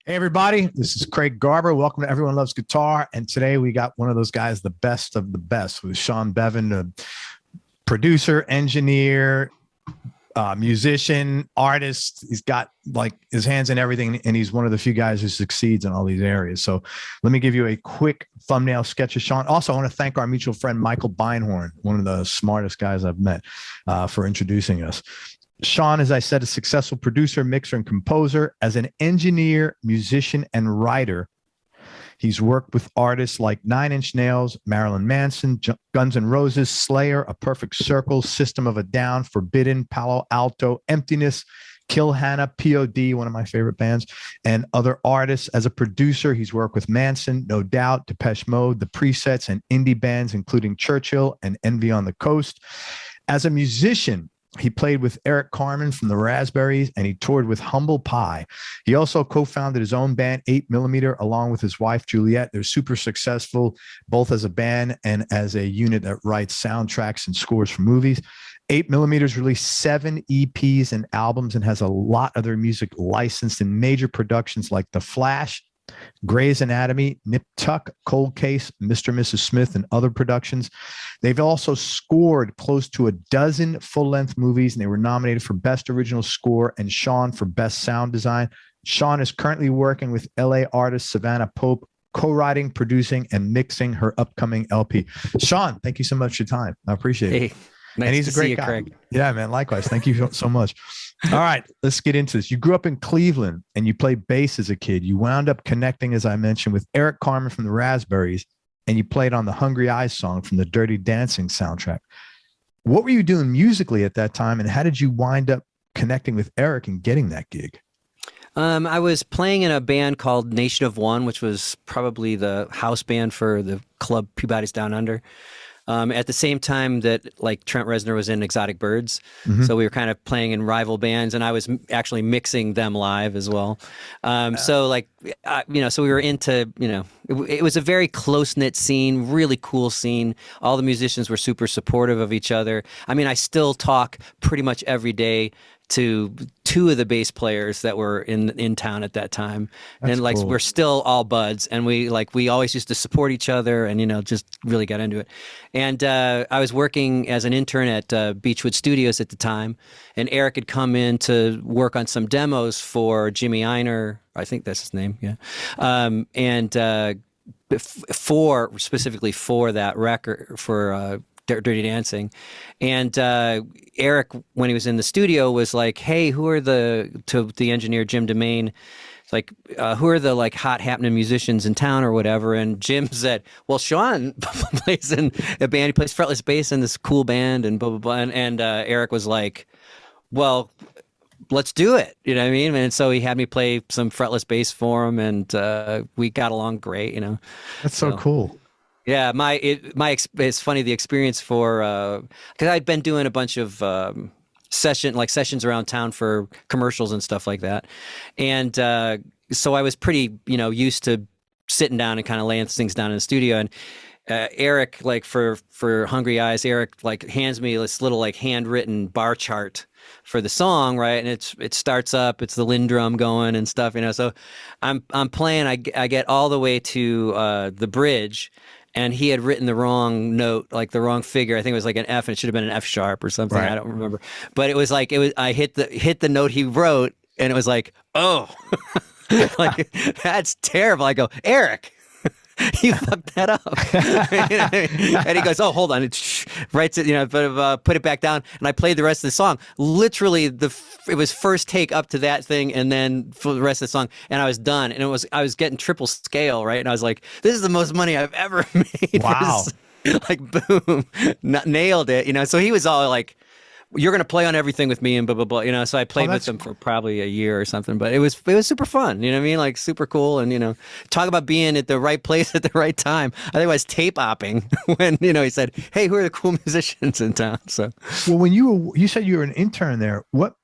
Hey, everybody, this is Craig Garber. Welcome to Everyone Loves Guitar. And today we got one of those guys, the best of the best, with Sean Beavan, a producer, engineer, musician, artist. He's got like his hands in everything, and he's one of the few guys who succeeds in all these areas. So let me give you a quick thumbnail sketch of Sean. Also, I want to thank our mutual friend, Michael Beinhorn, one of the smartest guys I've met, for introducing us. Sean, as I said, a successful producer, mixer, and composer. As an engineer, musician, and writer, he's worked with artists like Nine Inch Nails, Marilyn Manson, Guns N' Roses, Slayer, A Perfect Circle, System of a Down, Forbidden, Palo Alto, Emptiness, Kill Hannah, P.O.D., one of my favorite bands, and other artists. As a producer, he's worked with Manson, No Doubt, Depeche Mode, The Presets, and indie bands, including Churchill and Envy on the Coast. As a musician, he played with Eric Carmen from the Raspberries, and he toured with Humble Pie. He also co-founded his own band, 8mm, along with his wife, Juliet. They're super successful, both as a band and as a unit that writes soundtracks and scores for movies. 8mm released 7 EPs and albums and has a lot of their music licensed in major productions like The Flash, Grey's Anatomy, Nip Tuck, Cold Case, Mr. and Mrs. Smith, and other productions. They've also scored close to a dozen full-length movies, and they were nominated for Best Original Score and Sean for Best Sound Design. Sean is currently working with LA artist Savannah Pope, co-writing, producing, and mixing her upcoming LP. Sean, thank you so much for your time. I appreciate it. Nice, and he's a great guy. Craig. Yeah, man. Likewise. Thank you so much. All right, let's get into this. You grew up in Cleveland and you played bass as a kid. You wound up connecting, as I mentioned, with Eric Carmen from the Raspberries, and you played on the Hungry Eyes song from the Dirty Dancing soundtrack. What were you doing musically at that time, and how did you wind up connecting with Eric and getting that gig? I was playing in a band called Nation of One, which was probably the house band for the club P.O.D's Down Under. At the same time that like Trent Reznor was in Exotic Birds. So we were kind of playing in rival bands, and I was actually mixing them live as well. So like, so we were into, it was a very close-knit scene, really cool scene. All the musicians were super supportive of each other. I mean, I still talk pretty much every day to 2 of the bass players that were in town at that time. That's and like cool. We're still all buds, and we always used to support each other, and just really got into it. And I was working as an intern at Beechwood Studios at the time, and Eric had come in to work on some demos for Jimmy Einer, I think that's his name, yeah. Specifically for that record, for Dirty Dancing. And Eric, when he was in the studio, was like, hey, to the engineer Jim DeMaine, like, who are the like hot happening musicians in town or whatever? And Jim said, well, Sean plays in a band, he plays fretless bass in this cool band and blah, blah, blah. And Eric was like, well, let's do it. You know what I mean? And so he had me play some fretless bass for him, and we got along great, That's so cool. Yeah, it's funny, the experience for because I'd been doing a bunch of sessions around town for commercials and stuff like that, and so I was pretty used to sitting down and kind of laying things down in the studio. And Eric, like for Hungry Eyes, Eric like hands me this little like handwritten bar chart for the song, right? And it starts up, it's the Lindrum going and stuff, So I'm playing, I get all the way to the bridge. And he had written the wrong note, like the wrong figure. I think it was like an F, and it should have been an F sharp or something. Right. I don't remember. But it was like I hit the note he wrote, and it was like, oh, like that's terrible. I go, Eric, you fucked that up. And he goes, oh, hold on. It writes it, but put it back down. And I played the rest of the song. Literally, it was first take up to that thing, and then for the rest of the song, and I was done. And I was getting triple scale, right? And I was like, this is the most money I've ever made. Wow. Like, boom, nailed it. So he was all like, you're going to play on everything with me and blah, blah, blah, So I played with them for probably a year or something, but it was super fun. You know what I mean? Like super cool. And, talk about being at the right place at the right time. I think I was tape opping when, he said, hey, who are the cool musicians in town? So, well, when you said you were an intern there, what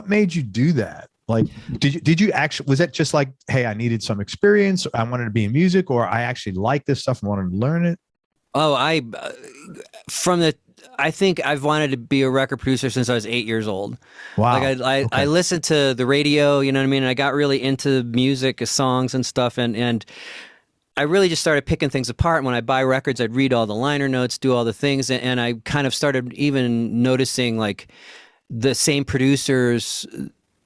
made you do that? Like, did you actually, was that just like, hey, I needed some experience, I wanted to be in music, or I actually like this stuff and wanted to learn it? Oh, from the I think I've wanted to be a record producer since I was 8 years old. Wow. Like I listened to the radio, you know what I mean? And I got really into music, songs and stuff. And I really just started picking things apart. When I buy records, I'd read all the liner notes, do all the things. And I kind of started even noticing like the same producers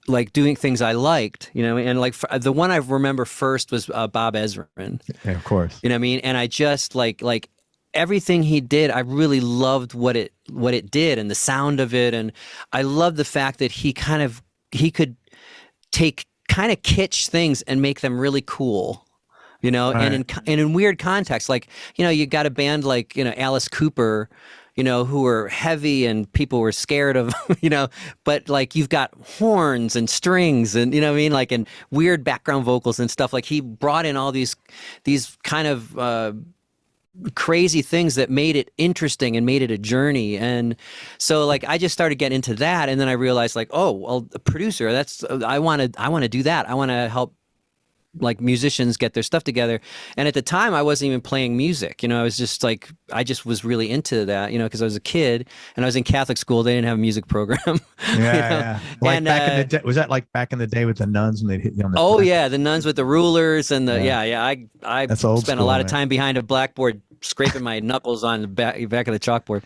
like doing things I liked, you know, and like the one I remember first was Bob Ezrin. Yeah, of course. You know what I mean? And I just like everything he did, I really loved what it did and the sound of it. And I loved the fact that he could take kind of kitsch things and make them really cool. You know, Right. and in weird contexts, like, you know, you got a band like, you know, Alice Cooper, you know, who were heavy and people were scared of, you know, but like you've got horns and strings and, you know what I mean? Like, and weird background vocals and stuff. Like he brought in all these kind of crazy things that made it interesting and made it a journey. And so like I just started getting into that. And then I realized like, oh, well, a producer, I want to do that. I want to help like musicians get their stuff together. And at the time I wasn't even playing music, you know, I was just like, I just was really into that, you know, because I was a kid and I was in Catholic school. They didn't have a music program. Yeah, you know? yeah. Like and, back in the day, was that like back in the day with the nuns and they'd hit you on the oh yeah, the nuns with the rulers and the I That's old spent school, a lot of man. time behind a blackboard scraping my knuckles on the back of the chalkboard.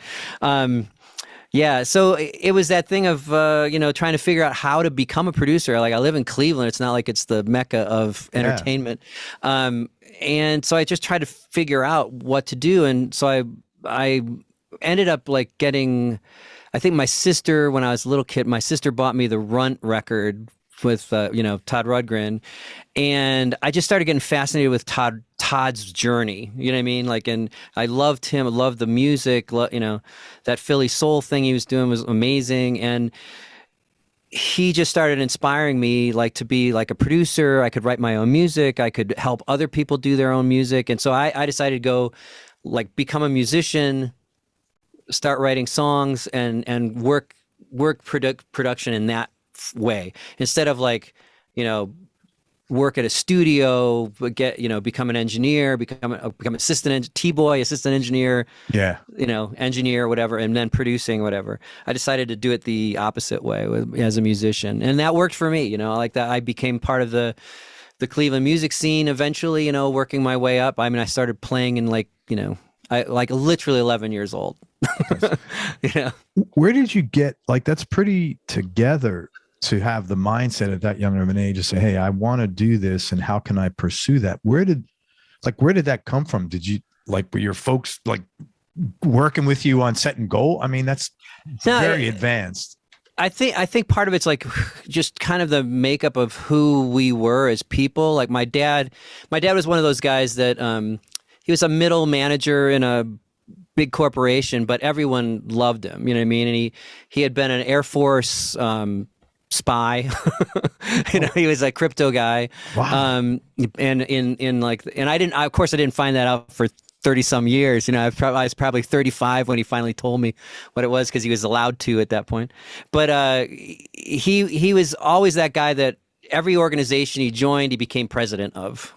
Yeah, so it was that thing of you know, trying to figure out how to become a producer. Like I live in Cleveland; it's not like it's the mecca of entertainment, and so I just tried to figure out what to do. And so I ended up like getting, I think my sister, when I was a little kid, my sister bought me the Runt record with you know, Todd Rundgren, and I just started getting fascinated with Todd's journey. You know what I mean? Like, and I loved him. I loved the music. You know, that Philly soul thing he was doing was amazing, and he just started inspiring me, like to be like a producer. I could write my own music. I could help other people do their own music, and so I decided to go, like, become a musician, start writing songs, and work production in that way instead of like, you know, work at a studio, get, you know, become an engineer, become assistant engineer, Yeah. you know, engineer, whatever, and then producing whatever. I decided to do it the opposite way as a musician, and that worked for me. You know, like that I became part of the Cleveland music scene eventually, you know, working my way up. I mean, I started playing in like, you know, I like literally 11 years old. You know, Where did you get, like, that's pretty together to have the mindset at that young of an age to say, hey, I want to do this, and how can I pursue that? Where did that come from? Did you, like, were your folks like working with you on setting goal? I mean, that's very advanced. I think part of it's like just kind of the makeup of who we were as people. Like my dad was one of those guys that he was a middle manager in a big corporation, but everyone loved him. You know what I mean? And he had been an Air Force spy. You know, he was a crypto guy. Wow. And of course I didn't find that out for 30 some years. You know, I was probably 35 when he finally told me what it was, because he was allowed to at that point. But he was always that guy that every organization he joined, he became president of.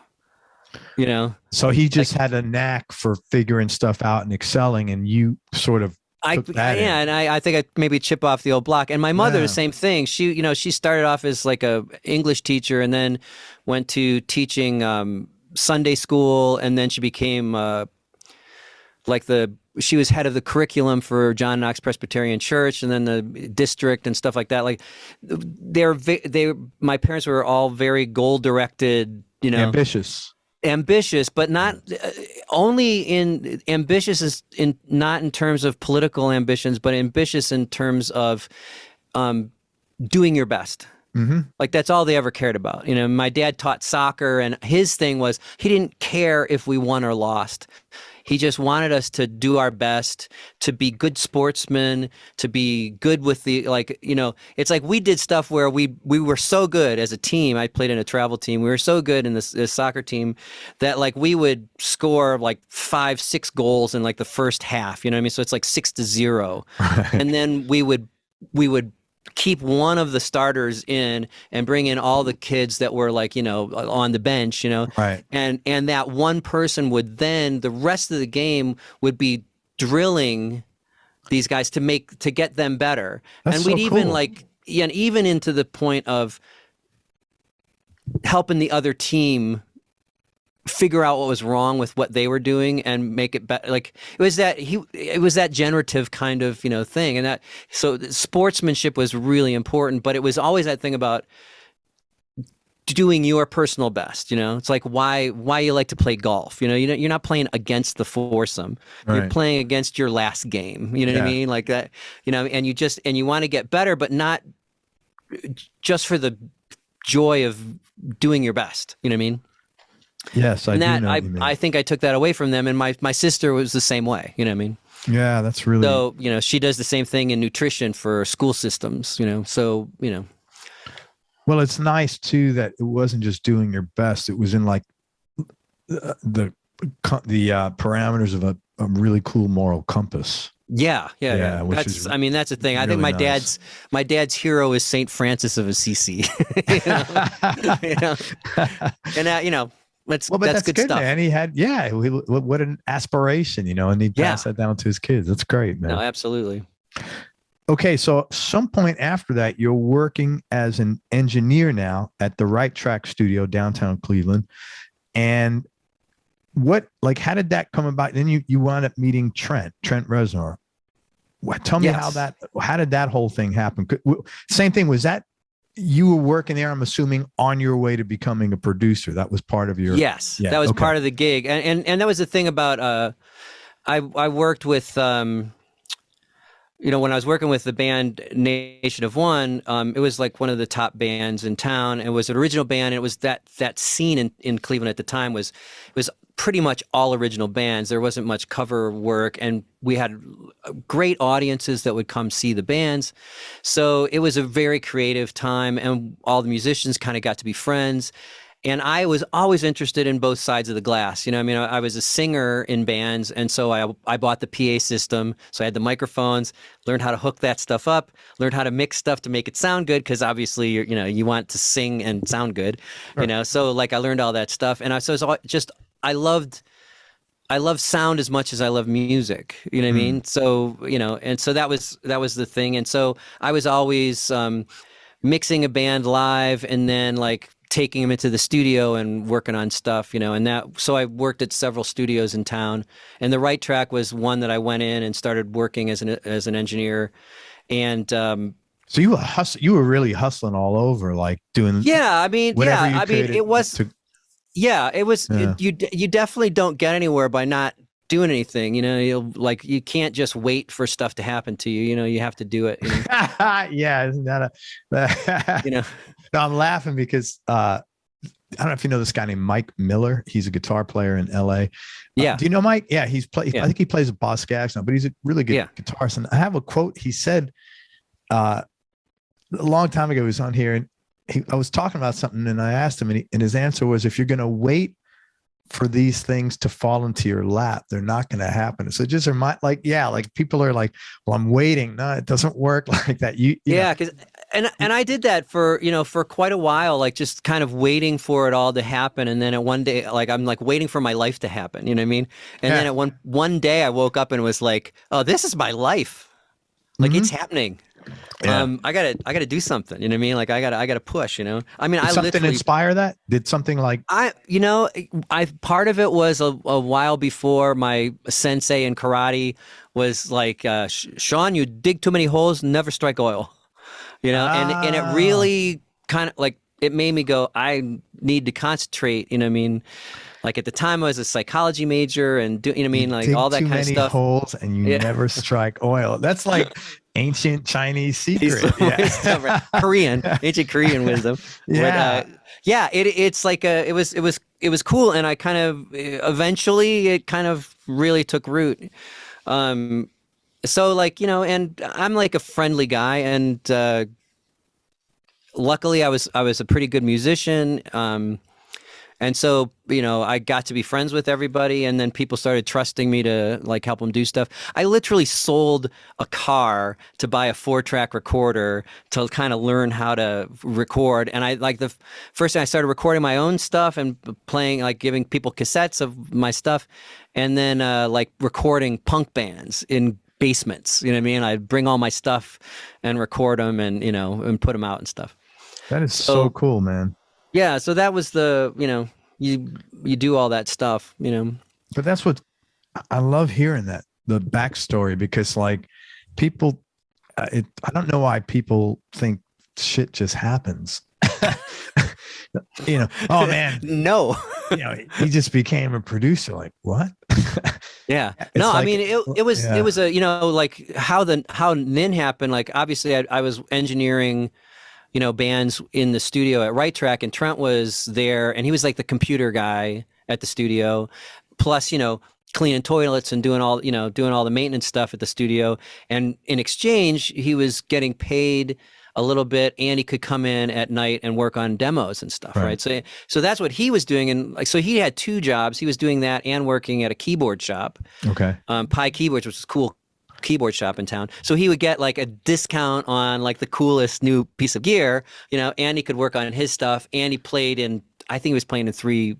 You know, so he just had a knack for figuring stuff out and excelling, and you sort of took that in. And I think I maybe chip off the old block. And my mother, the same thing. She, you know, she started off as like a English teacher and then went to teaching Sunday school, and then she became she was head of the curriculum for John Knox Presbyterian Church, and then the district and stuff like that. Like my parents were all very goal directed, you know, ambitious, but not only in ambitious is in not in terms of political ambitions, but ambitious in terms of doing your best. Mm-hmm. Like that's all they ever cared about. You know, my dad taught soccer, and his thing was he didn't care if we won or lost. He just wanted us to do our best, to be good sportsmen, to be good with the, like, you know, it's like we did stuff where we were so good as a team. I played in a travel team. We were so good in this soccer team that like we would score like 5-6 goals in like the first half, you know what I mean? So it's like 6-0. And then we would keep one of the starters in and bring in all the kids that were like, you know, on the bench, you know, right. And that one person would then, the rest of the game would be drilling these guys to get them better. That's and we'd so even cool. like, yeah, and even into the point of helping the other team figure out what was wrong with what they were doing and make it better. Like it was that generative kind of, thing. And that, so sportsmanship was really important, but it was always that thing about doing your personal best. It's like why you like to play golf. You're not playing against the foursome. You're Right. playing against your last game. You know what I Yeah. mean? Like that. And you want to get better, but not just for the joy of doing your best. You know what I mean? Yes, I And do that know what you mean. I think I took that away from them. And my sister was the same way. You know what I mean? Yeah, that's really. So she does the same thing in nutrition for school systems. So Well, it's nice too that it wasn't just doing your best. It was in like the parameters of a really cool moral compass. Yeah. Which That's is I mean, that's the thing. I think really my nice. dad's hero is Saint Francis of Assisi. And that's Well, but that's good good, stuff. man. He had, what an aspiration, and he'd pass that down to his kids. That's great, man. No, absolutely. Okay, so some point after that, you're working as an engineer now at the Right Track Studio downtown Cleveland. And how did that come about? Then you wound up meeting Trent Reznor. Tell me Yes. how did that whole thing happen? Same thing, was that you were working there, I'm assuming, on your way to becoming a producer? That was part of your. Yes, that was part of the gig. And that was the thing about, I worked with, when I was working with the band Nation of One, it was like one of the top bands in town. It was an original band. And it was that scene in Cleveland at the time was pretty much all original bands. There wasn't much cover work, and we had great audiences that would come see the bands. So it was a very creative time, and all the musicians kind of got to be friends. And I was always interested in both sides of the glass. I was a singer in bands, and so I bought the PA system. So I had the microphones, learned how to hook that stuff up, learned how to mix stuff to make it sound good, because obviously you want to sing and sound good. Sure. So like I learned all that stuff, and I loved sound as much as I love music. You know what I mean? So and so that was the thing. And so I was always mixing a band live, and then like taking them into the studio and working on stuff, so I worked at several studios in town, and the Right Track was one that I went in and started working as an engineer. And so you were really hustling all over, like doing it was you definitely don't get anywhere by not doing anything. You can't just wait for stuff to happen to you. You have to do it. Yeah, isn't that No, I'm laughing because I don't know if you know this guy named Mike Miller. He's a guitar player in LA. Yeah. Do you know Mike? Yeah, I think he plays with Boss Skaggs now, but he's a really good guitarist. And I have a quote he said a long time ago. He was on here, and I was talking about something, and I asked him, and his answer was, if you're going to wait for these things to fall into your lap, they're not going to happen. So just remind, like people are like, well, I'm waiting. No, it doesn't work like that. Because and I did that for quite a while, like just kind of waiting for it all to happen. And then at one day, like I'm like waiting for my life to happen. You know what I mean? And then at one day I woke up and was like, oh, this is my life. Like it's happening. Yeah. I gotta do something. You know what I mean? Like I gotta push. Did something inspire that? Did something like part of it was a while before my sensei in karate was like, Sean, you dig too many holes, never strike oil. And it really kind of like it made me go, I need to concentrate. You know what I mean? Like at the time I was a psychology major and like all that kind of stuff. Holes and you never strike oil. That's like ancient Chinese secret. Ancient Korean wisdom. Yeah. But, it's like it was cool, and I kind of eventually it kind of really took root. So like and I'm like a friendly guy, and luckily I was a pretty good musician. And so, I got to be friends with everybody, and then people started trusting me to like help them do stuff. I literally sold a car to buy a 4-track recorder to kind of learn how to record. And I like the first thing I started recording my own stuff and playing, like giving people cassettes of my stuff, and then like recording punk bands in basements. You know what I mean? I'd bring all my stuff and record them and, and put them out and stuff. That is so cool, man. Yeah. So that was you do all that stuff, But that's what I love hearing, that the backstory, because like people, I don't know why people think shit just happens. Oh man, no. He just became a producer. Like what? Yeah. No, like, I mean, it was a, like how Nin happened. Like, obviously I was engineering, bands in the studio at Right Track, and Trent was there, and he was like the computer guy at the studio, plus, cleaning toilets and doing all the maintenance stuff at the studio. And in exchange, he was getting paid a little bit, and he could come in at night and work on demos and stuff. Right. So that's what he was doing. And like, so he had two jobs. He was doing that and working at a keyboard shop. Okay. Pi Keyboards, which was a cool keyboard shop in town. So he would get like a discount on like the coolest new piece of gear, and he could work on his stuff. And he played I think he was playing in three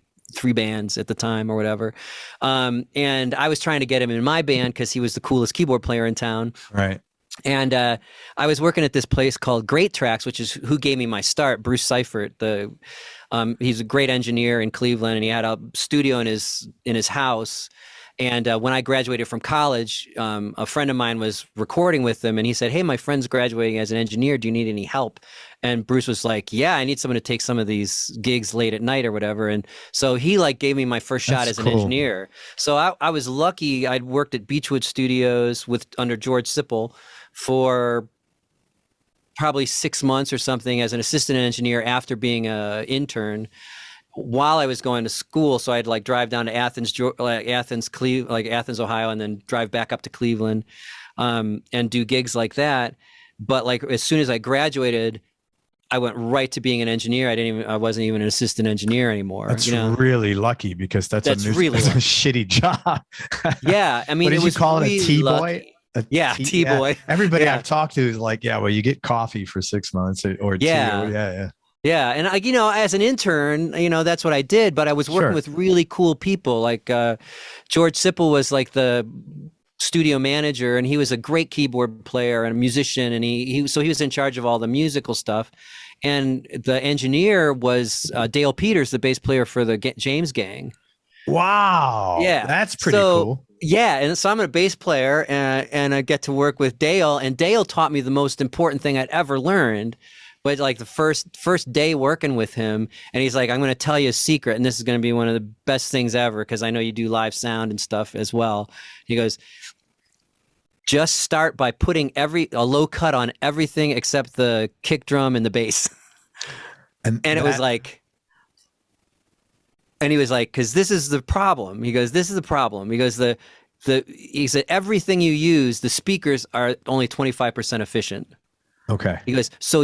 bands at the time or whatever. And I was trying to get him in my band because he was the coolest keyboard player in town. Right. And I was working at this place called Great Tracks, which is who gave me my start. Bruce Seifert, he's a great engineer in Cleveland, and he had a studio in his house. And when I graduated from college, a friend of mine was recording with him, and he said, "Hey, my friend's graduating as an engineer. Do you need any help?" And Bruce was like, "Yeah, I need someone to take some of these gigs late at night or whatever." And so he like gave me my first shot as an engineer. So I was lucky. I'd worked at Beechwood Studios under George Sipple for probably 6 months or something as an assistant engineer after being an intern while I was going to school. So I'd like drive down to Athens, Ohio, and then drive back up to Cleveland, and do gigs like that. But like, as soon as I graduated, I went right to being an engineer. I wasn't even an assistant engineer anymore. That's really lucky, because that's a shitty job. Yeah. I mean, what did you call it? A T-boy? T-boy. Everybody I've talked to is like, well, you get coffee for 6 months or 2. Yeah. Yeah. And as an intern, that's what I did, but I was working with really cool people. Like, George Sipple was like the studio manager, and he was a great keyboard player and a musician. And he was in charge of all the musical stuff. And the engineer was Dale Peters, the bass player for the James Gang. Wow. Yeah. That's pretty cool. Yeah. And so I'm a bass player, and I get to work with Dale, and Dale taught me the most important thing I'd ever learned. But like the first day working with him, and he's like, "I'm going to tell you a secret, and this is going to be one of the best things ever, because I know you do live sound and stuff as well." He goes, "Just start by putting a low cut on everything except the kick drum and the bass." And it was like, and he was like, "Because this is the problem." He goes, "This is the problem." He goes, he said, "Everything you use, the speakers are only 25% efficient." Okay. He goes, "So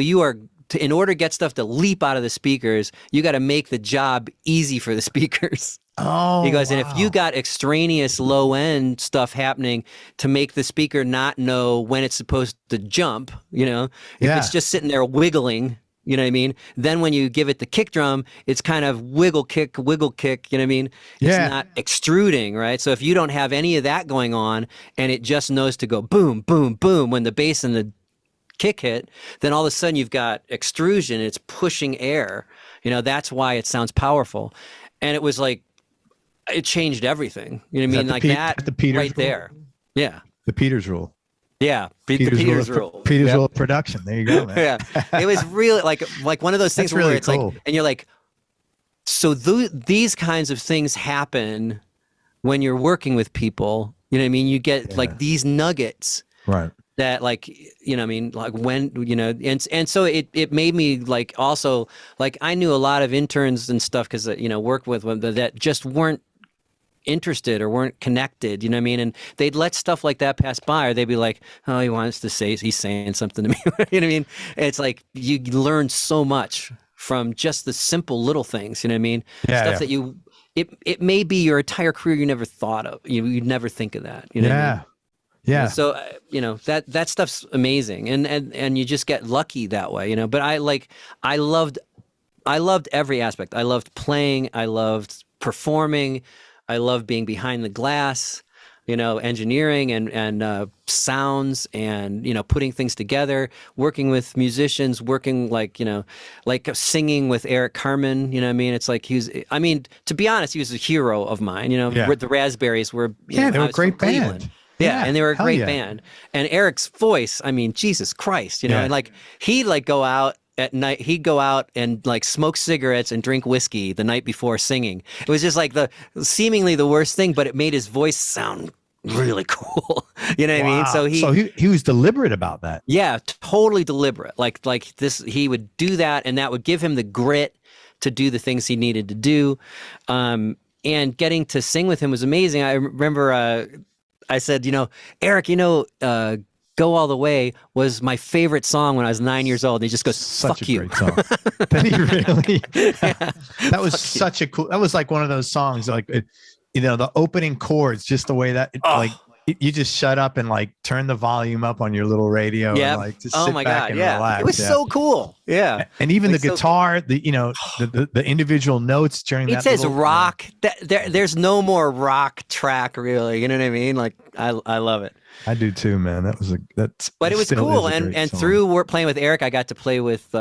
in order to get stuff to leap out of the speakers, you got to make the job easy for the speakers." Oh, he goes, wow. "And if you got extraneous low end stuff happening to make the speaker not know when it's supposed to jump, if it's just sitting there wiggling, you know what I mean? Then when you give it the kick drum, it's kind of wiggle kick, you know what I mean? It's not extruding, right? So if you don't have any of that going on, and it just knows to go boom, boom, boom when the bass and the kick hit, then all of a sudden you've got extrusion. It's pushing air. That's why it sounds powerful." And it was like, it changed everything. You know what I mean? Like that the Peters right rule? there. Yeah. The Peters rule. Yeah. The Peters rule. Peters rule of production. There you go, man. Yeah. It was really like one of those things where it's cool. like, and you're like, so these kinds of things happen when you're working with people. You know what I mean? You get like these nuggets. Right. That like, what I mean, like when, and so it made me like, also like, I knew a lot of interns and stuff, because, worked with them that just weren't interested or weren't connected, you know what I mean? And they'd let stuff like that pass by, or they'd be like, "Oh, he wants to say, he's saying something to me." You know what I mean? It's like, you learn so much from just the simple little things, you know what I mean? Stuff that it may be your entire career you never thought of. You'd never think of that, you know what I mean? Yeah. So, that stuff's amazing, and you just get lucky that way, but I loved every aspect. I loved playing. I loved performing. I loved being behind the glass. engineering and sounds and, putting things together, working with musicians, working like singing with Eric Carmen, what I mean? It's like to be honest, he was a hero of mine, Yeah. the Raspberries were, Yeah, they were I a was from great Cleveland. band. Yeah, and they were a hell great yeah. band. And Eric's voice, Jesus Christ, Yeah. and like he'd like go out at night, he'd go out and like smoke cigarettes and drink whiskey the night before singing. It was just like seemingly the worst thing, but it made his voice sound really cool. You know what I mean? Wow. So he was deliberate about that. Yeah, totally deliberate. Like this, he would do that, and that would give him the grit to do the things he needed to do. And getting to sing with him was amazing. I remember I said, Eric, Go All the Way was my favorite song when I was 9 years old. And he just goes, Such fuck a you. great song. Did he really? Yeah. That was such a cool, that was like one of those songs, like, the opening chords, just the way that, like, you just shut up and like turn the volume up on your little radio and like just sit back and relax. It was so cool. Yeah. And even the guitar, the individual notes during that. It says rock. There's no more rock track, really. You know what I mean? Like, I love it. I do too, man. But it was cool. And through playing with Eric, I got to play with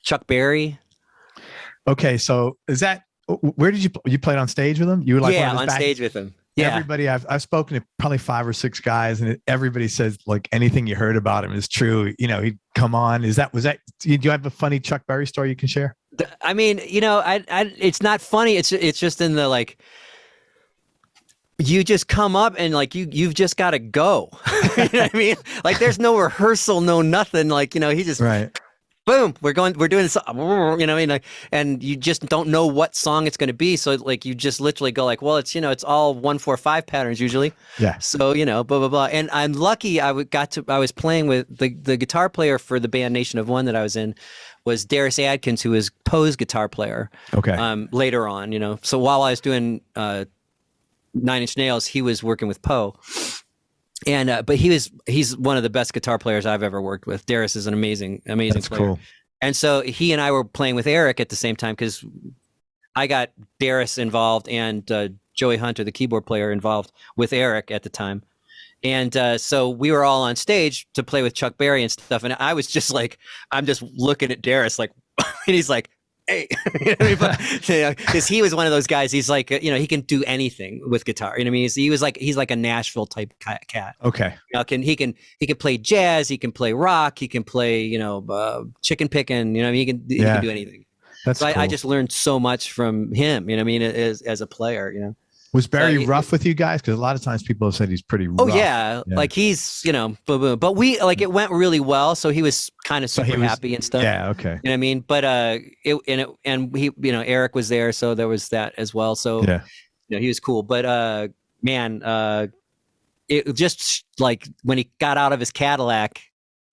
Chuck Berry. Okay. So where did you played on stage with him? You were like, on stage with him. Yeah. Everybody, I've spoken to probably 5 or 6 guys, and everybody says like anything you heard about him is true. He'd come on. Do you have a funny Chuck Berry story you can share? I mean, it's not funny. It's just in the like, you just come up and like you've just got to go. You know what I mean? Like there's no rehearsal, no nothing. Like he just boom, we're doing this. You know what I mean? Like, and you just don't know what song it's going to be. So like you just literally go like, well, it's it's all 1-4-5 patterns usually. Yeah. So blah blah blah. And I'm lucky I was playing with the guitar player for the band Nation of One that I was in was Darius Adkins, who was Poe's guitar player. Okay. Later on, so while I was doing 9 Inch Nails, he was working with Poe. And but he's one of the best guitar players I've ever worked with. Darius is an amazing That's player. Cool. And so he and I were playing with Eric at the same time because I got Darius involved and Joey Hunter, the keyboard player, involved with Eric at the time. And so we were all on stage to play with Chuck Berry and stuff. And I was just like, I'm just looking at Darius like, and he's like, hey, because he was one of those guys. He's like, he can do anything with guitar. You know what I mean? He's like a Nashville type cat. Okay. He can play jazz. He can play rock. He can play, chicken picking. You know what I mean? He can do anything. That's so cool. I just learned so much from him. You know what I mean? As a player, Was Barry rough with you guys? Because a lot of times people have said he's pretty rough. Oh yeah. Like he's, but we like it went really well. So he was kind of super happy and stuff. Yeah. Okay. You know what I mean? But and he, Eric was there, so there was that as well. So he was cool. But it just like when he got out of his Cadillac,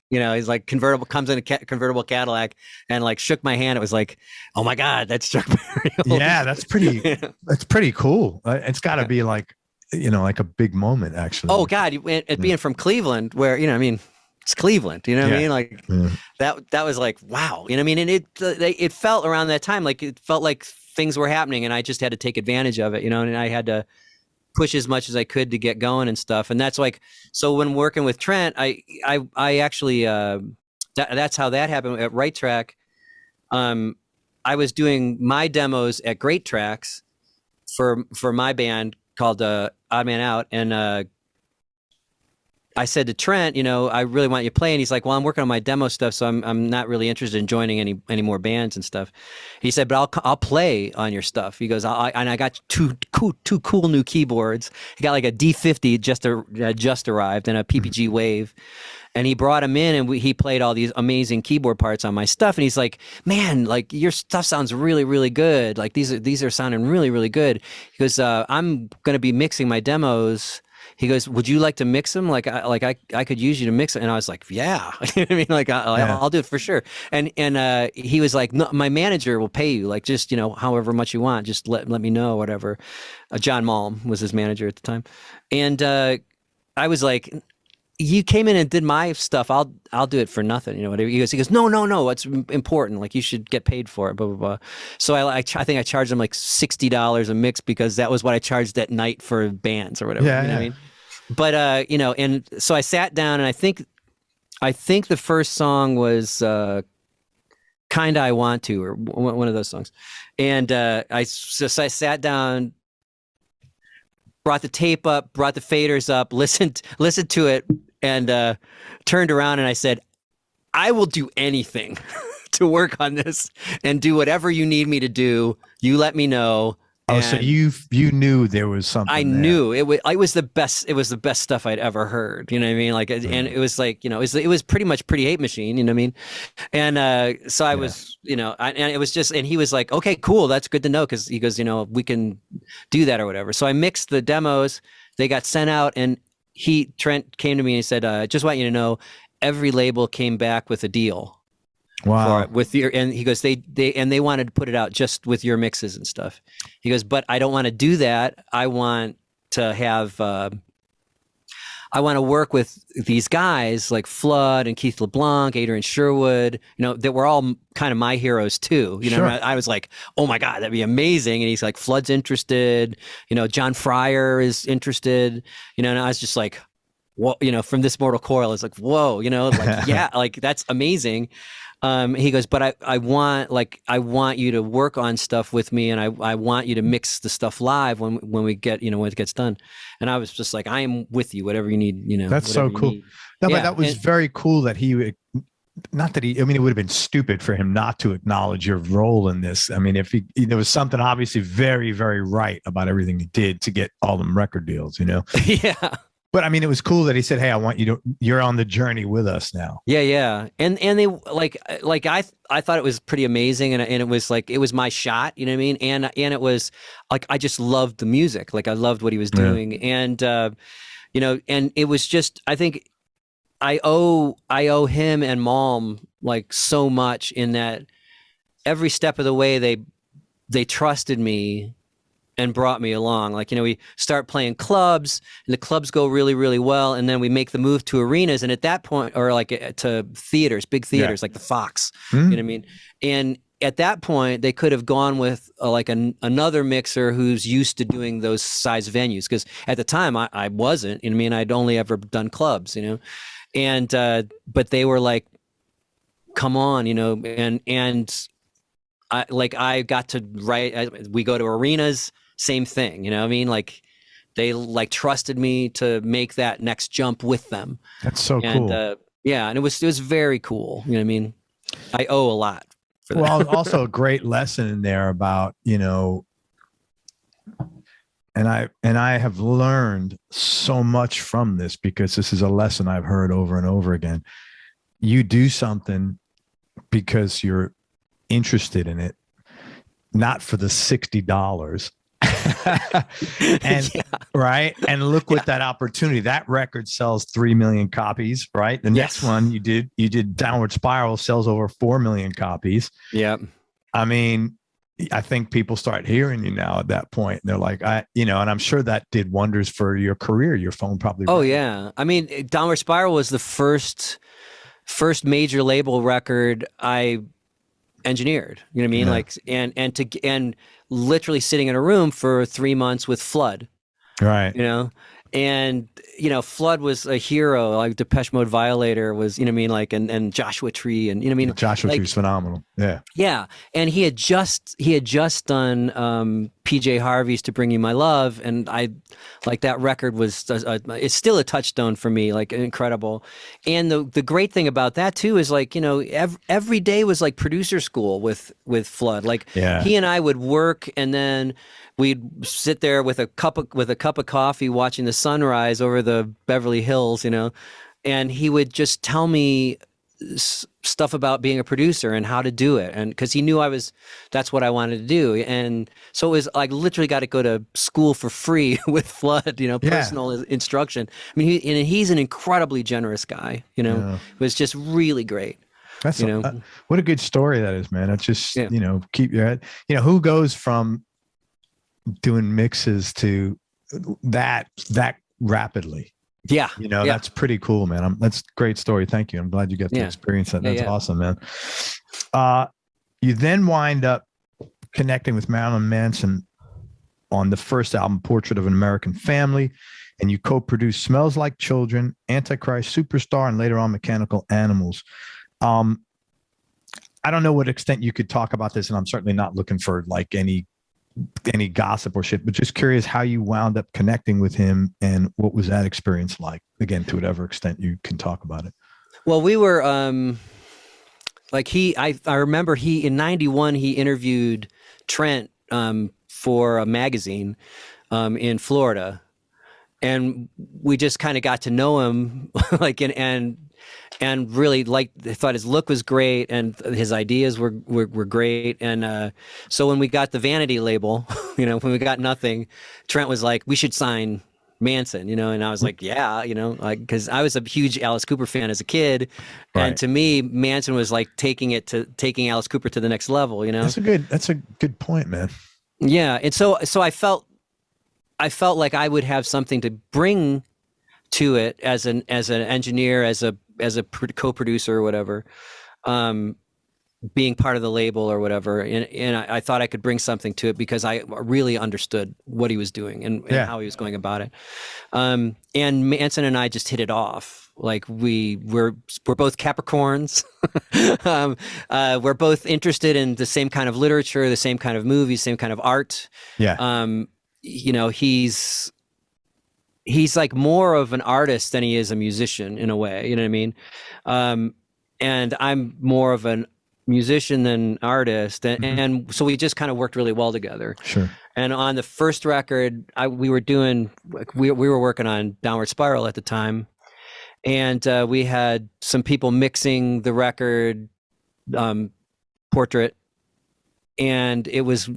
he's like comes in a convertible Cadillac and like shook my hand. It was like, oh my God, that's Chuck Berry. Yeah, that's pretty cool. It's got to be like, like a big moment actually. Oh God, being from Cleveland where, it's Cleveland, you know what I mean? Like that was like, wow. You know what I mean? And it felt around that time, like it felt like things were happening and I just had to take advantage of it, and I had to push as much as I could to get going and stuff. And that's like, so when working with Trent, I actually, that's how that happened at Right Track. I was doing my demos at Great Tracks for my band called Odd Man Out. And I said to Trent, I really want you to play. And he's like, well, I'm working on my demo stuff, so I'm not really interested in joining any more bands and stuff. He said, but I'll play on your stuff. He goes, and I got two cool new keyboards. He got like a D50 just arrived and a PPG Wave. And he brought him in and he played all these amazing keyboard parts on my stuff. And he's like, man, like your stuff sounds really, really good. Like these are sounding really, really good. He goes, I'm going to be mixing my demos. He goes, would you like to mix them? Like I could use you to mix it. And I was like, yeah, you know what I mean? Like I'll do it for sure. And he was like, no, my manager will pay you like, just, however much you want, just let me know, whatever. John Malm was his manager at the time. And I was like, you came in and did my stuff. I'll do it for nothing. You know, whatever. He goes, no, it's important. Like, you should get paid for it, blah, blah, blah. So I think I charged him like $60 a mix, because that was what I charged at night for bands or whatever. Yeah, you know what I mean? But, you know, and so I sat down, and I think the first song was Kinda I Want To, or one of those songs. And I sat down, brought the tape up, brought the faders up, listened to it, and turned around and I said, I will do anything to work on this and do whatever you need me to do. You let me know. Oh, so you knew there was something. I knew it was the best. It was the best stuff I'd ever heard. You know what I mean? Like, and it was like, you know, it was pretty much Pretty Hate Machine. You know what I mean? And so I was, you know, and it was just, and he was like, okay, cool, that's good to know, because he goes, you know, we can do that or whatever. So I mixed the demos. They got sent out, and Trent came to me and he said, just want you to know, every label came back with a deal. Wow. With your, and he goes, they wanted to put it out just with your mixes and stuff. He goes, but I don't want to do that. I want to have, I want to work with these guys like Flood and Keith LeBlanc, Adrian Sherwood, you know, that were all kind of my heroes too. You know, I was like, oh my God, that'd be amazing. And he's like, Flood's interested, you know, John Fryer is interested, you know, and I was just like, whoa, you know, from This Mortal Coil, it's like, whoa, you know, like, yeah, like, that's amazing. He goes, but I want you to work on stuff with me, and I want you to mix the stuff live when we get, you know, when it gets done. And I was just like, I am with you, whatever you need, you know. That's so cool. No, but that was very cool that he, not that he, I mean, it would have been stupid for him not to acknowledge your role in this. I mean, if there was something obviously very, very right about everything he did to get all them record deals, you know? Yeah. But I mean, it was cool that he said, "Hey, I want you to. You're on the journey with us now." Yeah, yeah, and they like I thought it was pretty amazing, and it was like, it was my shot, you know what I mean? And it was like, I just loved the music, like I loved what he was doing, and you know, and it was just, I think I owe him and Malm like so much, in that every step of the way they trusted me and brought me along. Like, you know, we start playing clubs, and the clubs go really, really well. And then we make the move to arenas. And at that point, or like to theaters, big theaters, like the Fox, you know what I mean? And at that point, they could have gone with like another mixer who's used to doing those size venues. Because at the time I wasn't, you know what I mean? I'd only ever done clubs, you know? And, but they were like, come on, you know, and I got to write, we go to arenas, same thing, you know what I mean? Like, they like trusted me to make that next jump with them. That's so cool. Yeah, and it was very cool. You know what I mean? I owe a lot for that. Well, also a great lesson in there about, you know, and I have learned so much from this, because this is a lesson I've heard over and over again. You do something because you're interested in it, not for the $60. And right. And look what that opportunity, that record sells 3 million copies, right? The next one you did Downward Spiral, sells over 4 million copies. Yeah. I mean, I think people start hearing you now at that point. And they're like, you know, and I'm sure that did wonders for your career. Your phone probably. Oh, yeah. I mean, Downward Spiral was the first major label record I engineered, you know what I mean? Like, and literally sitting in a room for 3 months with Flood, right? You know, and you know, Flood was a hero. Like Depeche Mode, Violator was, you know what I mean? Like, and Joshua Tree, and you know what I mean? Joshua Tree's phenomenal. Yeah, yeah. And he had just done PJ Harvey's To Bring You My Love, and I like that record was it's still a touchstone for me, like incredible. And the great thing about that too is, like, you know, every day was like producer school with Flood. Like, he and I would work, and then we'd sit there with a cup of coffee watching the sunrise over the Beverly Hills, you know, and he would just tell me stuff about being a producer and how to do it, and because he knew that's what I wanted to do. And so it was like, literally got to go to school for free with Flood, you know, personal instruction. I mean, he's an incredibly generous guy, you know. It was just really great. That's, you know, what a good story that is, man. It's just, you know, keep your head, you know, who goes from doing mixes to that rapidly, Yeah. You know, Yeah. that's pretty cool, man. That's a great story. Thank you. I'm glad you got to experience that. That's awesome, man. You then wind up connecting with Marilyn Manson on the first album, Portrait of an American Family, and you co-produced Smells Like Children, Antichrist, Superstar, and later on Mechanical Animals. I don't know what extent you could talk about this, and I'm certainly not looking for like any gossip or shit, but just curious how you wound up connecting with him and what was that experience like, again, to whatever extent you can talk about it. Well, we were like I remember in 91 he interviewed Trent for a magazine in Florida, and we just kind of got to know him like and really thought his look was great and his ideas were great. And so when we got the Vanity label, you know, when we got nothing, Trent was like, we should sign Manson, you know, and I was like, yeah, you know, like, because I was a huge Alice Cooper fan as a kid, and to me, Manson was like taking Alice Cooper to the next level, you know. That's a good point, man. Yeah, and so I felt like I would have something to bring to it as an engineer, as a co-producer or whatever, being part of the label or whatever, and I thought I could bring something to it because I really understood what he was doing and how he was going about it. And Manson and I just hit it off. Like we're both Capricorns. We're both interested in the same kind of literature, the same kind of movies, same kind of art. Yeah. You know, he's like more of an artist than he is a musician in a way, you know what I mean? And I'm more of a musician than artist. And so we just kind of worked really well together. Sure. And on the first record, we were working on Downward Spiral at the time. And we had some people mixing the record, Portrait, and it was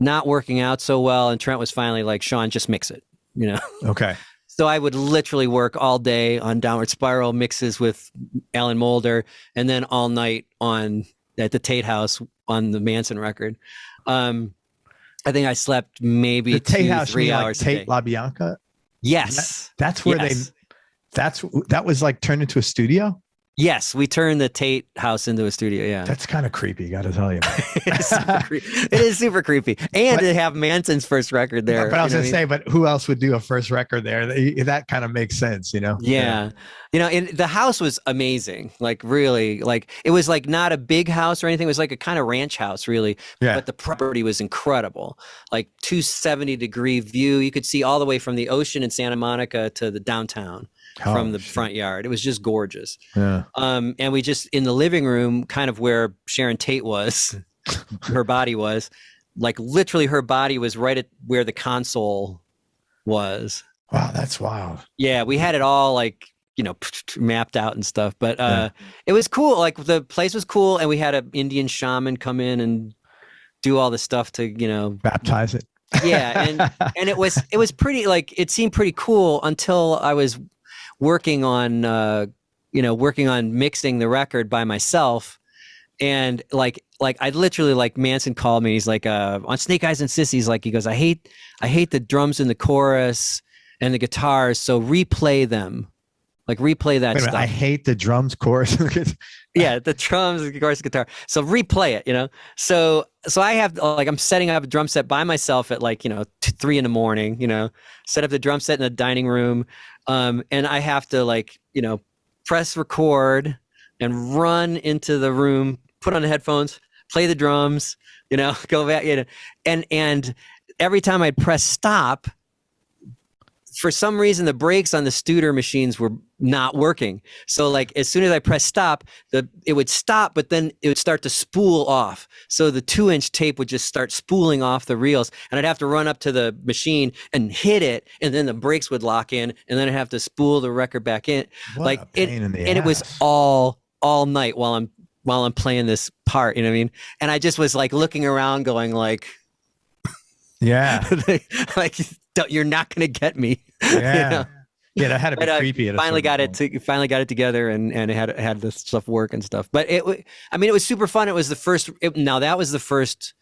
not working out so well. And Trent was finally like, Sean, just mix it. You know. Okay. So I would literally work all day on Downward Spiral mixes with Alan Moulder, and then all night at the Tate House on the Manson record. I think I slept maybe the Tate House, 3 hours. Like Tate LaBianca. Yes, that's where that was like turned into a studio. Yes, we turned the Tate House into a studio. Yeah, that's kind of creepy. Got to tell you, it is super creepy. And to have Manson's first record there. But I was gonna say, but who else would do a first record there? That kind of makes sense, you know. Yeah, you know, and the house was amazing. Like really, like it was like not a big house or anything. It was like a kind of ranch house, really. Yeah. But the property was incredible. Like 270-degree view. You could see all the way from the ocean in Santa Monica to the downtown. From the front yard. It was just gorgeous. Yeah. And we just, in the living room, kind of where Sharon Tate was, her body was, like literally her body was right at where the console was. Wow, that's wild. Yeah, we had it all like, you know, mapped out and stuff. But it was cool. Like the place was cool, and we had an Indian shaman come in and do all the stuff to, you know, baptize it. Yeah, and it was pretty, like, it seemed pretty cool until I was working on mixing the record by myself, and like I literally, like, Manson called me. He's like, on Snake Eyes and Sissies, like, he goes, I hate the drums in the chorus and the guitars, so replay them, like replay that stuff. I hate the drums, chorus. Yeah, the drums, the chorus, guitar. So replay it, you know. So I have, like, I'm setting up a drum set by myself at, like, you know, 3 a.m, you know, set up the drum set in the dining room. And I have to, like, you know, press record and run into the room, put on the headphones, play the drums, you know, go back, you know, and every time I'd press stop, for some reason the brakes on the Studer machines were not working. So, like, as soon as I press stop, it would stop, but then it would start to spool off. So the 2-inch tape would just start spooling off the reels, and I'd have to run up to the machine and hit it, and then the brakes would lock in, and then I'd have to spool the record back in. What like a pain in the and ass. It was all night while I'm playing this part, you know what I mean? And I just was like looking around going like, yeah, like, you're not going to get me. Yeah. You know? Yeah, that had to be creepy. Finally got it together, and it had this stuff work and stuff. But it was super fun. It was the first. That was the first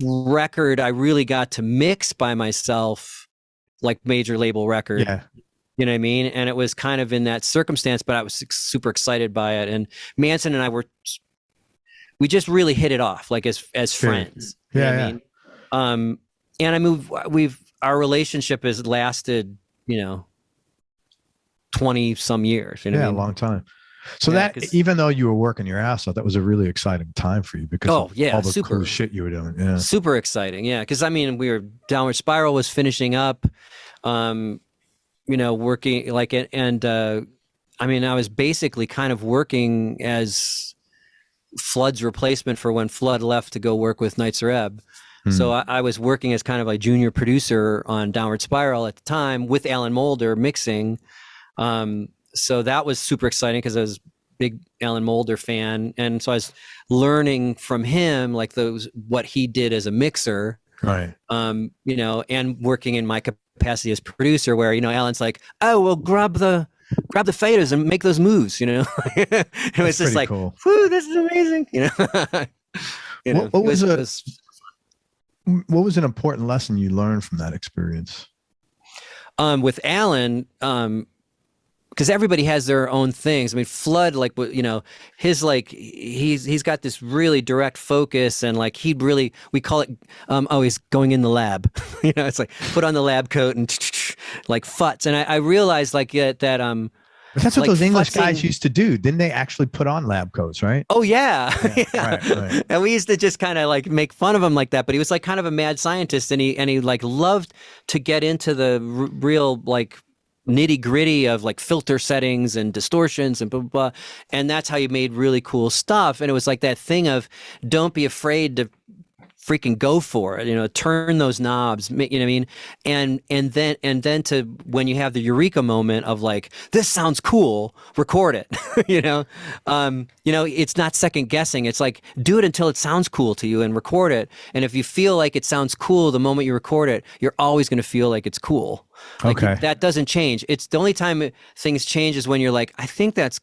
record I really got to mix by myself, like major label record. Yeah. You know what I mean? And it was kind of in that circumstance, but I was super excited by it. And Manson and I we just really hit it off, like as friends. You know what I mean? And I mean, our relationship has lasted, 20 some years. You know what I mean? A long time. So that, even though you were working your ass off, that was a really exciking time for you because of all the cool shit you were doing. Yeah. Super exciting. Yeah. Cause I mean, Downward Spiral was finishing up, working like, and I mean, I was basically kind of working as Flood's replacement for when Flood left to go work with Nitzer Ebb. So I was working as kind of a junior producer on Downward Spiral at the time with Alan Moulder mixing. So that was super exciting because I was a big Alan Moulder fan. And so I was learning from him, like what he did as a mixer, right. And working in my capacity as producer where, Alan's like, oh, well, grab the faders and make those moves, It was just like, cool. Whoo, this is amazing. What was an important lesson you learned from that experience? With Alan, because everybody has their own things. I mean, Flood, his he's got this really direct focus, and like we call it, he's going in the lab. It's like put on the lab coat and like futz. And I realized that but that's what those English guys used to do. Didn't they actually put on lab coats, right? Oh yeah. Right. And we used to just kind of like make fun of him like that. But he was like kind of a mad scientist, and he like loved to get into the real like nitty gritty of like filter settings and distortions and blah, blah, blah. And that's how you made really cool stuff. And it was like that thing of don't be afraid to freaking go for it, turn those knobs, you know what I mean? And then to, when you have the eureka moment of like, this sounds cool, record it, it's not second guessing. It's like, do it until it sounds cool to you and record it. And if you feel like it sounds cool, the moment you record it, you're always going to feel like it's cool. Like okay. That doesn't change. It's the only time things change is when you're like, I think that's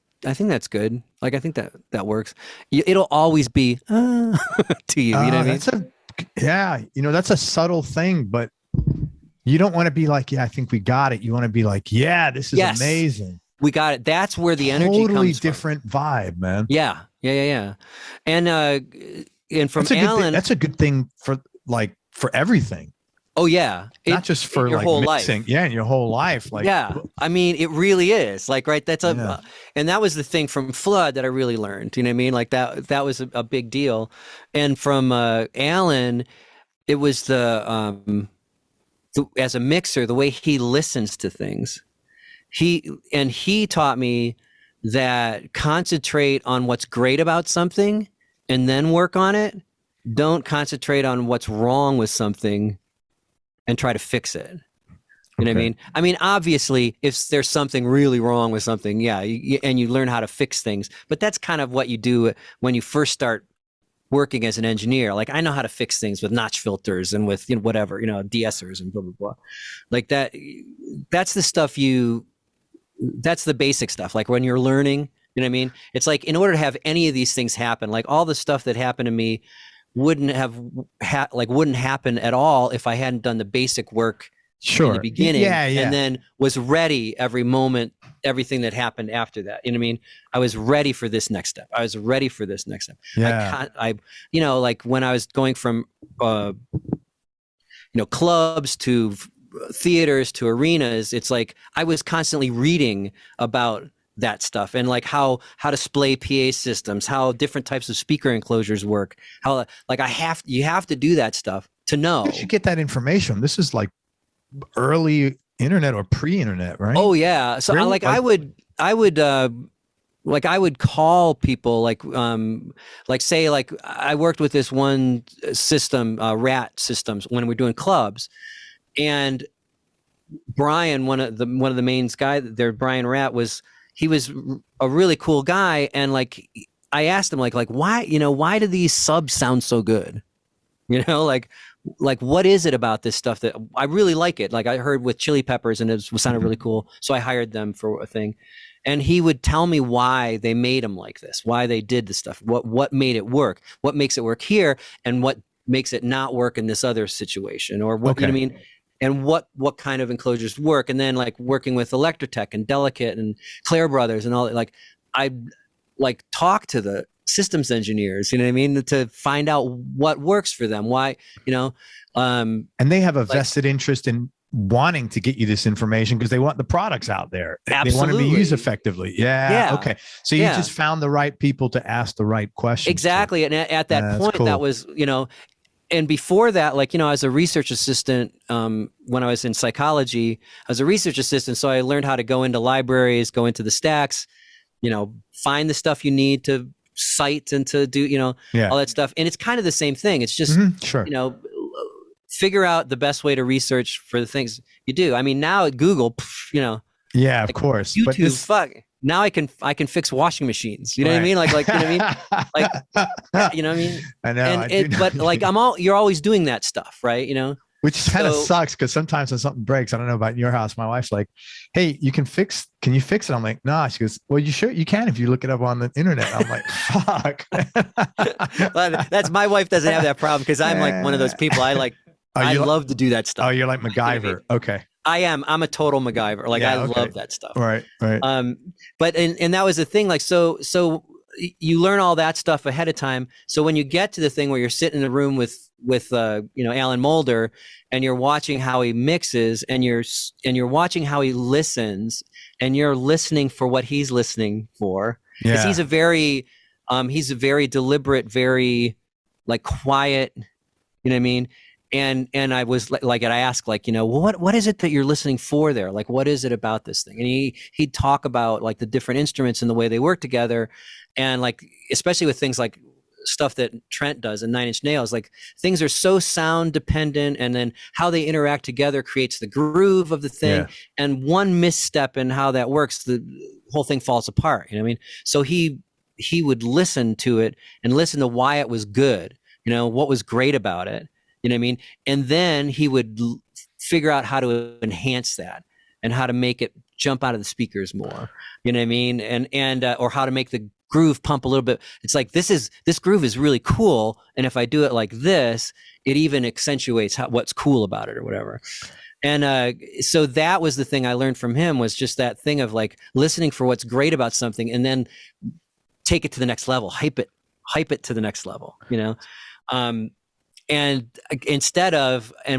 good. Like, I think that works. It'll always be to you. You know what I mean? That's a subtle thing, but you don't want to be like, I think we got it. You want to be like, this is amazing. We got it. That's where the energy comes from. Totally different vibe, man. Yeah. And from Alan, that's a good thing for everything. Oh yeah. Not just for your like whole mixing. life. Yeah. In your whole life. Like, yeah. I mean, it really is like, right. That's and that was the thing from Flood that I really learned, you know what I mean? Like that was a big deal. And from, Alan, it was as a mixer, the way he listens to things, he taught me that concentrate on what's great about something and then work on it. Don't concentrate on what's wrong with something and try to fix it. You know what I mean? I mean, obviously, if there's something really wrong with something, and you learn how to fix things. But that's kind of what you do when you first start working as an engineer. Like, I know how to fix things with notch filters and with whatever, de-essers and blah, blah, blah. Like that. That's the stuff that's the basic stuff. Like when you're learning, you know what I mean? It's like, in order to have any of these things happen, like all the stuff that happened to me wouldn't happen at all if I hadn't done the basic work in the beginning and then was ready every moment, everything that happened after that. You know what I mean? I was ready for this next step. Yeah. Like when I was going from, clubs to theaters to arenas, it's like I was constantly reading about that stuff and like how to display PA systems, how different types of speaker enclosures work, how like you have to do that stuff to know. You should get that information. This is like early internet or pre-internet, right? Oh yeah. So really? I would call people like say like I worked with this one system, Rat Systems, when we're doing clubs, and Brian, one of the main guys there, Brian Rat, he was a really cool guy. And like, I asked him like, why do these subs sound so good? Like what is it about this stuff that I really like it? Like I heard with Chili Peppers and it sounded really cool. So I hired them for a thing. And he would tell me why they made them like this, why they did the stuff, what made it work, what makes it work here, and what makes it not work in this other situation, or what, you know what I mean? and what kind of enclosures work. And then like working with Electrotech and Delicate and Clare Brothers and all that, like I like talk to the systems engineers, you know what I mean, to find out what works for them, why, you know. And they have a vested interest in wanting to get you this information because they want the products out there. Absolutely. They want to be used effectively. Yeah. Okay. So you just found the right people to ask the right questions. Exactly. And at that point, cool. That was, you know, and before that, like, you know, as a research assistant, when I was in psychology, I was a research assistant. So I learned how to go into libraries, go into the stacks, you know, find the stuff you need to cite and to do, you know, all that stuff. And it's kind of the same thing. It's just, you know, figure out the best way to research for the things you do. I mean, now at Google, you know. Yeah, like of course. YouTube, now I can fix washing machines. You know what I mean? Like, you know what I mean? Like, you know what I mean? I know. But like, you're always doing that stuff, right? You know? Which kind of sucks because sometimes when something breaks, I don't know about in your house, my wife's like, hey, can you fix it? I'm like, nah. She goes, well, you can if you look it up on the internet. I'm like, fuck. Well, that's my wife doesn't have that problem because I'm like one of those people. I love to do that stuff. Oh, you're like MacGyver. Okay. I am. I'm a total MacGyver. Like I love that stuff. Right. But and that was the thing. Like so you learn all that stuff ahead of time. So when you get to the thing where you're sitting in a room with you know, Alan Moulder, and you're watching how he mixes, and you're watching how he listens, and you're listening for what he's listening for. Because he's a very deliberate, very like quiet. You know what I mean? And I was like, I asked, like, you know, what is it that you're listening for there? Like, what is it about this thing? And he'd talk about like the different instruments and the way they work together. And like, especially with things like stuff that Trent does in Nine Inch Nails, like things are so sound dependent, and then how they interact together creates the groove of the thing. Yeah. And one misstep in how that works, the whole thing falls apart. You know what I mean? So he would listen to it and listen to why it was good, you know, what was great about it. You know what I mean? And then he would figure out how to enhance that and how to make it jump out of the speakers more. You know what I mean? And or how to make the groove pump a little bit. It's like, this groove is really cool, and if I do it like this, it even accentuates what's cool about it or whatever. And so that was the thing I learned from him, was just that thing of like listening for what's great about something and then take it to the next level, hype it to the next level, you know? And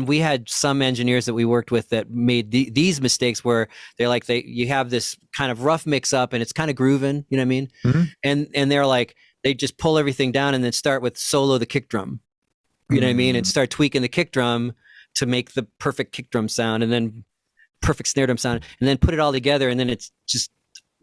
we had some engineers that we worked with that made these mistakes where you have this kind of rough mix up and it's kind of grooving, you know what I mean? Mm-hmm. And they're like, they just pull everything down and then start with solo the kick drum, you know what I mean? And start tweaking the kick drum to make the perfect kick drum sound, and then perfect snare drum sound, and then put it all together, and then it's just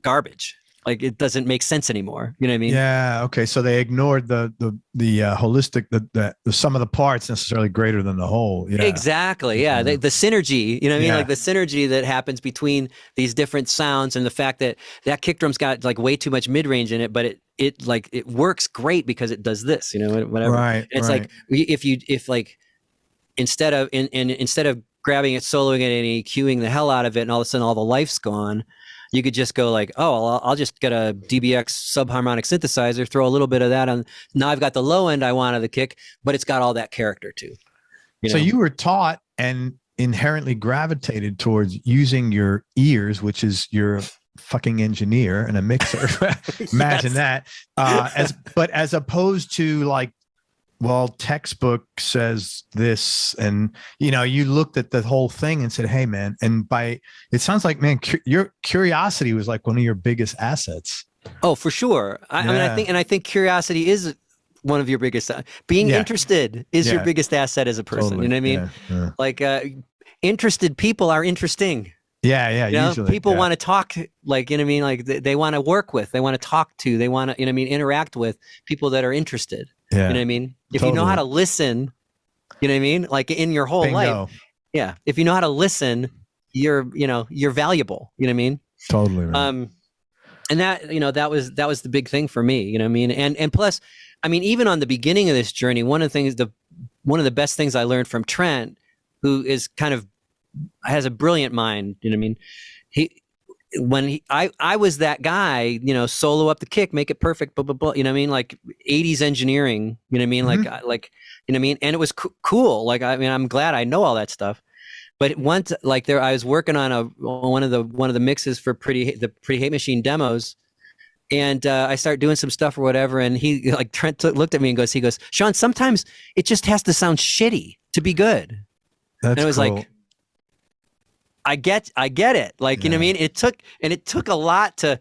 garbage. Like, it doesn't make sense anymore. You know what I mean? Yeah. Okay. So they ignored the holistic, the sum of the parts necessarily greater than the whole. Yeah. Exactly. Yeah. The synergy, you know what I mean? Like the synergy that happens between these different sounds, and the fact that kick drum's got like way too much mid range in it, but it works great because it does this, you know, whatever. Right. And it's like, if instead of grabbing it, soloing it, and EQing the hell out of it, and all of a sudden all the life's gone, you could just go like, oh, I'll just get a DBX subharmonic synthesizer, throw a little bit of that on. Now I've got the low end I want of the kick, but it's got all that character too. So you were taught and inherently gravitated towards using your ears, which is your fucking engineer and a mixer. Imagine that. As opposed to like, well, textbook says this, and you looked at the whole thing and said, hey man, and it sounds like, man, your curiosity was like one of your biggest assets. Oh, for sure. I mean, I think curiosity is one of your biggest, being interested is your biggest asset as a person. Totally. You know what I mean? Yeah. Like, interested people are interesting. Yeah. Usually people want to talk, like, you know what I mean? Like they want to work with, they want to talk to, they want to, you know what I mean, interact with people that are interested. Yeah. You know what I mean? If you know how to listen, you know what I mean? Like in your whole life. Yeah. If you know how to listen, you're valuable. You know what I mean? Totally. Right. And that was the big thing for me, you know what I mean? And plus, I mean, even on the beginning of this journey, one of the best things I learned from Trent, who is kind of has a brilliant mind, you know what I mean? I was that guy, solo up the kick, make it perfect, blah, blah, blah, you know what I mean? Like 80s engineering, you know what I mean? Mm-hmm. Like, you know what I mean? And it was cool. Like, I mean, I'm glad I know all that stuff. but once like there, I was working on one of the mixes for the Pretty Hate Machine demos. And I start doing some stuff or whatever, and he like Trent looked at me and he goes, Sean, sometimes it just has to sound shitty to be good. That's and I was cool. like, I get it. Like, you know what I mean? It took a lot to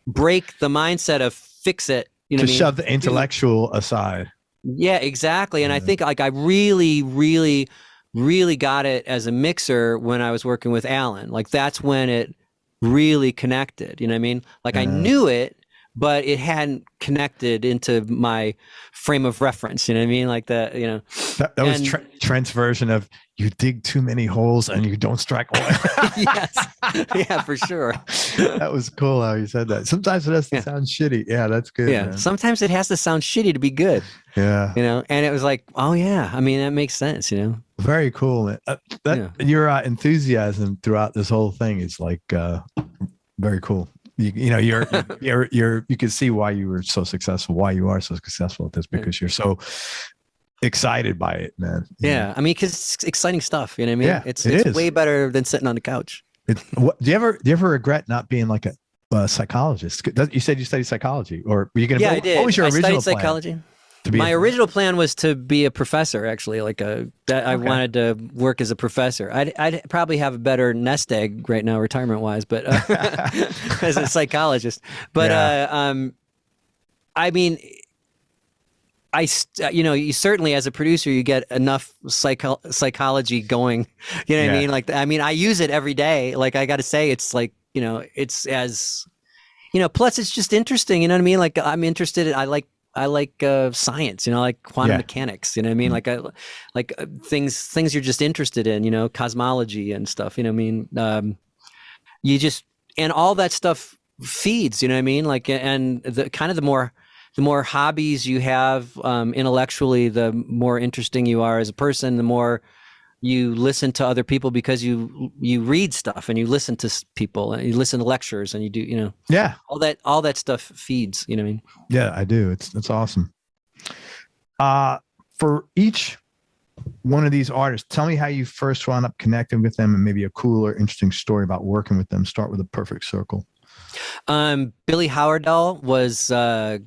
break the mindset of fix it. You know to what I mean? shove the intellectual aside. Yeah, exactly. And I think like I really, really, really got it as a mixer when I was working with Alan. Like that's when it really connected. You know what I mean? Like I knew it, but it hadn't connected into my frame of reference. You know what I mean? Like that, you know. That was Trent's version of you dig too many holes and you don't strike oil. Yes. Yeah, for sure. That was cool how you said that. Sometimes it has to sound shitty. Yeah, that's good. Yeah. Man. Sometimes it has to sound shitty to be good. Yeah. You know, and it was like, oh yeah. I mean, that makes sense, you know. Very cool, man. Your enthusiasm throughout this whole thing is like very cool. You know, you can see why you were so successful, why you are so successful at this, because you're so excited by it, man. Yeah, I mean, because it's exciting stuff. You know what I mean? Yeah, it's way better than sitting on the couch. Do you ever regret not being like a psychologist? You said you studied psychology, or were you going to? Yeah, I did. What was your original studied psychology. Plan? My original plan was to be a professor, actually. I wanted to work as a professor. I'd probably have a better nest egg right now, retirement wise, but as a psychologist. But I mean, you certainly as a producer, you get enough psychology going. You know what I mean? Like, I mean, I use it every day. Like, I got to say, it's like, you know, it's as, you know, plus it's just interesting. You know what I mean? Like, I'm interested. I like science, you know, like quantum mechanics, you know what I mean? Like things you're just interested in, you know, cosmology and stuff, you know what I mean? And all that stuff feeds, you know what I mean? Like, and the kind of the more hobbies you have intellectually, the more interesting you are as a person, the more you listen to other people because you read stuff and you listen to people and you listen to lectures and you do, you know, all that stuff feeds, you know what I mean? Yeah, I do. It's awesome. For each one of these artists, tell me how you first wound up connecting with them and maybe a cool or interesting story about working with them. Start with a Perfect Circle. Billy Howardell was the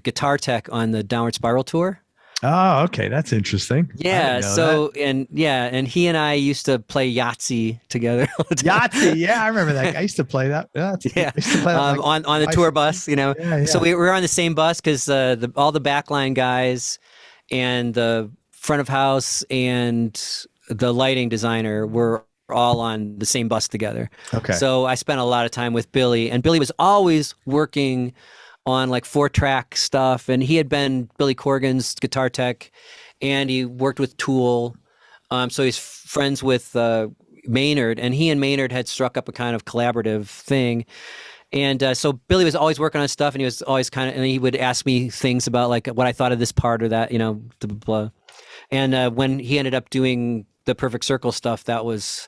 guitar tech on the Downward Spiral tour. Oh, okay. That's interesting. Yeah. So, and he and I used to play Yahtzee together. Yahtzee. Yeah. I remember that. I used to play that. Yeah. I used to play that, on the tour bus, you know? Yeah. So we were on the same bus because all the backline guys and the front of house and the lighting designer were all on the same bus together. Okay. So I spent a lot of time with Billy, and Billy was always working on like 4-track stuff, and he had been Billy Corgan's guitar tech, and he worked with Tool, so he's friends with Maynard, and he and Maynard had struck up a kind of collaborative thing, and so Billy was always working on stuff, and he was always and he would ask me things about like what I thought of this part or that, you know, blah, blah, blah. And when he ended up doing the Perfect Circle stuff, that was,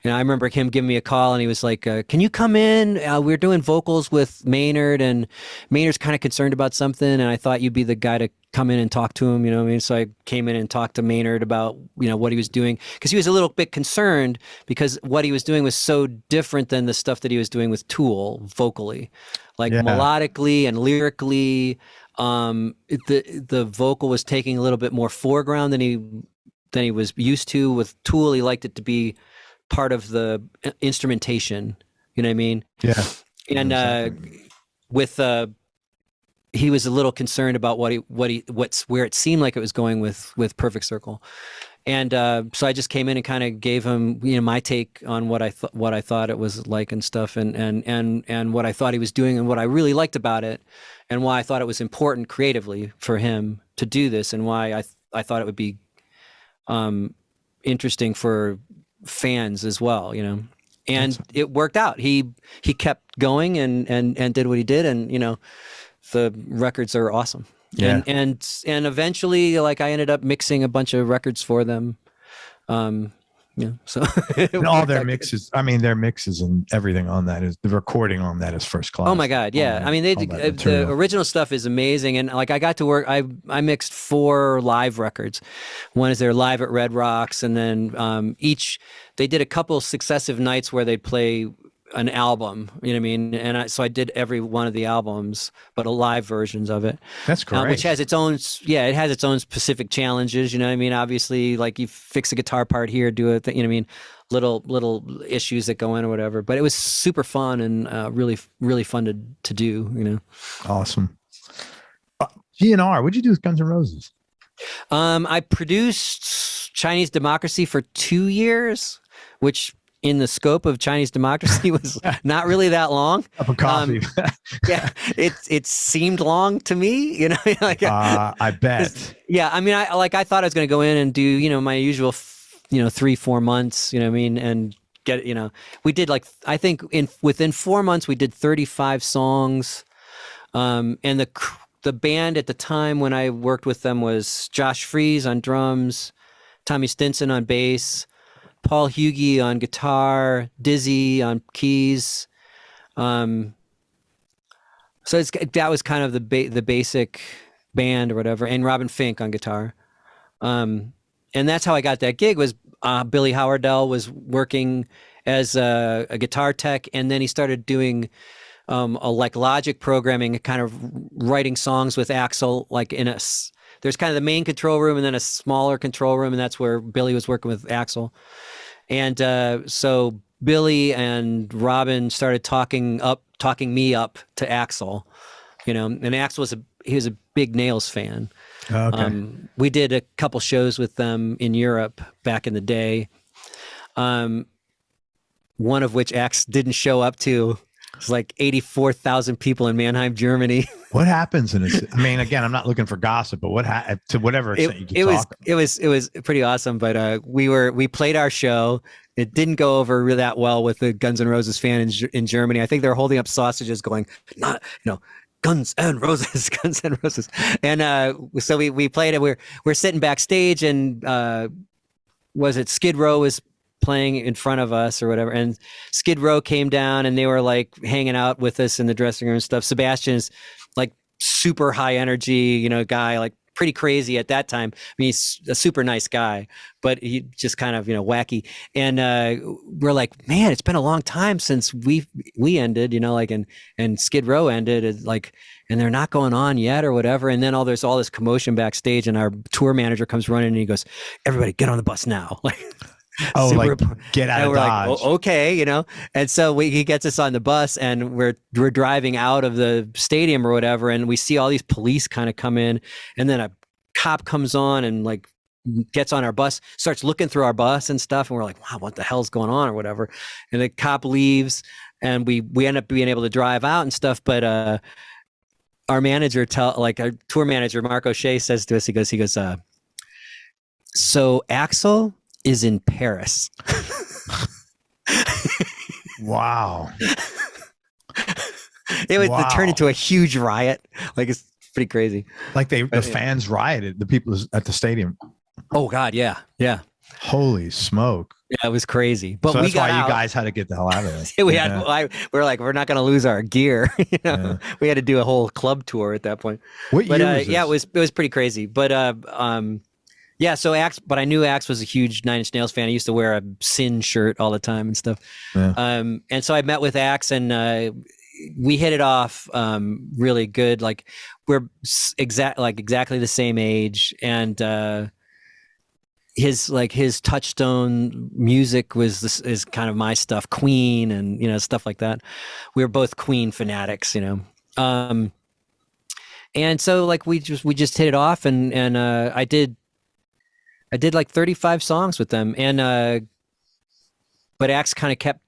you know, I remember him giving me a call and he was like, can you come in? We're doing vocals with Maynard, and Maynard's kind of concerned about something, and I thought you'd be the guy to come in and talk to him, you know what I mean? So I came in and talked to Maynard about, you know, what he was doing, because he was a little bit concerned because what he was doing was so different than the stuff that he was doing with Tool vocally, like melodically and lyrically. The vocal was taking a little bit more foreground than he was used to. With Tool, he liked it to be part of the instrumentation, you know what I mean? Yeah. And he was a little concerned about where it seemed like it was going with Perfect Circle. And so I just came in and kind of gave him, you know, my take on what I thought it was like and stuff, and what I thought he was doing and what I really liked about it, and why I thought it was important creatively for him to do this, and why I thought it would be interesting for fans as well, you know. And it worked out. He kept going and did what he did, and you know, the records are awesome. Yeah. And eventually, like, I ended up mixing a bunch of records for them. Yeah. So And all their mixes, I mean, their mixes and everything on that is the recording on that is first class. Oh my God. Yeah. I mean, the original stuff is amazing. And like, I got to work, I mixed 4 live records. One is their live at Red Rocks. And then, they did a couple successive nights where they'd play an album, you know what I mean? And so I did every one of the albums, but a live versions of it. That's great. Which has its own, it has its own specific challenges, you know what I mean? Obviously, like you fix a guitar part here, do it, you know what I mean? Little issues that go in or whatever, but it was super fun and really fun to do, you know? Awesome. GNR, what'd you do with Guns N' Roses? I produced Chinese Democracy for 2 years, which in the scope of Chinese Democracy was not really that long. Cup of coffee. Yeah, it seemed long to me, you know. Like, I bet. Yeah, I mean, I thought I was going to go in and do, you know, my usual, 3-4 months, you know what I mean, and get, you know, we did like, I think within 4 months we did 35 songs, and the band at the time when I worked with them was Josh Freese on drums, Tommy Stinson on bass, Paul Hughey on guitar, Dizzy on keys. So that was kind of the basic band or whatever, and Robin Fink on guitar. And that's how I got that gig. Was Billy Howardell was working as a guitar tech, and then he started doing like Logic programming, kind of writing songs with Axl, like there's kind of the main control room and then a smaller control room, and that's where Billy was working with Axl. And so Billy and Robin started talking me up to Axl, you know, and Axl he was a big Nails fan. Okay. We did a couple shows with them in Europe back in the day. One of which Axl didn't show up to. It's like 84,000 people in Mannheim, Germany. What happens in this? I mean, again, I'm not looking for gossip, but to whatever extent you can talk. It was pretty awesome. But we played our show. It didn't go over that well with the Guns N' Roses fan in Germany. I think they were holding up sausages, going, "Not, you know, Guns N' Roses, Guns N' Roses." And so we played it. We're sitting backstage, and was it Skid Row was playing in front of us or whatever, and Skid Row came down and they were like hanging out with us in the dressing room and stuff. Sebastian's like super high energy, you know, guy, like pretty crazy at that time. I mean, he's a super nice guy, but he just kind of, you know, wacky. And we're like, man, it's been a long time since we ended, you know, like, and Skid Row ended, like, and they're not going on yet or whatever. And then there's all this commotion backstage, and our tour manager comes running and he goes, "Everybody get on the bus now." Like, oh, so like get out of Dodge. Like, oh, okay, you know. And so he gets us on the bus, and we're driving out of the stadium or whatever, and we see all these police kind of come in, and then a cop comes on and like gets on our bus, starts looking through our bus and stuff, and we're like, wow, what the hell's going on or whatever. And the cop leaves, and we end up being able to drive out and stuff, but our manager our tour manager Mark O'Shea says to us, he goes, so Axl is in Paris. Wow. It turned into a huge riot. Like, it's pretty crazy. Like the fans rioted, the people at the stadium. Oh God. Yeah. Yeah. Holy smoke. Yeah, it was crazy. But so that's we got why out. You guys had to get the hell out of there. We're like, we're not going to lose our gear. You know? Yeah. We had to do a whole club tour at that point. What year was this? Yeah, it was pretty crazy. But yeah, so but I knew Axl was a huge Nine Inch Nails fan. I used to wear a Sin shirt all the time and stuff. Yeah. And so I met with Axl, and we hit it off really good. Like, we're exactly the same age, and his touchstone music is kind of my stuff, Queen and, you know, stuff like that. We were both Queen fanatics, you know. And so like we just hit it off, and I did like 35 songs with them, and but Axl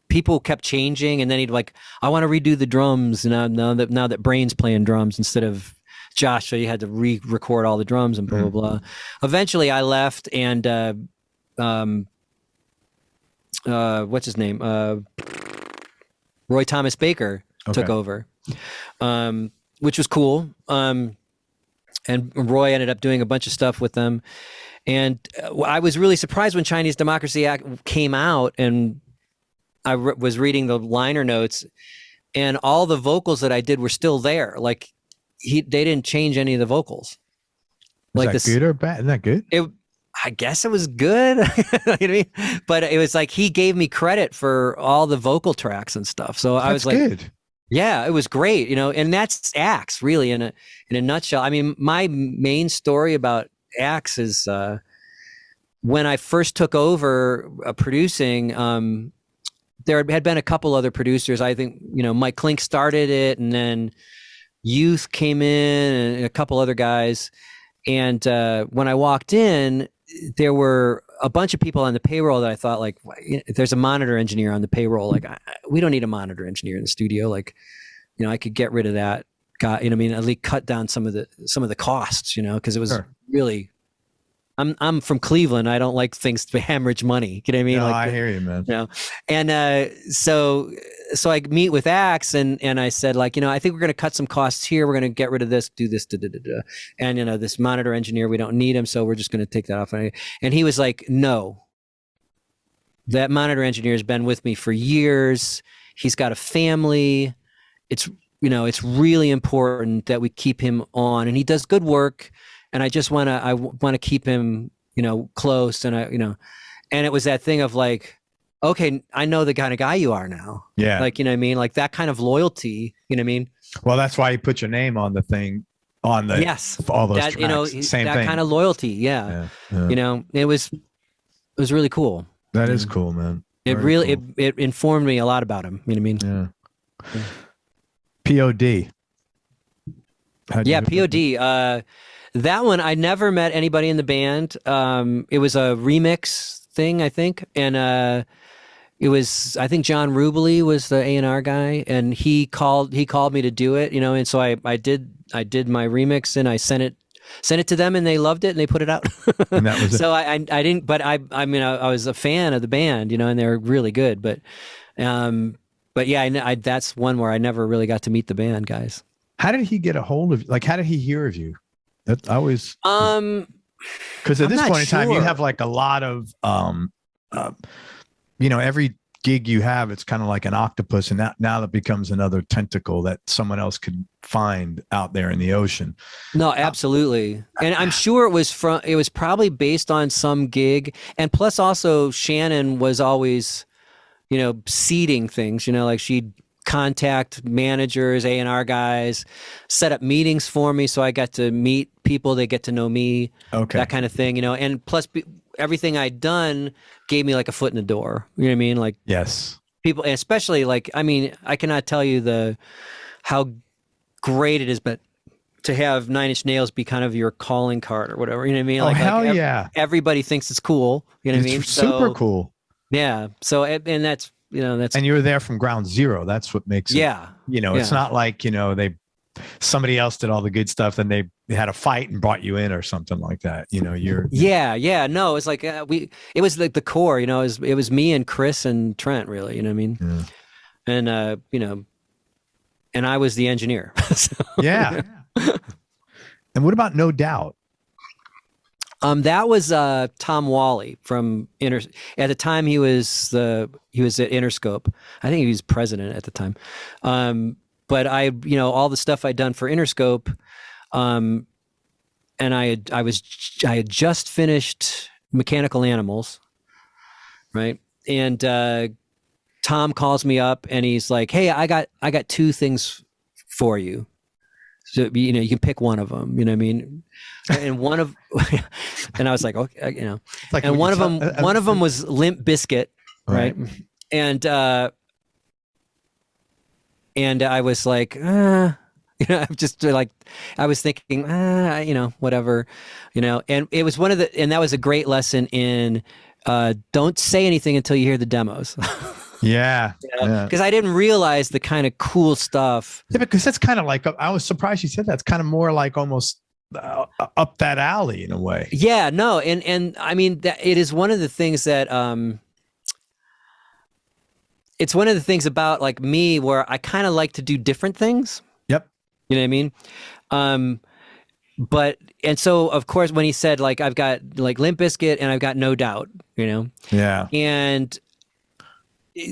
people kept changing, and then he'd like, I want to redo the drums now that Brain's playing drums instead of Josh, so you had to re-record all the drums and blah blah blah. Eventually I left, and what's his name, Roy Thomas Baker took over, which was cool. And Roy ended up doing a bunch of stuff with them. And I was really surprised when Chinese Democracy Act came out, and I was reading the liner notes, and all the vocals that I did were still there. Like they didn't change any of the vocals. Is that good or bad? Isn't that good? I guess it was good. You know what I mean? But it was like he gave me credit for all the vocal tracks and stuff. So I was like, good. Yeah, it was great, you know, and that's Axe really in a nutshell. I mean, my main story about Axe is when I first took over producing, there had been a couple other producers. I think, you know, Mike Klink started it, and then Youth came in and a couple other guys. And when I walked in, there were a bunch of people on the payroll that I thought, like, there's a monitor engineer on the payroll. Like, we don't need a monitor engineer in the studio. Like, you know, I could get rid of that guy. You know, I mean, at least cut down some of the costs. You know, because it was really. I'm from Cleveland. I don't like things to hemorrhage money. You know what I mean? No, like, I hear you, man. You know, and so I meet with Axe, and I said, like, you know, I think we're going to cut some costs here. We're going to get rid of this, do this, and you know, this monitor engineer, we don't need him, so we're just going to take that off. And he was like, no, that monitor engineer has been with me for years. He's got a family. It's, you know, it's really important that we keep him on, and he does good work. And I just want to keep him, you know, close. And and it was that thing of like, okay, I know the kind of guy you are now. Yeah. Like, you know what I mean? Like that kind of loyalty, you know what I mean? Well, that's why you put your name on the thing, on the, yes, all those that, tracks. you know, Same that thing. kind of loyalty. Yeah. You know, it was really cool. That is cool, man. It Very really, cool. it informed me a lot about him. You know what I mean? Yeah. P.O.D. Yeah. P.O.D. That one, I never met anybody in the band. It was a remix thing, I think. And it was, I think John Rubely was the A&R guy, and he called me to do it, you know. And so I did my remix, and I sent it to them, and they loved it, and they put it out. And that was it. So I didn't, but I mean, I was a fan of the band, you know, and they were really good. But yeah, that's one where I never really got to meet the band guys. How did he get a hold of, like, how did he hear of you? That I always, because at this point in time, you have like a lot of, you know, every gig you have, it's kind of like an octopus, and now that becomes another tentacle that someone else could find out there in the ocean. No, absolutely. And I'm sure it was probably based on some gig. And plus also Shannon was always, you know, seeding things, you know, like she'd contact managers, A&R guys, set up meetings for me. So I got to meet people, they get to know me, that kind of thing, you know, and plus everything I'd done gave me like a foot in the door. You know what I mean? Like, yes, people, and especially like, I mean, I cannot tell you how great it is, but to have Nine Inch Nails be kind of your calling card or whatever, you know what I mean? Like, hell yeah. Everybody thinks it's cool. You know what I mean? Super cool. Yeah. So, and that's, you know, and you were there from ground zero. That's what makes it, you know, it's not like, you know, somebody else did all the good stuff and they had a fight and brought you in or something like that. You know, no, it's like, it was like the core, you know, it was me and Chris and Trent really, you know what I mean? Yeah. And, you know, and I was the engineer. So, yeah. And what about No Doubt? That was Tom Wally from at the time he was at Interscope. I think he was president at the time. But I, you know, all the stuff I'd done for Interscope, and I had just finished Mechanical Animals, right? And Tom calls me up and he's like, "Hey, I got two things for you. So, you know, you can pick one of them, you know what I mean?" And and I was like, okay, you know, like, and one of them was Limp Bizkit, right? And I was like, you know, I'm just like, I was thinking, you know, whatever, you know, and it was and that was a great lesson in, don't say anything until you hear the demos. Yeah. Because I didn't realize the kind of cool stuff. Yeah, because that's kind of like, I was surprised you said that. It's kind of more like almost up that alley in a way. Yeah, no. And I mean, it is one of the things that, it's one of the things about like me where I kind of like to do different things. Yep. You know what I mean? and so of course when he said like I've got like Limp Bizkit and I've got No Doubt, Yeah. and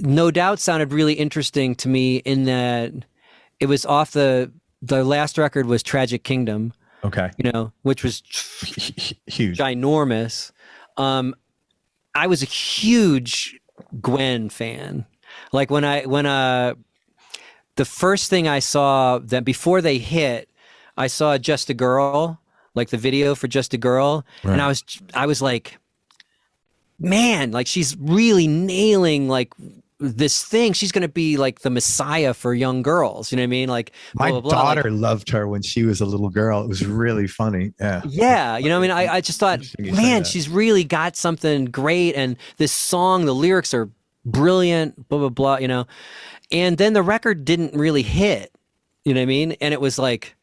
No Doubt sounded really interesting to me in that it was off the last record was Tragic Kingdom, Okay. which was Huge. ginormous. I was a huge Gwen fan. Like when the first thing I saw that before they hit, I saw Just a Girl, like the video for Just a Girl, Right. and I was like, man, like she's really nailing like this thing. She's going to be like the messiah for young girls. You know what I mean? Like My blah, blah, blah. daughter Like, loved her when she was a little girl. It was really funny. Yeah. yeah, you know what I mean? I just thought, Interesting you say man, that. she's really got something great, and this song, the lyrics are brilliant. Blah blah blah. And then the record didn't really hit. You know what I mean? And it was like,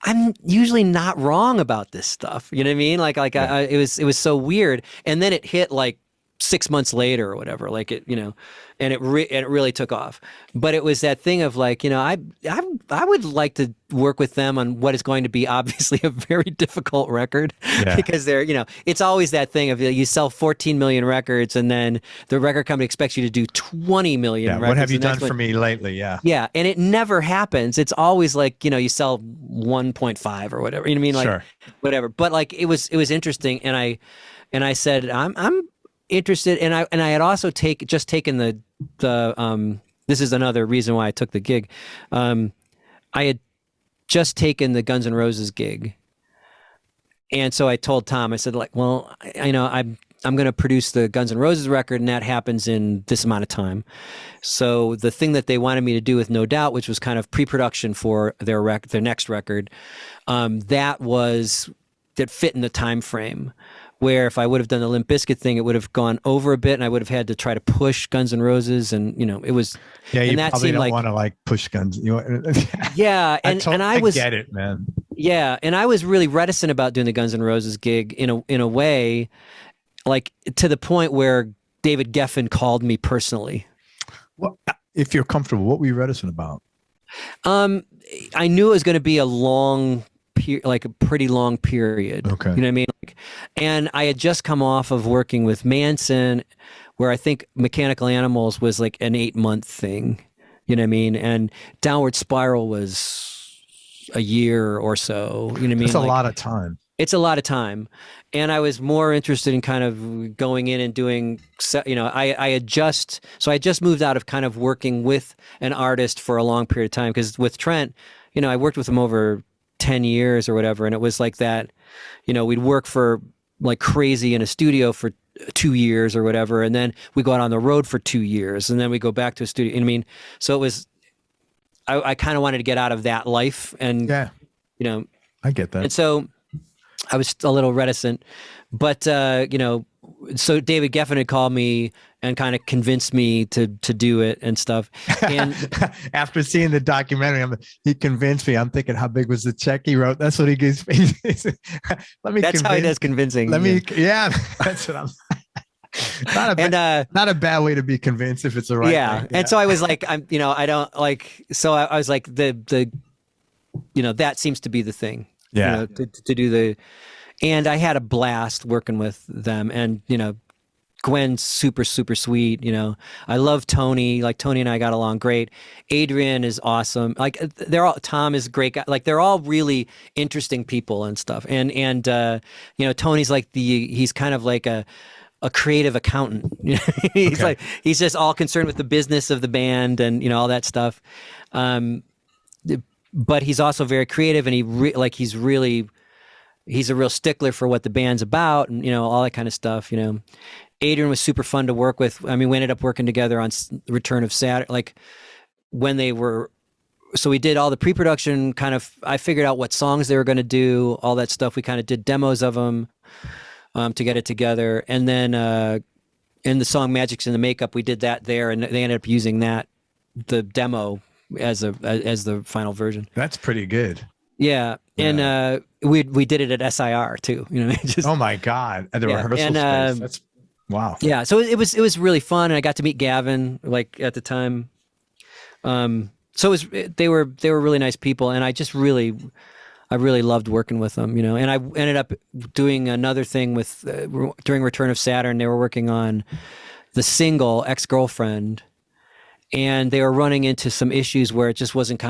I'm usually not wrong about this stuff. You know what I mean? Like Yeah. it was so weird. And then it hit like 6 months later or whatever, like it, and it really took off. But it was that thing of like, I would like to work with them on what is going to be obviously a very difficult record Yeah. because they're, it's always that thing of you sell 14 million records and then the record company expects you to do 20 million Yeah. records. What have you and done that's for me lately? Yeah. Yeah, and it never happens. It's always like, you sell 1.5 or whatever. You know what I mean? Like Sure. whatever. But like it was interesting, and I said I'm interested, and I had also taken the this is another reason why I took the gig. I had just taken the Guns N' Roses gig, and so I told Tom, I said like, well, I'm going to produce the Guns N' Roses record, and that happens in this amount of time. So the thing that they wanted me to do with No Doubt, which was kind of pre-production for their next record, that fit in the time frame. Where if I would have done the Limp Bizkit thing, it would have gone over a bit, and I would have had to try to push Guns N' Roses, and it was. Yeah, you and that probably seemed don't like, want to like push guns. yeah, and I was get it, man. Yeah, and I was really reticent about doing the Guns N' Roses gig in a way, like to the point where David Geffen called me personally. Well, if you're comfortable, what were you reticent about? I knew it was going to be like a pretty long period. Okay. You know what I mean? And I had just come off of working with Manson, where I think Mechanical Animals was like an 8-month thing. You know what I mean? And Downward Spiral was a year or so. You know what I mean? It's a lot of time. It's a lot of time. And I was more interested in kind of going in and doing, I had just moved out of kind of working with an artist for a long period of time. Because with Trent, I worked with him over 10 years or whatever. And it was like that, we'd work for like crazy in a studio for 2 years or whatever. And then we go out on the road for 2 years. And then we go back to a studio. You know what I mean? So it was, I kind of wanted to get out of that life. And, Yeah. I get that. And so I was a little reticent. But, so David Geffen had called me and kind of convinced me to do it and stuff. And after seeing the documentary, he convinced me. I'm thinking, how big was the check he wrote? That's what he gives me. That's how he does convincing. Yeah, that's what I'm. Not a bad way to be convinced if it's the right thing. Yeah. And so I was like, I don't like. So I was like, the that seems to be the thing. Yeah. To do the, and I had a blast working with them, and Gwen's super, super sweet. I love Tony. Like Tony and I got along great. Adrian is awesome. Like Tom is a great guy. Like they're all really interesting people and stuff. And Tony's like he's kind of like a creative accountant. He's Okay. like, he's just all concerned with the business of the band and, all that stuff. But he's also very creative, and he's a real stickler for what the band's about, and all that kind of stuff. Adrian was super fun to work with. I mean, we ended up working together on Return of Saturn, like when they were. So we did all the pre-production kind of. I figured out what songs they were going to do, all that stuff. We kind of did demos of them to get it together, and then in the song "Magic's in the Makeup," we did that there, and they ended up using the demo as the final version. That's pretty good. Yeah. And we did it at SIR too. Oh my God, at the rehearsal space. That's wow. Yeah. So it was really fun, and I got to meet Gavin like at the time. So they were really nice people, and I I really loved working with them, you know. And I ended up doing another thing with during Return of Saturn. They were working on the single Ex-Girlfriend, and they were running into some issues where it just wasn't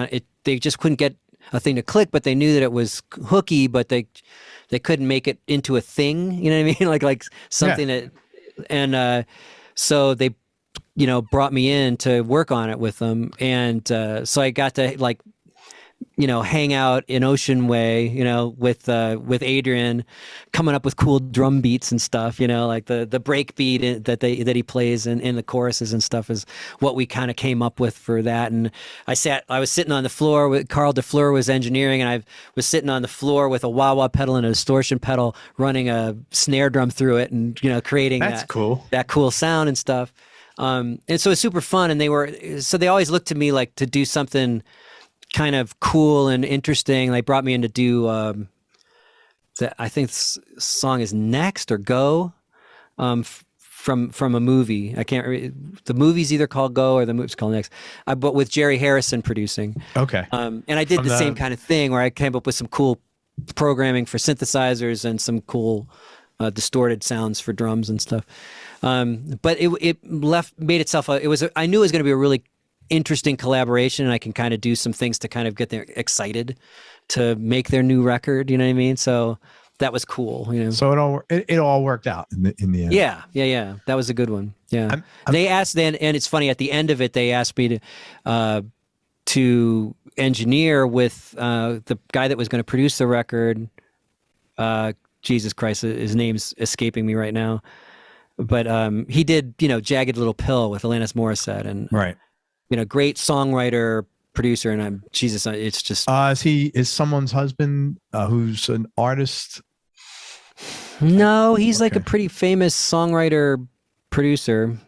they just couldn't get a thing to click, but they knew that it was hooky, but they couldn't make it into a thing. You know what I mean? Like something that, and so they, you know, brought me in to work on it with them, and so I got to like, you know, hang out in Ocean Way, you know, with Adrian, coming up with cool drum beats and stuff, you know, like the break beat that he plays in the choruses and stuff is what we kind of came up with for that. And I was sitting on the floor with Carl DeFleur was engineering, and I was sitting on the floor with a wah-wah pedal and a distortion pedal, running a snare drum through it, and, you know, creating that cool sound and stuff. And so it's super fun. And they always looked to me like to do something kind of cool and interesting. They brought me in to do I think the song is Next or Go, from a movie. I can't remember. The movie's either called Go or the movie's called Next, but with Jerry Harrison producing. Okay. And I did the same kind of thing where I came up with some cool programming for synthesizers and some cool distorted sounds for drums and stuff. But it made itself I knew it was going to be a really interesting collaboration, and I can kind of do some things to kind of get them excited to make their new record. You know what I mean? So that was cool. You know. So it all worked out in the end. Yeah. That was a good one. Yeah. They asked then, and it's funny, at the end of it, they asked me to engineer with the guy that was going to produce the record. Jesus Christ, his name's escaping me right now. But he did, you know, Jagged Little Pill with Alanis Morissette, and right. You know, great songwriter, producer, and it's just. Is someone's husband who's an artist? No, he's like a pretty famous songwriter, producer.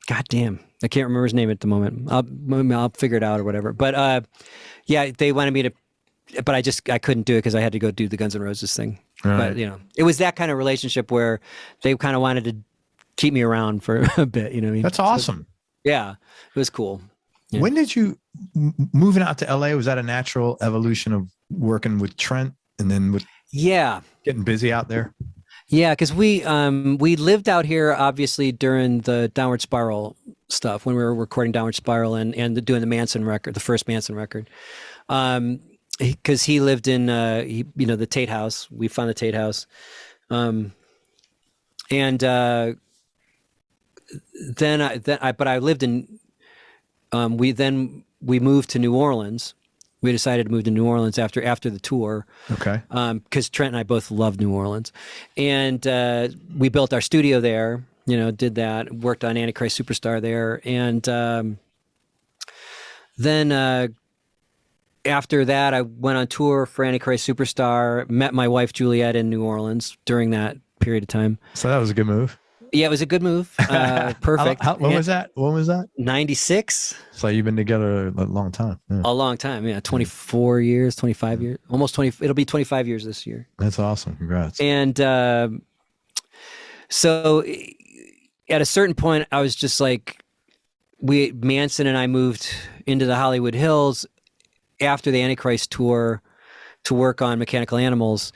God damn, I can't remember his name at the moment. I'll figure it out or whatever. But yeah, they wanted me to, but I couldn't do it because I had to go do the Guns N' Roses thing. Right. But you know, it was that kind of relationship where they kind of wanted to keep me around for a bit. You know what I mean? That's awesome. So, yeah, it was cool. Yeah. When did you moving out to LA? Was that a natural evolution of working with Trent and then with getting busy out there? Yeah, because we lived out here obviously during the Downward Spiral stuff when we were recording Downward Spiral and doing the Manson record, the first Manson record. Because he lived in the Tate House. We found the Tate House, but I lived in. We moved to New Orleans. We decided to move to New Orleans after the tour. Okay. Because Trent and I both love New Orleans, and we built our studio there. You know, did that. Worked on Antichrist Superstar there, and then after that, I went on tour for Antichrist Superstar. Met my wife Juliet in New Orleans during that period of time. So that was a good move. Yeah, it was a good move. Perfect. When was that? 96. So you've been together a long time. Yeah. A long time, yeah. 24 years, 25 years, almost 20. It'll be 25 years this year. That's awesome. Congrats. And so at a certain point, I was just like, Manson and I moved into the Hollywood Hills after the Antichrist tour to work on Mechanical Animals.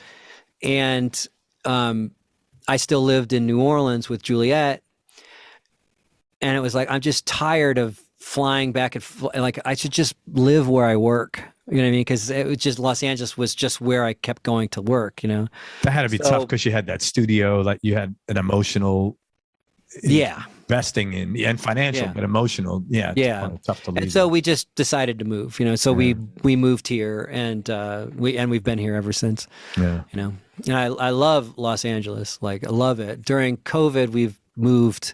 And I still lived in New Orleans with Juliet, and it was like, I'm just tired of flying back and like I should just live where I work. You know what I mean? Because it was just Los Angeles was just where I kept going to work. You know, that had to be tough because you had that studio, like you had an emotional, investing in and financial, but emotional. Yeah, it's tough to leave. And so we just decided to move. You know, so we moved here, and we've been here ever since. Yeah, you know. And I love Los Angeles. Like, I love it. During COVID, we've moved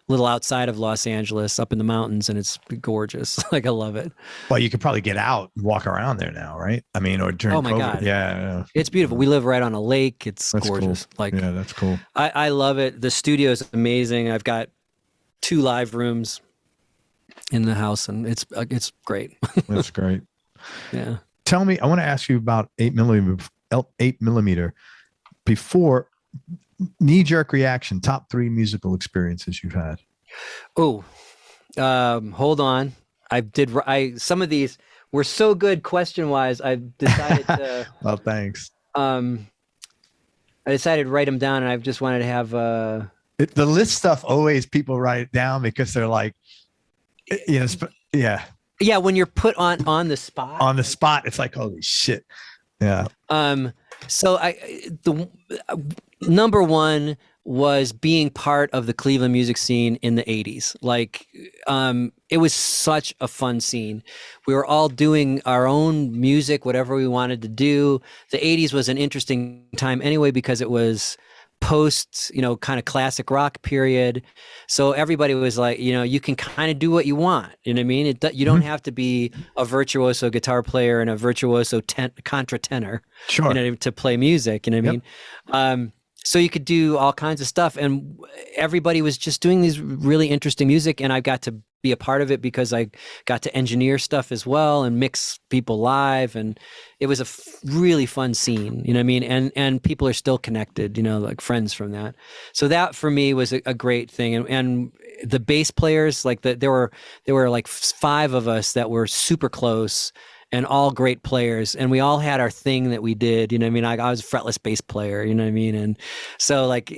a little outside of Los Angeles, up in the mountains, and it's gorgeous. Like, I love it. Well, you could probably get out and walk around there now, right? I mean, or during COVID. My God. Yeah. It's beautiful. We live right on a lake. That's gorgeous. Cool. Like, yeah, that's cool. I love it. The studio is amazing. I've got 2 live rooms in the house, and it's great. That's great. Yeah. Tell me, I want to ask you about 8mm. Before, knee-jerk reaction, top 3 musical experiences you've had. Oh, hold on. Some of these, were so good question wise. I've decided to. Well, thanks. I decided to write them down, and I just wanted to have. The list stuff always people write it down because they're like, yeah. Yeah, when you're put on the spot. On the spot, it's like, holy shit. Yeah. So the number one was being part of the Cleveland music scene in the 80s. Like, it was such a fun scene. We were all doing our own music, whatever we wanted to do. The 80s was an interesting time anyway, because it was post, kind of classic rock period. So everybody was like, you can kind of do what you want. You know what I mean? You don't have to be a virtuoso guitar player and a virtuoso contratenor, sure, to play music. You know what I mean? So you could do all kinds of stuff, and everybody was just doing these really interesting music, and I got to be a part of it because I got to engineer stuff as well and mix people live, and it was a really fun scene, you know what I mean? And people are still connected, like friends from that. So that for me was a great thing, and the bass players, like there were like 5 of us that were super close and all great players, and we all had our thing that we did, you know what I mean? I was a fretless bass player, you know what I mean? And so like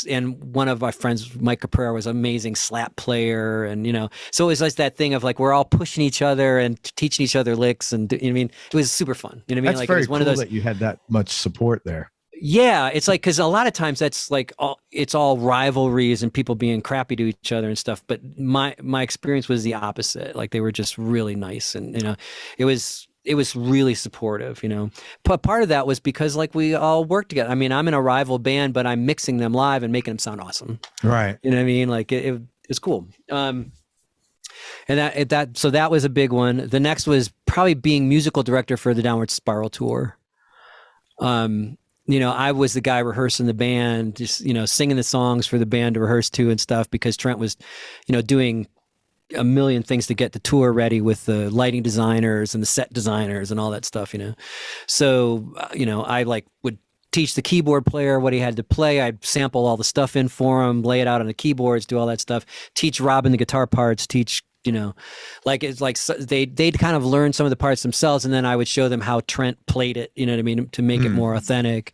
and one of my friends, Mike Caprera, was an amazing slap player, and so it was like that thing of like, we're all pushing each other and teaching each other licks, and you know what I mean? It was super fun, you know what I mean? That's like, very it was one cool of those that you had that much support there. Yeah, it's like, because a lot of times that's like it's all rivalries and people being crappy to each other and stuff. But my experience was the opposite. Like, they were just really nice, and it was really supportive. But part of that was because like we all worked together. I mean, I'm in a rival band, but I'm mixing them live and making them sound awesome. Right. You know what I mean? Like it was cool. And so that was a big one. The next was probably being musical director for the Downward Spiral tour. I was the guy rehearsing the band, just, singing the songs for the band to rehearse to and stuff, because Trent was, doing a million things to get the tour ready with the lighting designers and the set designers and all that stuff, So, I like would teach the keyboard player what he had to play. I'd sample all the stuff in for him, lay it out on the keyboards, do all that stuff, teach Robin the guitar parts, teach, like it's like they'd kind of learn some of the parts themselves, and then I would show them how Trent played it, you know what I mean, to make it more authentic.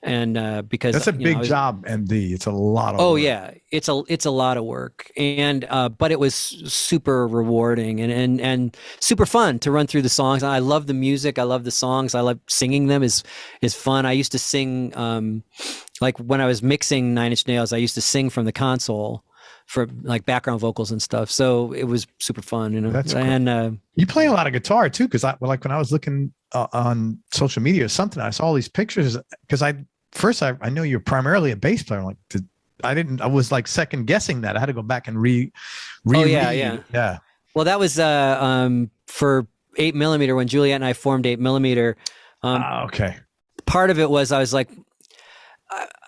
And because that's a big job, MD. It's a lot of work. Yeah, it's a lot of work, and but it was super rewarding and super fun to run through the songs. I love the music, I love the songs, I love singing them. Is fun. I used to sing like when I was mixing Nine Inch Nails, I used to sing from the console for like background vocals and stuff. So it was super fun, That's cool. And you play a lot of guitar too, because when I was looking on social media or something, I saw all these pictures. Because I know you're primarily a bass player. Like, I was like second guessing that. I had to go back and read. Yeah. Well, that was for 8mm when Juliet and I formed 8mm. Okay. Part of it was I was like,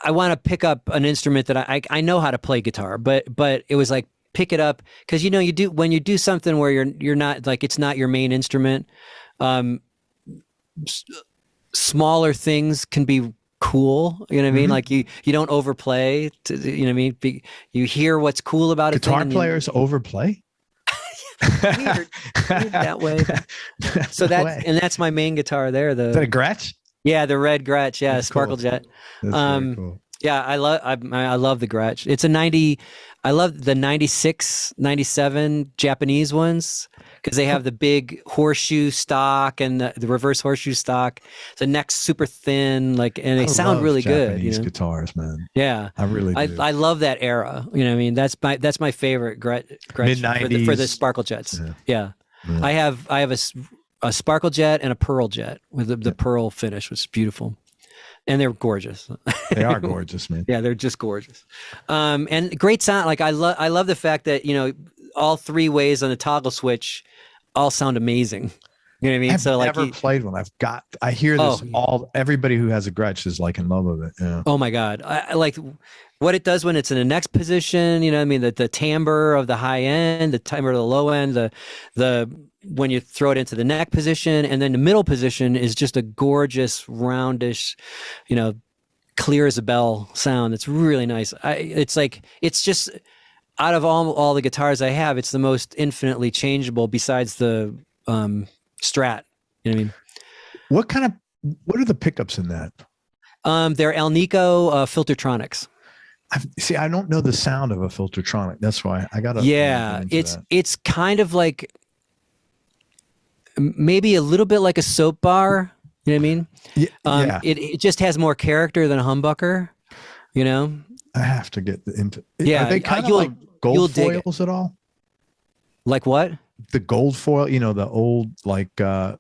I want to pick up an instrument that I know how to play guitar, but it was like, pick it up, because when you do something where you're not, like, it's not your main instrument, smaller things can be cool, you know what I mean? Like you don't overplay, you know what I mean? You hear what's cool about it. Guitar players overplay? Weird that way. So that's my main guitar there. Is that a Gretsch? Yeah, the red Gretsch. Yeah, that's Sparkle cool. Jet. That's very cool. Yeah, I love the Gretsch. It's a 90. I love the 96, 97 Japanese ones, because they have the big horseshoe stock and the reverse horseshoe stock. The neck's super thin, like, and they sound really good. Japanese guitars, man. Yeah, I really do. I love that era. You know what I mean? That's my favorite Gretsch mid-90s for the Sparkle Jets. Yeah. I have a Sparkle Jet and a Pearl Jet with the pearl finish, which is beautiful. And they're gorgeous. They are gorgeous, man. Yeah, they're just gorgeous. And great sound. Like, I love the fact that, all 3 ways on the toggle switch all sound amazing. You know what I mean? I've never played one. I hear this everybody who has a Gretsch is like in love with it. Yeah. Oh my God. I like what it does when it's in the next position, you know what I mean? The timbre of the high end, the timbre of the low end, the when you throw it into the neck position, and then the middle position is just a gorgeous, roundish, clear as a bell sound. It's really nice. It's just, out of all the guitars I have, it's the most infinitely changeable, besides the Strat. You know what I mean? What are the pickups in that? They're Alnico Filtertronics. I don't know the sound of a Filtertronic. That's why I gotta. Yeah, it's kind of like maybe a little bit like a soap bar. You know what I mean? Yeah. It just has more character than a humbucker. You know. I have to get into. Yeah, are they kind of like gold foils at all? Like what? The gold foil, the old like a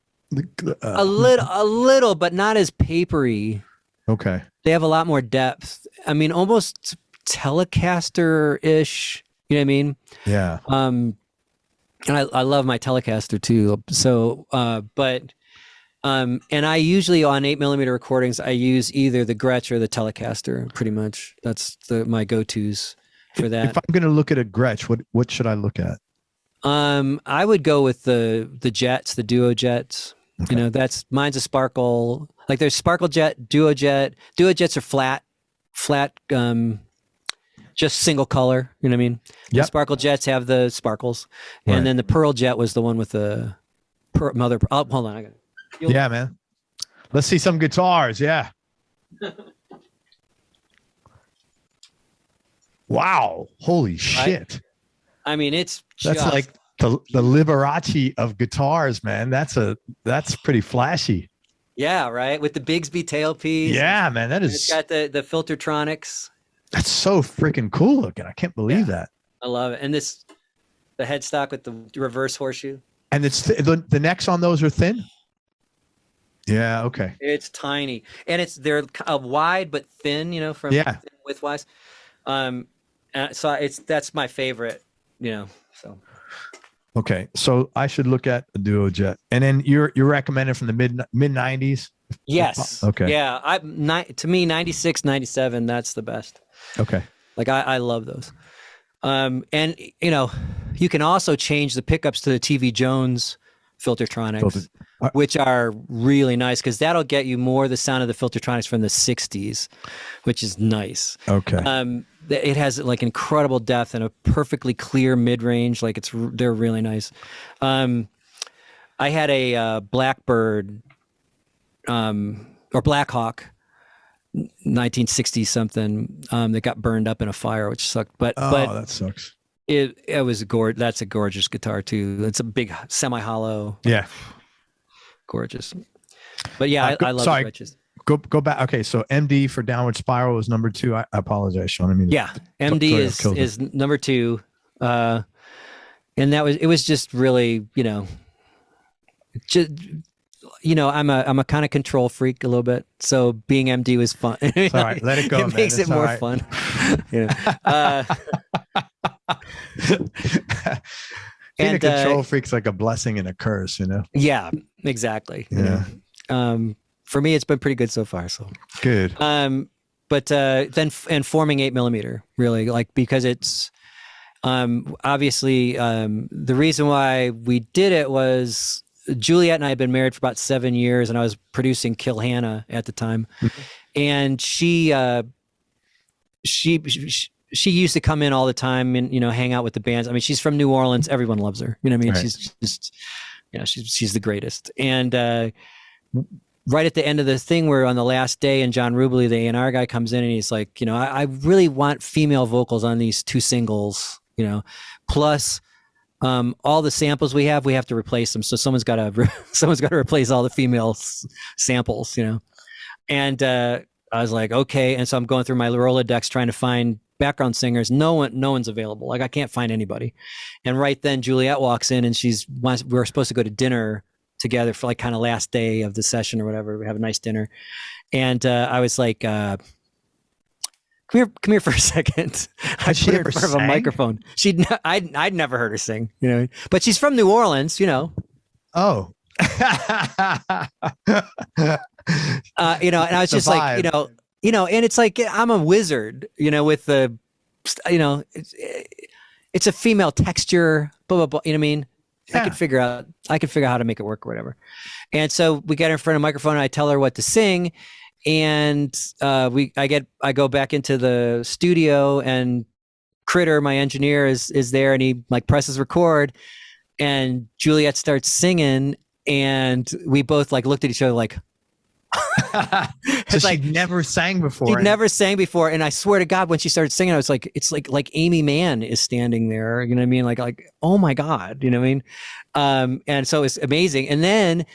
little, but not as papery. Okay. They have a lot more depth. I mean, almost Telecaster-ish. You know what I mean? Yeah. And I love my Telecaster too. So, and I usually on 8mm recordings, I use either the Gretsch or the Telecaster. Pretty much, that's my go-tos for that. If I'm going to look at a Gretsch, what should I look at? I would go with the Jets, the Duo Jets. Okay. Mine's a Sparkle. Like there's Sparkle Jet, Duo Jet. Duo Jets are flat, just single color. You know what I mean? Yep. The Sparkle Jets have the sparkles, and then the Pearl Jet was the one with the mother. Oh, hold on, yeah, man. Let's see some guitars. Yeah. Wow! Holy shit! I mean, that's like the Liberace of guitars, man. That's pretty flashy. Yeah, right. With the Bigsby tailpiece. Yeah, man. That is. It's got the Filtertronics. That's so freaking cool looking. I can't believe that. I love it. And the headstock with the reverse horseshoe. And it's the necks on those are thin. Yeah. Okay. It's tiny, and they're wide but thin. From thin width wise. So that's my favorite. So. Okay, so I should look at a Duo Jet, and then you're recommending from the mid '90s. Yes. Okay. Yeah. To me, 96, 97, that's the best. Okay. Like I love those. And you can also change the pickups to the TV Jones Filtertronics, which are really nice because that'll get you more the sound of the Filtertronics from the 60s, which is nice. Okay. It has like incredible depth and a perfectly clear mid-range. Like they're really nice. I had a Blackbird or Blackhawk 1960 something that got burned up in a fire, which sucked. But that sucks. It was gorgeous. That's a gorgeous guitar too. It's a big semi-hollow. Yeah. Gorgeous. But yeah, I love the Gretches. Go back. Okay, so MD for Downward Spiral was number 2. I apologize, Sean. I mean, MD is number 2, and it was just really, I'm a kind of control freak a little bit, so being MD was fun. All right, let it go. It makes it more fun. Being a control freak's like a blessing and a curse, Yeah, exactly. Yeah. For me, it's been pretty good so far. So good. But then forming 8mm really, like, because it's obviously the reason why we did it was Juliet and I had been married for about 7 years, and I was producing Kill Hannah at the time, and she used to come in all the time and hang out with the bands. I mean, she's from New Orleans. Everyone loves her. You know what I mean? Right. She's just she's the greatest. And right at the end of the thing, where on the last day, and John Rubley, the A&R guy, comes in and he's like, I really want female vocals on these 2 singles, plus all the samples we have to replace them. So someone's got to replace all the female samples, And I was like, okay. And so I'm going through my Rolodex trying to find background singers. No one's available. Like, I can't find anybody. And right then Juliet walks in, and we were supposed to go to dinner together for like kind of last day of the session or whatever. We have a nice dinner. And I was like, come here for a second. I put her in front of a microphone. I'd never heard her sing, but she's from New Orleans, Oh. And I was just like, and it's like, I'm a wizard, with the, it's a female texture, blah, blah, blah. You know what I mean? Yeah. I could figure out how to make it work or whatever. And so we get her in front of a microphone, and I tell her what to sing. And I go back into the studio, and Critter, my engineer, is there, and he like presses record, and Juliet starts singing, And we both like looked at each other like, so she'd never sang before. She'd never sang before. And I swear to God, when she started singing, I was like, it's like Amy Mann is standing there. You know what I mean? Like, oh my God, you know what I mean? And so it's amazing. And then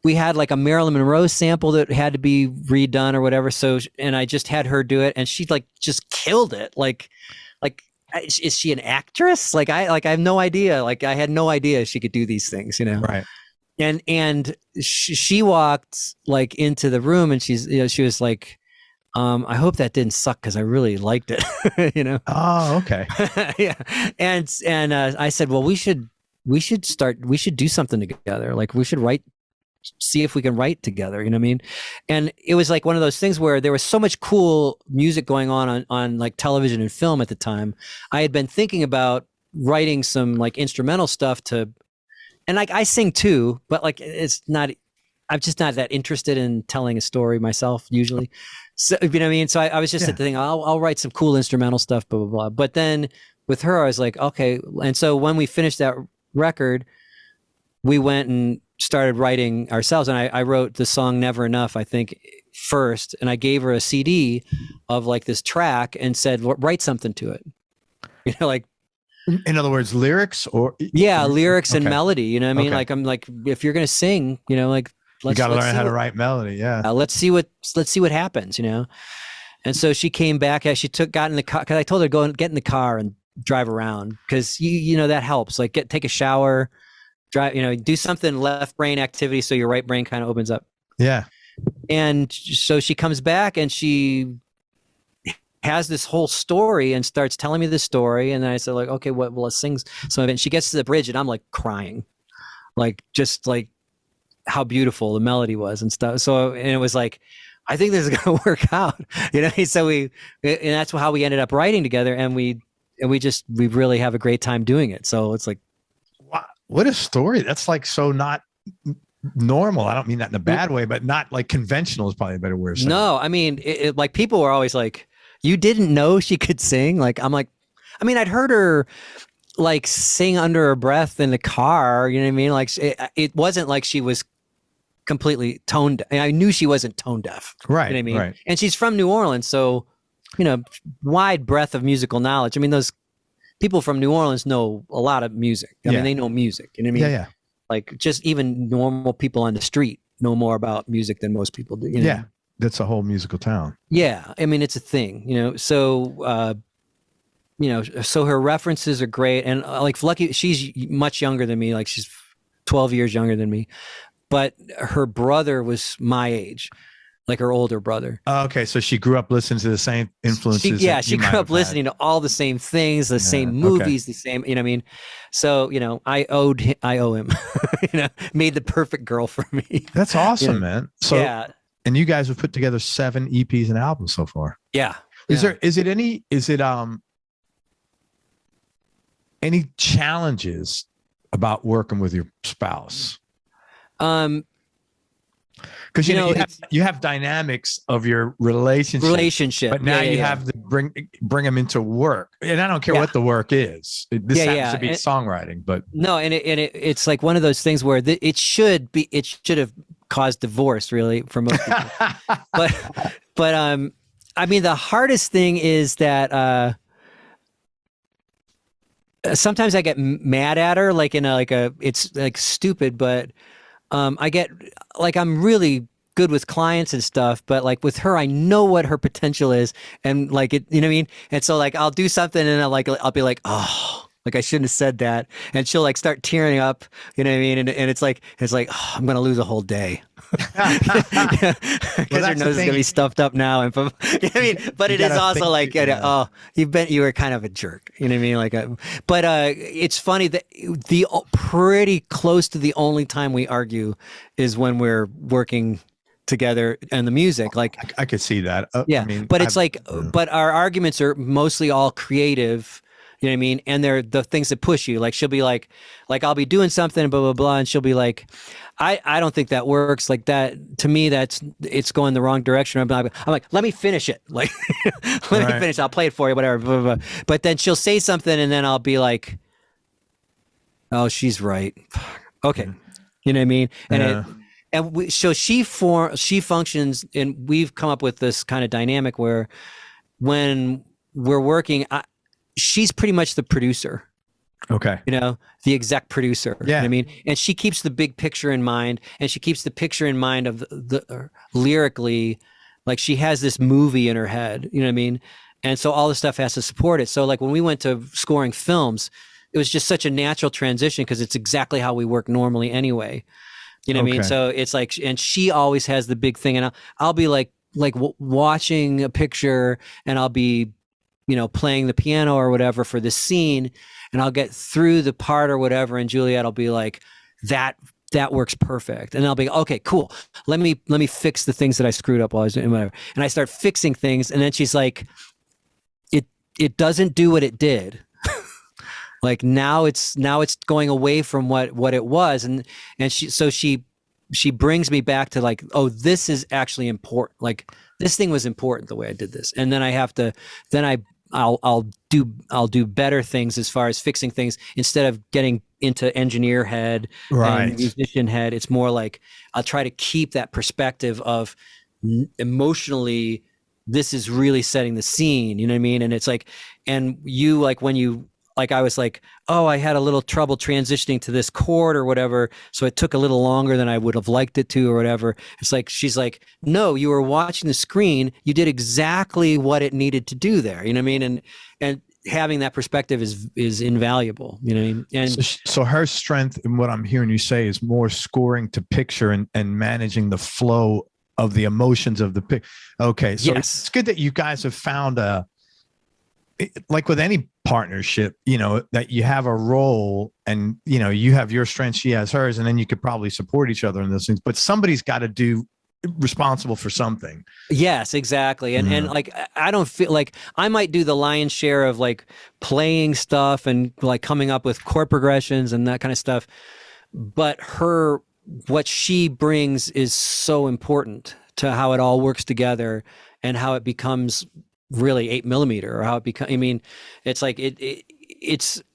we had like a Marilyn Monroe sample that had to be redone or whatever. So, and I just had her do it, and she like just killed it. Like, is she an actress? Like I have no idea. Like I had no idea she could do these things, you know? Right. And she walked like into the room, and she was like, I hope that didn't suck, because I really liked it. You know? Oh, okay. Yeah. And I said, well, we should do something together. Like we should see if we can write together. You know what I mean? And it was like one of those things where there was so much cool music going on like television and film at the time. I had been thinking about writing some like instrumental stuff and like I sing too, but like I'm just not that interested in telling a story myself usually. So, you know what I mean? So I was just thinking, I'll write some cool instrumental stuff, blah, blah, blah. But then with her, I was like, okay. And so when we finished that record, we went and started writing ourselves. And I wrote the song Never Enough, I think, first. And I gave her a CD of like this track and said, write something to it. You know, like, in other words, lyrics or lyrics and okay. melody. You know what I mean? Okay. Like I'm like, if you're gonna sing, you know, like you got to learn how to write melody. Yeah. Let's see what happens. You know. And so she came back. Got in the car, because I told her to get in the car and drive around, because you know that helps. Like take a shower, drive. You know, do something left brain activity so your right brain kind of opens up. Yeah. And so she comes back and she has this whole story and starts telling me the story. And then I said, like, okay, well, let's sing some of it. And she gets to the bridge and I'm like crying, like just like how beautiful the melody was and stuff. So, and it was like, I think this is going to work out, you know? So and that's how we ended up writing together. And we really have a great time doing it. So it's like, wow, what a story. That's like, so not normal. I don't mean that in a bad way, but not like conventional is probably a better word of saying. No, I mean, it like people were always like, you didn't know she could sing? Like, I'm like, I mean, I'd heard her like sing under her breath in the car, you know what I mean? Like it wasn't like she was completely tone deaf. I knew she wasn't tone deaf. Right. You know what I mean? Right. And she's from New Orleans. So, you know, wide breadth of musical knowledge. I mean, those people from New Orleans know a lot of music. I mean, they know music. You know what I mean? Yeah. Like just even normal people on the street know more about music than most people do. You know? Yeah. That's a whole musical town. Yeah. I mean, it's a thing, you know, so, you know, so her references are great. And like lucky, she's much younger than me. Like she's 12 years younger than me, but her brother was my age, like her older brother. Okay. So she grew up listening to the same influences. She grew up listening to all the same things, the same movies, the same, you know what I mean? So, you know, I owe him, you know, made the perfect girl for me. That's awesome, you know? man. So, yeah. And you guys have put together 7 EPs and albums so far. Yeah. Is it any challenges about working with your spouse? Because you know you have dynamics of your relationship, but now you have to bring them into work, and I don't care what the work is. This happens to be songwriting, but no, and it's like one of those things where it should have caused divorce really for most people, but I mean the hardest thing is that sometimes I get mad at her, like in it's like stupid, but I get like, I'm really good with clients and stuff, but like with her, I know what her potential is. And like, it, you know what I mean? And so like, I'll do something and I'll be like, oh, like I shouldn't have said that. And she'll like start tearing up, you know what I mean? And it's like, oh, I'm going to lose a whole day. Because her nose is going to be stuffed up now. And you know what I mean? But it is also like, oh, you were kind of a jerk. You know what I mean? Like, but it's funny that pretty close to the only time we argue is when we're working together and the music. Like I could see that. Yeah. I mean, but it's but our arguments are mostly all creative. You know what I mean? And they're the things that push you. Like she'll be like I'll be doing something, blah, blah, blah. And she'll be like, I don't think that works. Like that, to me, it's going the wrong direction. I'm like, let me finish it. Like, let me finish. I'll play it for you, whatever. Blah, blah, blah. But then she'll say something and then I'll be like, oh, she's right. Okay. You know what I mean? And Yeah. so she functions, and we've come up with this kind of dynamic where when we're working, she's pretty much the producer. Okay. The exec producer. You know what Yeah. I mean? And she keeps the big picture in mind, and she keeps the picture in mind of the lyrically, like she has this movie in her head, you know what I mean? And so all the stuff has to support it. So like when we went to scoring films, it was just such a natural transition because it's exactly how we work normally anyway. You know what I mean? Okay. So it's like, and she always has the big thing, and I'll be like watching a picture, and I'll be, playing the piano or whatever for this scene, and I'll get through the part or whatever, and Juliet will be like, that works perfect, and I'll be okay, cool. Let me fix the things that I screwed up while I was doing whatever, and I start fixing things, and then she's like, it doesn't do what it did. Like now it's going away from what it was, and she brings me back to like, oh, this is actually important. Like this thing was important the way I did this, and then I'll do better things as far as fixing things instead of getting into engineer head and musician head. It's more like I'll try to keep that perspective of emotionally, this is really setting the scene. You know what I mean? And it's like, and you like when you. Like I was like, oh, I had a little trouble transitioning to this chord or whatever, so it took a little longer than I would have liked it to or whatever. It's like she's like, no, you were watching the screen, you did exactly what it needed to do there. You know what I mean? And having that perspective is invaluable. You know what I mean? And so her strength, and what I'm hearing you say, is more scoring to picture and managing the flow of the emotions of the pic. Okay, so yes. It's good that you guys have found like with any partnership, that you have a role, and you have your strengths, she has hers, and then you could probably support each other in those things, but somebody's got to do responsible for something. Yes, exactly. And like I don't feel like I might do the lion's share of like playing stuff and like coming up with chord progressions and that kind of stuff, but what she brings is so important to how it all works together and how it becomes really 8mm, or how it becomes. I mean, it's like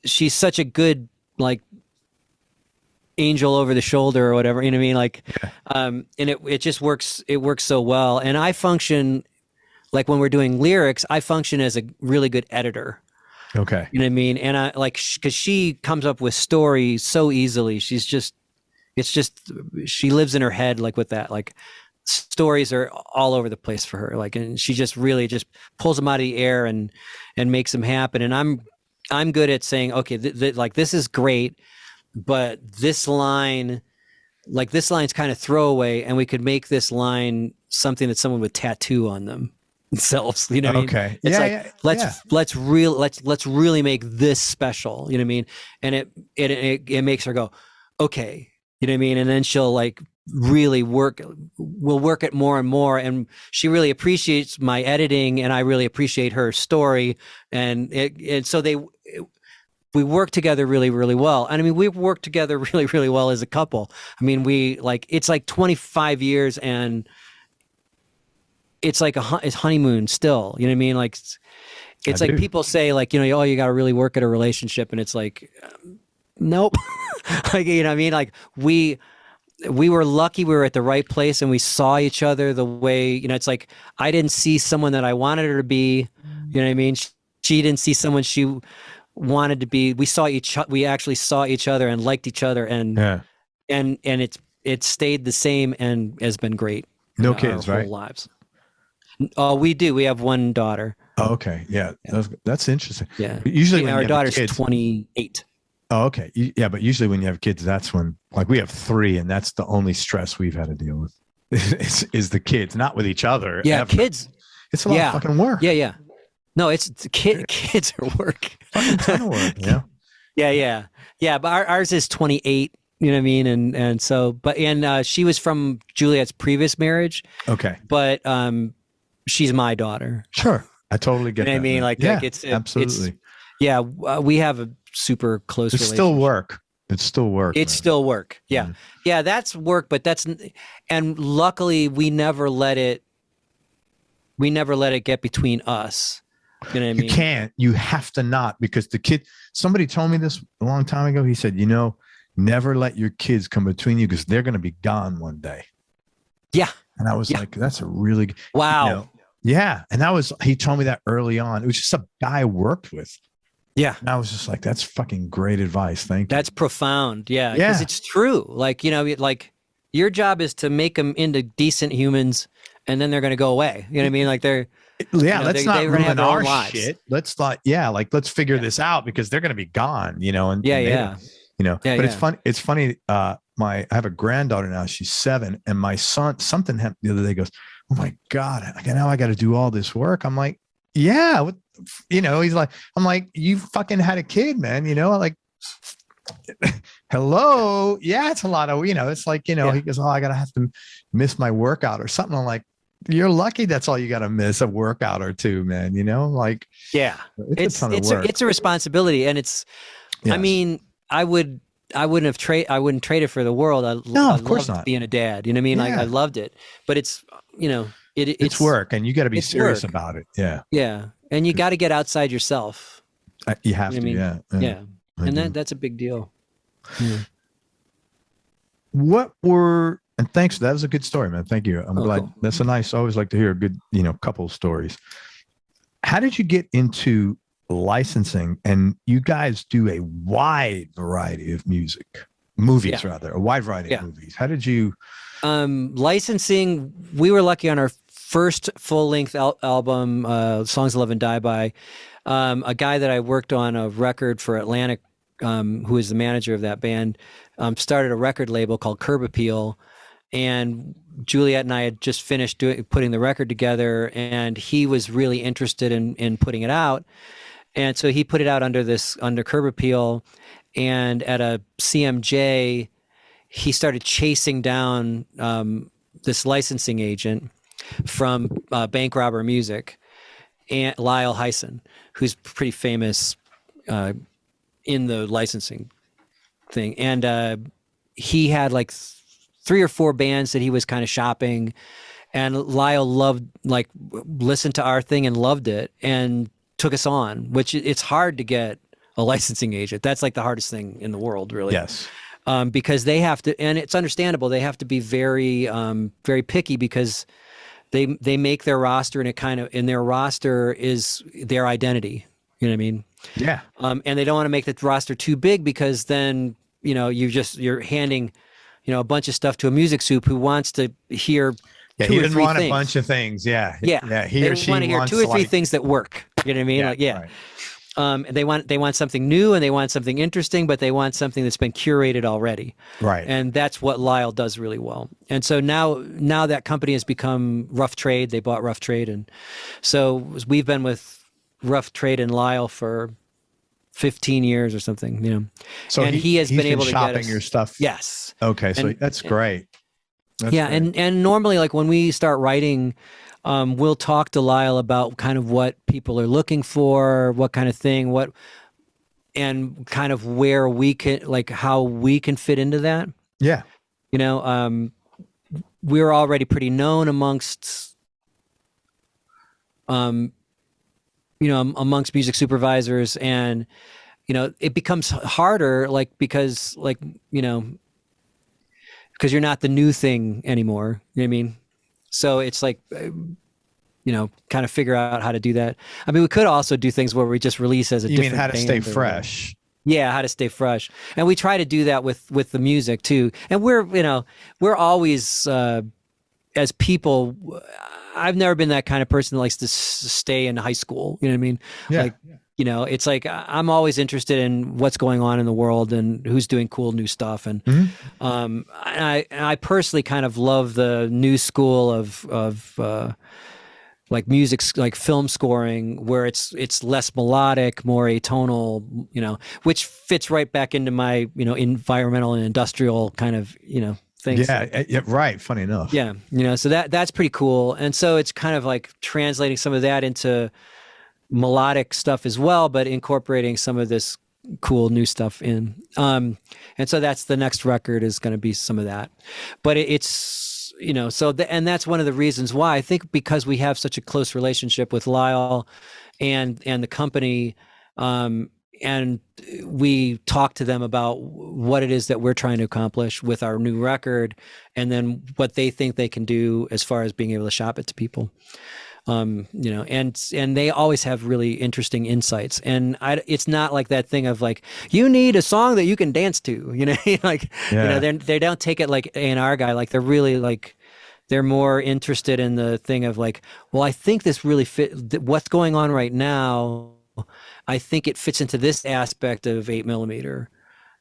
she's such a good like angel over the shoulder or whatever, you know what I mean? Like, and it just works. It works so well. And I function like when we're doing lyrics, I function as a really good editor. Okay. You know what I mean? And I like, cause she comes up with stories so easily. She lives in her head, like with that, like, stories are all over the place for her, like, and she just really just pulls them out of the air and makes them happen. And I'm good at saying, okay, like this is great, but this line's kind of throwaway, and we could make this line something that someone would tattoo on themselves. You know what I mean? Okay. It's let's really make this special. You know what I mean? And it makes her go, okay. You know what I mean? And then she'll like really we'll work it more and more, and she really appreciates my editing, and I really appreciate her story, and so we work together really, really well. And I mean, we've worked together really, really well as a couple. I mean, it's like 25 years, and it's like it's honeymoon still. You know what I mean? Like it's like people say like, oh, you got to really work at a relationship, and it's like, nope. Like, you know what I mean? Like we were lucky we were at the right place, and we saw each other the way, it's like I didn't see someone that I wanted her to be. You know what I mean? She didn't see someone she wanted to be. We actually saw each other and liked each other, and it stayed the same and has been great. No kids, right? Whole lives. Oh, we do. We have one daughter. Oh, okay. Yeah. That's interesting. Yeah. Usually when our you have daughter's kids, 28. Oh, okay. Yeah, but usually when you have kids, that's when, like, we have 3, and that's the only stress we've had to deal with is the kids, not with each other. Yeah, ever. kids. It's a lot of fucking work. Yeah. No, it's kids are work. Fucking ton of work. Yeah. Yeah. But ours is 28. You know what I mean? And so, she was from Juliet's previous marriage. Okay. But she's my daughter. Sure, I totally get that. I mean, like, it's absolutely. We have a super close relationship. Still work. It's still work. It's still work. Yeah. Yeah, that's work, but and luckily we never let it get between us. You know what I mean? You have to not, because somebody told me this a long time ago. He said, never let your kids come between you because they're going to be gone one day. Yeah. And I was like, that's a really, wow. Yeah. And he told me that early on. It was just a guy I worked with. Yeah. And I was just like, that's fucking great advice. Thank you. That's profound. Yeah. Because it's true. Like, like your job is to make them into decent humans and then they're going to go away. You know what I mean? Like let's not ruin our lives. shit. Let's not, let's figure this out because they're going to be gone, and but it's funny. It's funny. I have a granddaughter now. She's 7, and my son, something happened the other day. Goes, oh my God, now I got to do all this work. I'm like, yeah, he's like, I'm like, you fucking had a kid, man. Like, hello, yeah, it's a lot of, it's like, he goes, oh, I gotta have to miss my workout or something. I'm like, you're lucky that's all you gotta miss, a workout or two, man. Like, yeah, it's a responsibility, and it's. Yes. I mean, I wouldn't trade it for the world. Of course not. Being a dad, you know what I mean? Like I loved it, but it's it's work, and you got to be serious about it. Yeah, yeah, and you got to get outside yourself. You have to, yeah. And that's a big deal. Yeah. And thanks. That was a good story, man. Thank you. I'm glad. Cool. That's I always like to hear a good, couple stories. How did you get into licensing? And you guys do a wide variety of movies, a wide variety of movies. How did you? Licensing, we were lucky on our first full-length album, Songs Love and Die By. A guy that I worked on a record for Atlantic, who is the manager of that band, started a record label called Curb Appeal, and Juliet and I had just finished putting the record together, and he was really interested in putting it out, and so he put it out under Curb Appeal, and at a CMJ, he started chasing down this licensing agent from Bank Robber Music, and Lyle Hyson, who's pretty famous in the licensing thing. And he had like 3 or 4 bands that he was kind of shopping, and Lyle listened to our thing and loved it and took us on, which it's hard to get a licensing agent. That's like the hardest thing in the world, really. Yes. Because they have to, and it's understandable, they have to be very, very picky because they make their roster, and their roster is their identity. You know what I mean? Yeah. And they don't want to make the roster too big because then, you're handing, a bunch of stuff to a music soup who wants to hear he doesn't want a bunch of things. Yeah. He or she want to hear 2 or 3 things that work. You know what I mean? Right. They want something new, and they want something interesting, but they want something that's been curated already. Right. And that's what Lyle does really well. And so now that company has become Rough Trade. They bought Rough Trade, and so we've been with Rough Trade and Lyle for 15 years or something. So and he has been able to shopping get us, your stuff. Yes. Okay, so that's great. That's great. And normally, like when we start writing, we'll talk to Lyle about kind of what people are looking for, what kind of thing, and kind of where we can, like how we can fit into that. Yeah. We're already pretty known amongst, amongst music supervisors, and, it becomes harder, because you're not the new thing anymore. You know what I mean? So it's like, kind of figure out how to do that. I mean, we could also do things where we just release as a different band. You mean how to stay fresh? Yeah, how to stay fresh. And we try to do that with the music too. And we're always, as people, I've never been that kind of person that likes to stay in high school. You know what I mean? Yeah. It's like I'm always interested in what's going on in the world and who's doing cool new stuff. And I personally kind of love the new school of like music, like film scoring, where it's less melodic, more atonal, which fits right back into my environmental and industrial kind of things. Yeah, right. Funny enough. Yeah, so that's pretty cool. And so it's kind of like translating some of that into melodic stuff as well, but incorporating some of this cool new stuff in. And so that's the next record is going to be some of that. But it's, and that's one of the reasons why I think, because we have such a close relationship with Lyle and the company, and we talk to them about what it is that we're trying to accomplish with our new record, and then what they think they can do as far as being able to shop it to people. You know, and they always have really interesting insights. And it's not like that thing of like, you need a song that you can dance to, you know, like, Yeah. you know, they don't take it like A&R guy. Like they're really like, they're more interested in the thing of like, well, I think this really what's going on right now. I think it fits into this aspect of 8mm.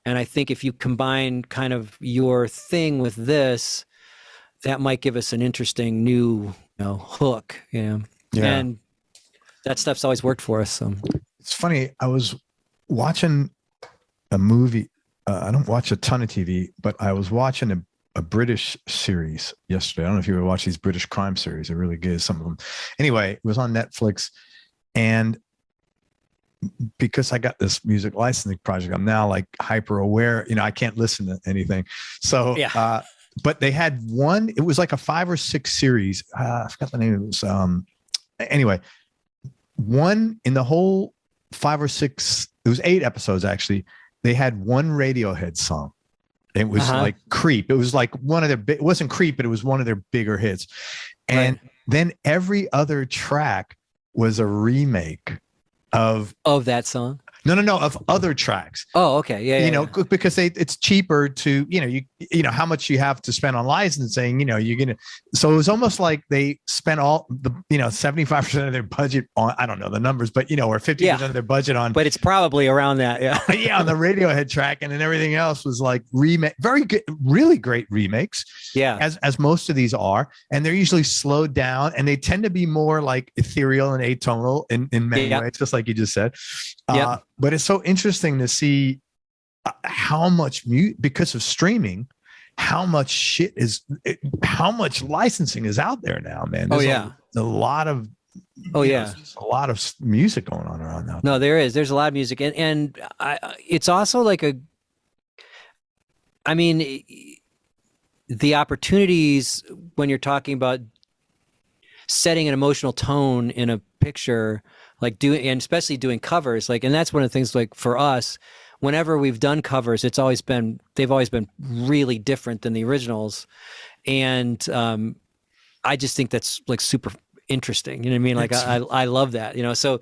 And I think if you combine kind of your thing with this, that might give us an interesting new, you know, hook, you know. Yeah. And that stuff's always worked for us. So it's funny. I was watching a movie. I don't watch a ton of TV, but I was watching a British series yesterday. I don't know if you ever watch these British crime series. They're really good, some of them. Anyway, it was on Netflix. And because I got this music licensing project, I'm now like hyper aware, you know, I can't listen to anything. So, yeah. But they had one, it was like a 5 or 6 series. I forgot the name. It was, anyway, one in the whole 5 or 6, it was 8 episodes actually. They had one Radiohead song. It was like Creep. It was like one of their, it wasn't Creep, but it was one of their bigger hits. And then every other track was a remake of that song. No, of other tracks. Oh, okay. Yeah. You know, because it's cheaper to, you know, you know, how much you have to spend on licensing, you know, you're going to, so it was almost like they spent all the, you know, 75% of their budget on, I don't know the numbers, but, you know, or 50% of their budget on. But it's probably around that. Yeah. Yeah. On the Radiohead track. And then everything else was like remake, very good, really great remakes. Yeah. As most of these are. And they're usually slowed down and they tend to be more like ethereal and atonal in many ways, just like you just said. But it's so interesting to see how much because of streaming, how much how much licensing is out there now, man. There's a lot of, a lot of music going on around now. No, there's a lot of music. And it's also like I mean, the opportunities when you're talking about setting an emotional tone in a picture, like and especially doing covers, like, and that's one of the things, like for us, whenever we've done covers, they've always been really different than the originals. And I just think that's like super interesting. You know what I mean? Like I love that, you know? So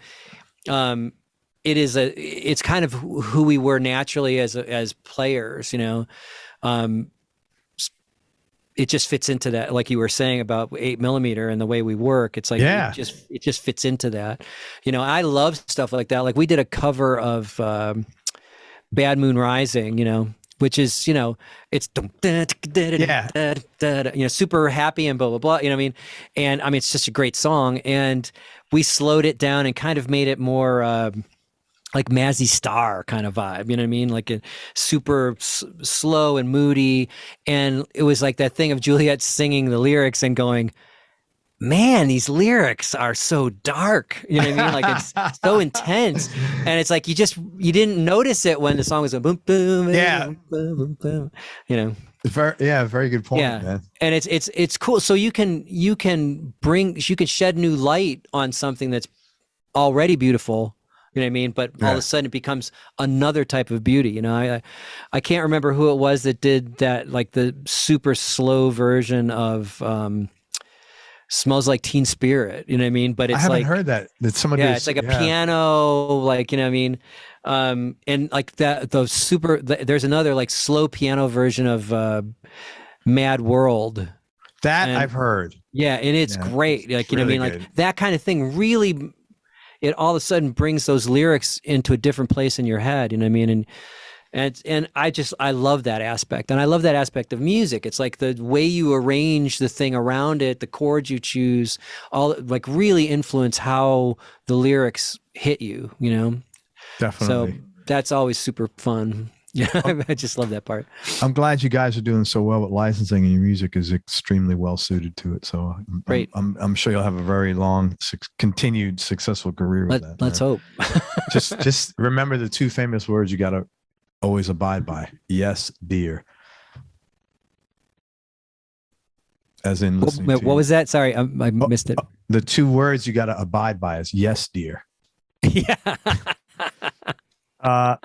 it's kind of who we were naturally as players, you know? It just fits into that, like you were saying about 8mm and the way we work. It's like it just fits into that. You know, I love stuff like that. Like we did a cover of Bad Moon Rising, you know, which is, you know, it's you know, super happy and blah blah blah. You know what I mean? And I mean, it's just a great song. And we slowed it down and kind of made it more like Mazzy Star kind of vibe, you know what I mean? Like a super slow and moody. And it was like that thing of Juliet singing the lyrics and going, man, these lyrics are so dark. You know what I mean? Like it's so intense. And it's like, you didn't notice it when the song was a boom, boom, boom, boom, boom, you know? Very good point, man. And it's cool. So you can shed new light on something that's already beautiful. You know what I mean? But all of a sudden it becomes another type of beauty. You know, I can't remember who it was that did that, like the super slow version of Smells Like Teen Spirit. You know what I mean? But it's, I haven't heard that somebody. Yeah, it's like a piano, like, you know what I mean? And like there's another like slow piano version of Mad World. I've heard. Yeah, and it's great. Like, you know what I mean? Like that kind of thing really, it all of a sudden brings those lyrics into a different place in your head. You know what I mean? And I love that aspect. And I love that aspect of music. It's like the way you arrange the thing around it, the chords you choose, all like really influence how the lyrics hit you, you know? Definitely. So that's always super fun. Yeah, I just love that part. I'm glad you guys are doing so well with licensing, and your music is extremely well suited to it. So great. I'm sure you'll have a very long, continued successful career with that. Let's hope. just remember the 2 famous words you got to always abide by. Yes, dear. As in listening what was that? Sorry, I missed it. The 2 words you got to abide by is yes, dear. Yeah. Uh,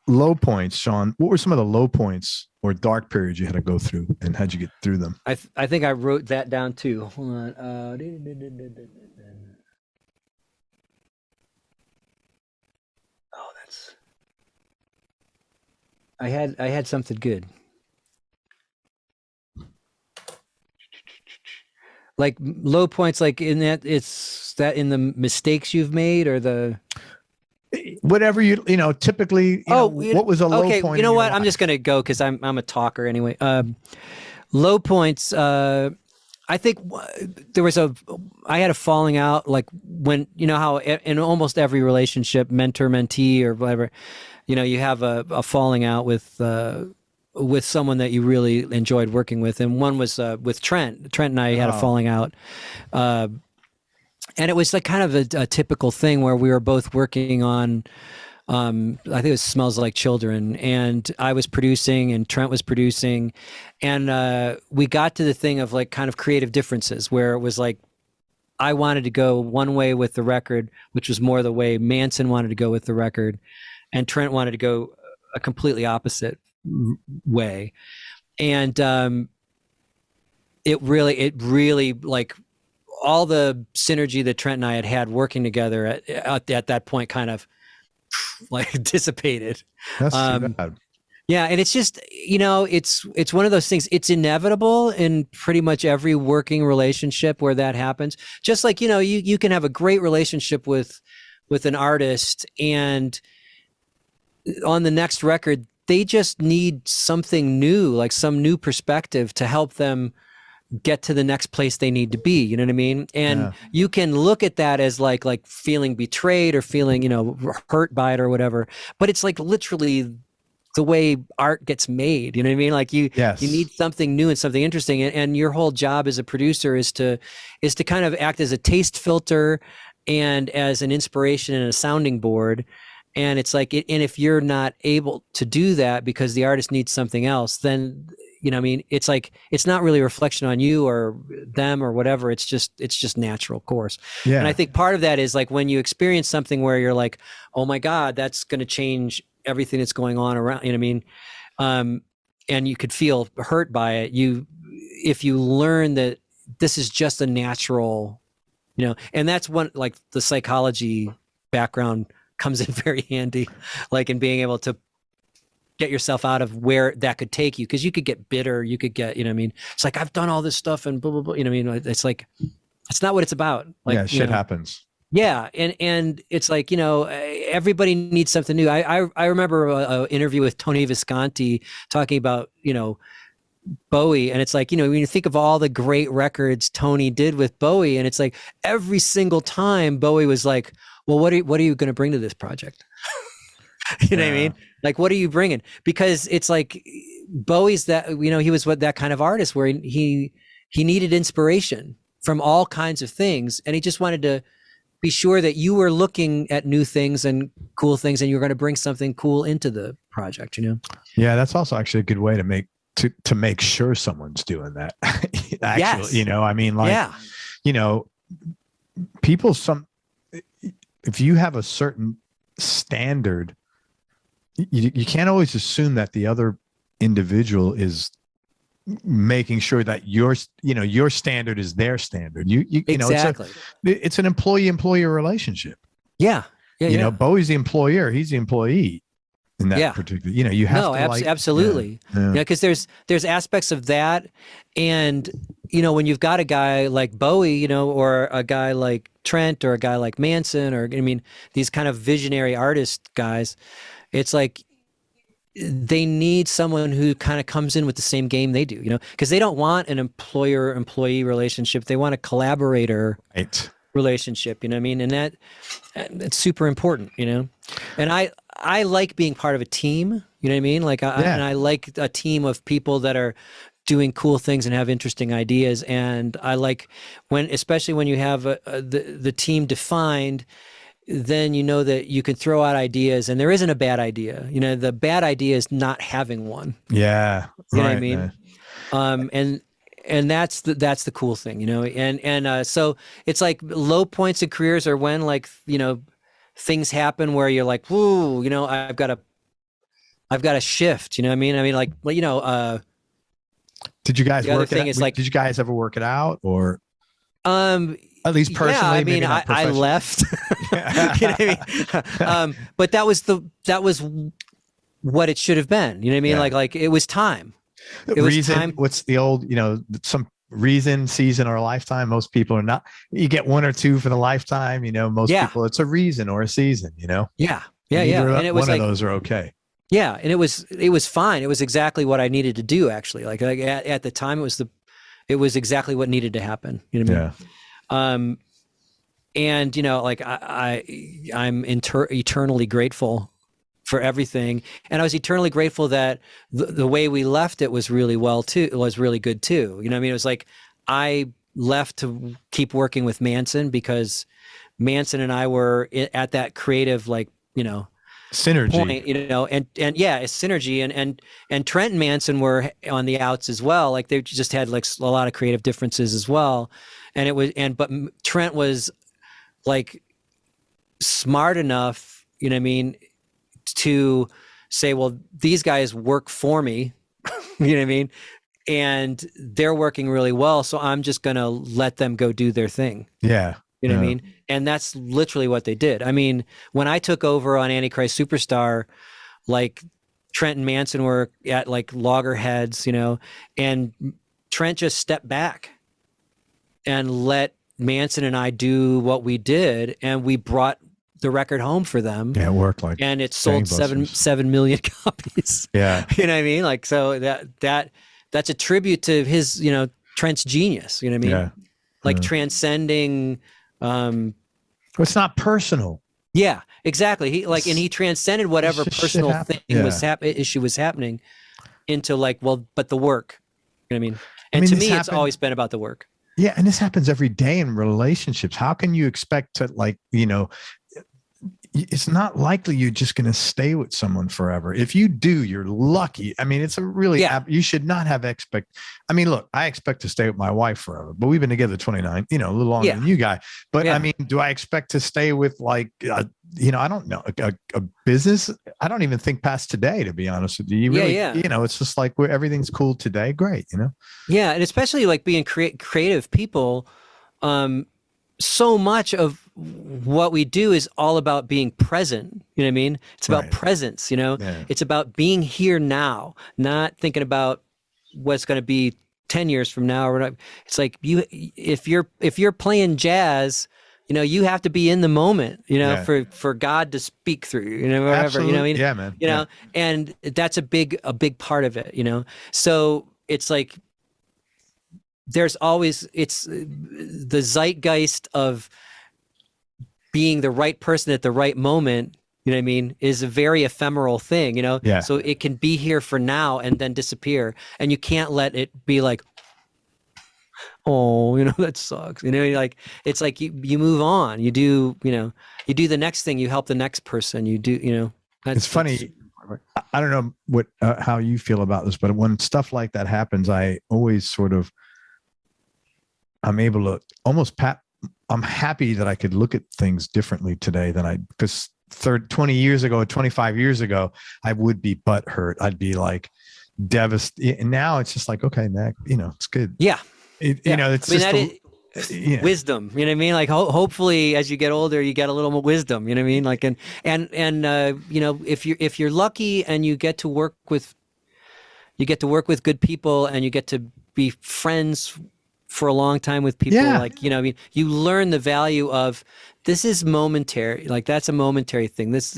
low points, Sean. What were some of the low points or dark periods you had to go through, and how'd you get through them? I think I wrote that down too. Hold on. Oh, that's. I had something good. Like low points, like in that it's that in the mistakes you've made or the. Whatever typically, what was a low okay. point? You know in your what? I'm life? just gonna go because I'm a talker anyway. Low points. I think I had a falling out, like when, you know how in almost every relationship, mentor, mentee or whatever, you have a falling out with someone that you really enjoyed working with. And one was with Trent. Trent and I had a falling out. And it was like kind of a typical thing where we were both working on, I think it was Smells Like Children, and I was producing and Trent was producing, and we got to the thing of like kind of creative differences where it was like I wanted to go one way with the record, which was more the way Manson wanted to go with the record, and Trent wanted to go a completely opposite way. And it really like all the synergy that Trent and I had working together at that point kind of like dissipated. That's too bad. Yeah, and it's just, it's one of those things. It's inevitable in pretty much every working relationship where that happens. Just like, you can have a great relationship with an artist, and on the next record they just need something new, like some new perspective to help them get to the next place they need to be. You know what I mean? And you can look at that as like feeling betrayed or feeling, hurt by it or whatever. But it's like literally the way art gets made. You know what I mean? Like you need something new and something interesting. And your whole job as a producer is to kind of act as a taste filter and as an inspiration and a sounding board. And it's like, and if you're not able to do that because the artist needs something else, then, I mean, it's like, it's not really a reflection on you or them or whatever. It's just natural course. Yeah. And I think part of that is like when you experience something where you're like, oh my God, that's going to change everything that's going on around, you know what I mean? And you could feel hurt by it. If you learn that this is just a natural, and that's one, like the psychology background comes in very handy, like in being able to get yourself out of where that could take you. Cause you could get bitter. You could get, what I mean? It's like, I've done all this stuff and blah, blah, blah. You know what I mean? It's like, it's not what it's about. Like, shit happens. Yeah. And it's like, everybody needs something new. I remember an interview with Tony Visconti talking about, Bowie. And it's like, when you think of all the great records Tony did with Bowie, and it's like every single time Bowie was like, well, what are you going to bring to this project? You know what I mean? Like, what are you bringing? Because it's like Bowie's that, he was that kind of artist where he needed inspiration from all kinds of things. And he just wanted to be sure that you were looking at new things and cool things, and you were going to bring something cool into the project, Yeah. That's also actually a good way to make sure someone's doing that. Actually, yes. I mean, like, people, if you have a certain standard, you can't always assume that the other individual is making sure that your standard is their standard. Exactly. It's an employee-employer relationship. Yeah. Bowie's the employer, he's the employee in that particular, you have to absolutely. Yeah. Cause there's aspects of that. And, when you've got a guy like Bowie, or a guy like Trent or a guy like Manson, or, I mean, these kind of visionary artist guys, it's like they need someone who kind of comes in with the same game they do, because they don't want an employer-employee relationship. They want a collaborator relationship, you know what I mean? And it's super important, and I like being part of a team, you know what I mean? Like, and I like a team of people that are doing cool things and have interesting ideas. And I like especially when you have the team defined, then that you can throw out ideas and there isn't a bad idea. The bad idea is not having one. Yeah. You know what I mean? And that's the cool thing, and so it's like low points in careers are when, like, things happen where you're like, whoa, I've got to shift. You know what I mean? I mean, like, well, did you guys the other work it thing out? is like, Did you guys ever work it out, or um, at least personally? yeah, I mean, maybe not I professionally? left. You know what I mean? But that was what it should have been. You know what I mean? Yeah. Like it was time. It was Reason, time. what's the old, some reason, season, or a lifetime? Most people are not. You get one or two for the lifetime. Most Yeah. people, it's a reason or a season. Yeah. Yeah. And Yeah. either And it was one like, of those are okay. yeah. And it was fine. It was exactly what I needed to do, actually. Like at the time, it was exactly what needed to happen. You know what I mean? And like I'm eternally grateful for everything, and I was eternally grateful that the way we left it was really well too. It was really good too. You know what I mean? It was like I left to keep working with Manson because Manson and I were at that creative, Synergy. point, and yeah, it's synergy, and Trent and Manson were on the outs as well. Like they just had like a lot of creative differences as well, but Trent was like smart enough, you know what I mean, to say, well, these guys work for me, you know what I mean? And they're working really well. So I'm just going to let them go do their thing. Yeah. You know what I mean? And that's literally what they did. I mean, when I took over on Antichrist Superstar, like Trent and Manson were at like loggerheads, and Trent just stepped back and let Manson and I do what we did, and we brought the record home for them. Yeah, it worked like, and it sold gangbusters. 7 million copies. Yeah. You know what I mean? Like, so that's a tribute to his, Trent's genius. You know what I mean? Yeah. Like transcending. It's not personal. Yeah, exactly. He transcended whatever personal thing issue was happening into like, well, but the work. You know what I mean? And to me, it's always been about the work. Yeah. And this happens every day in relationships. How can you expect to it's not likely you're just going to stay with someone forever. If you do, you're lucky. I mean, it's a really, you should not have look, I expect to stay with my wife forever, but we've been together 29, a little longer than you guys. But I mean, do I expect to stay with I don't know, a business? I don't even think past today, to be honest with you. You really, it's just like everything's cool today. Great. Yeah. And especially like being creative people, so much of what we do is all about being present. You know what I mean? It's about presence, It's about being here now, not thinking about what's going to be 10 years from now or whatever. It's like if you're playing jazz, you have to be in the moment, for God to speak through you, whatever, Absolutely. you know what I mean? Yeah, man. And that's a big part of it, So it's like, there's always, it's the zeitgeist of being the right person at the right moment, you know what I mean, is a very ephemeral thing, Yeah. So it can be here for now and then disappear. And you can't let it be like, oh, that sucks. It's like you move on, you do the next thing, you help the next person, you do, it's funny. I don't know what, how you feel about this, but when stuff like that happens, I always I'm able to almost I'm happy that I could look at things differently today than because 20 years ago, 25 years ago, I would be butthurt. I'd be like devastated. And now it's just like, okay, Mac, it's good. Yeah. It's wisdom, you know what I mean? Like hopefully as you get older, you get a little more wisdom, you know what I mean? Like, and if you're lucky and you get to work with good people and you get to be friends for a long time with people, you learn the value of this is momentary. Like that's a momentary thing. This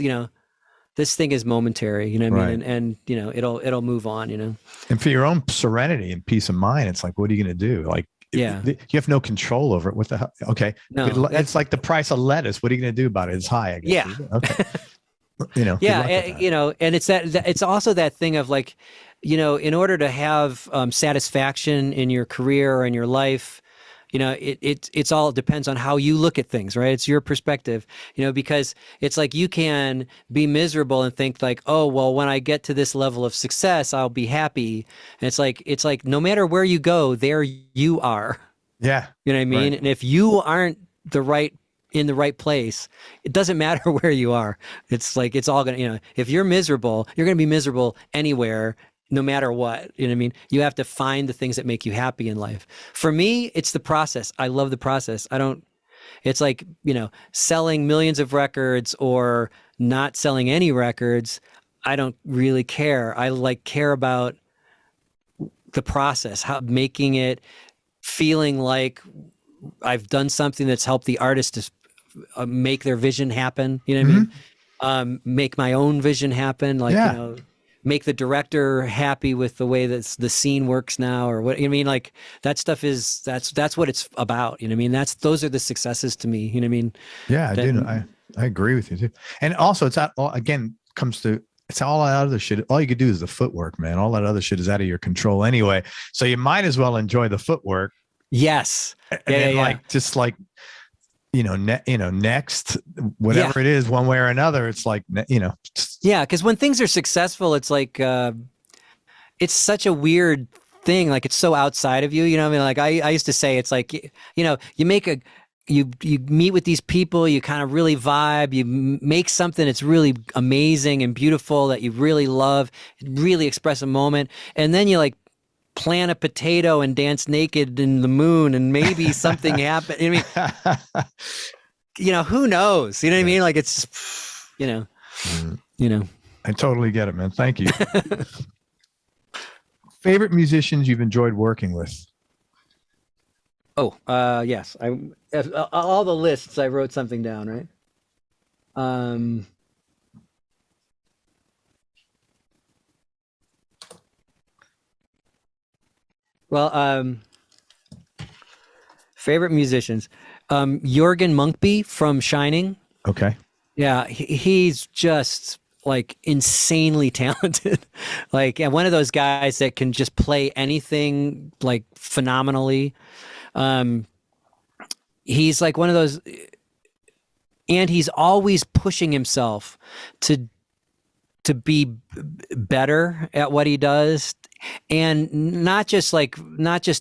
thing is momentary, you know what I mean? And it'll move on, And for your own serenity and peace of mind, it's like, what are you going to do? Like, you have no control over it. What the hell? Okay. No, it's like the price of lettuce. What are you going to do about it? It's high, I guess. Yeah. Okay. And it's it's also that thing of like, in order to have satisfaction in your career or in your life, it's all depends on how you look at things, right? It's your perspective, because it's like you can be miserable and think like, oh, well, when I get to this level of success, I'll be happy. And it's like no matter where you go, there you are. Yeah. You know what I mean? Right. And if you aren't the right in the right place, it doesn't matter where you are. It's like, it's all gonna, if you're miserable, you're gonna be miserable anywhere, no matter what. You know what I mean? You have to find the things that make you happy in life. For me, it's the process. I love the process. It's like, selling millions of records or not selling any records. I don't really care. I care about the process, how making it, feeling like I've done something that's helped the artist to make their vision happen. You know what I mean? Make my own vision happen. Make the director happy with the way that the scene works now, or what, like that stuff that's what it's about. You know what I mean? Those are the successes to me. You know what I mean? Yeah, I do. I agree with you too. And also it's all that other shit. All you could do is the footwork, man. All that other shit is out of your control anyway. So you might as well enjoy the footwork. Yes. Next, whatever it is, one way or another, it's like, Yeah. Cause when things are successful, it's like, it's such a weird thing. Like, it's so outside of you, you know what I mean? Like I used to say, it's like, you meet with these people, you kind of really vibe, you make something that's really amazing and beautiful that you really love, really express a moment. And then you plant a potato and dance naked in the moon and maybe something happened. I mean, who knows? You know what I mean? Like, it's, I totally get it, man. Thank you. Favorite musicians you've enjoyed working with? Oh, yes. All the lists, I wrote something down, right? Favorite musicians. Jürgen Munkby from Shining. Okay. Yeah, he's just insanely talented. And one of those guys that can just play anything phenomenally. He's one of those, and he's always pushing himself to be better at what he does, and not just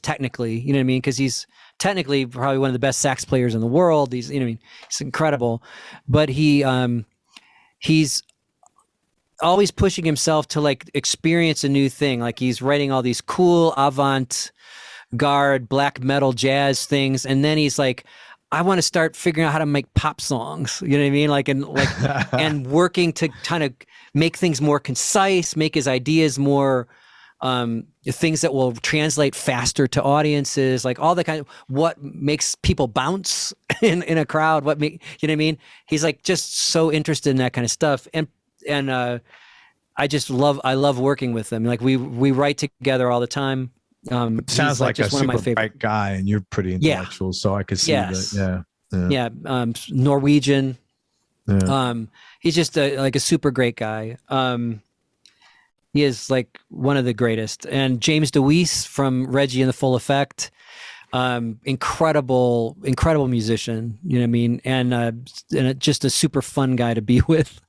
technically, you know what I mean? Because he's technically probably one of the best sax players in the world. He's, he's incredible, but he's always pushing himself to experience a new thing. He's writing all these cool avant-garde black metal jazz things, and then he's I want to start figuring out how to make pop songs. You know what I mean? And working to kind of make things more concise, make his ideas more things that will translate faster to audiences, all the kind of what makes people bounce in a crowd. You know what I mean? He's just so interested in that kind of stuff. And I love working with them. We write together all the time. Sounds like just a super bright guy, and you're pretty intellectual, so I could see that. Yeah. Norwegian. Yeah. He's just a super great guy. He is one of the greatest. And James DeWeese from Reggie and the Full Effect, incredible musician. You know what I mean? And just a super fun guy to be with.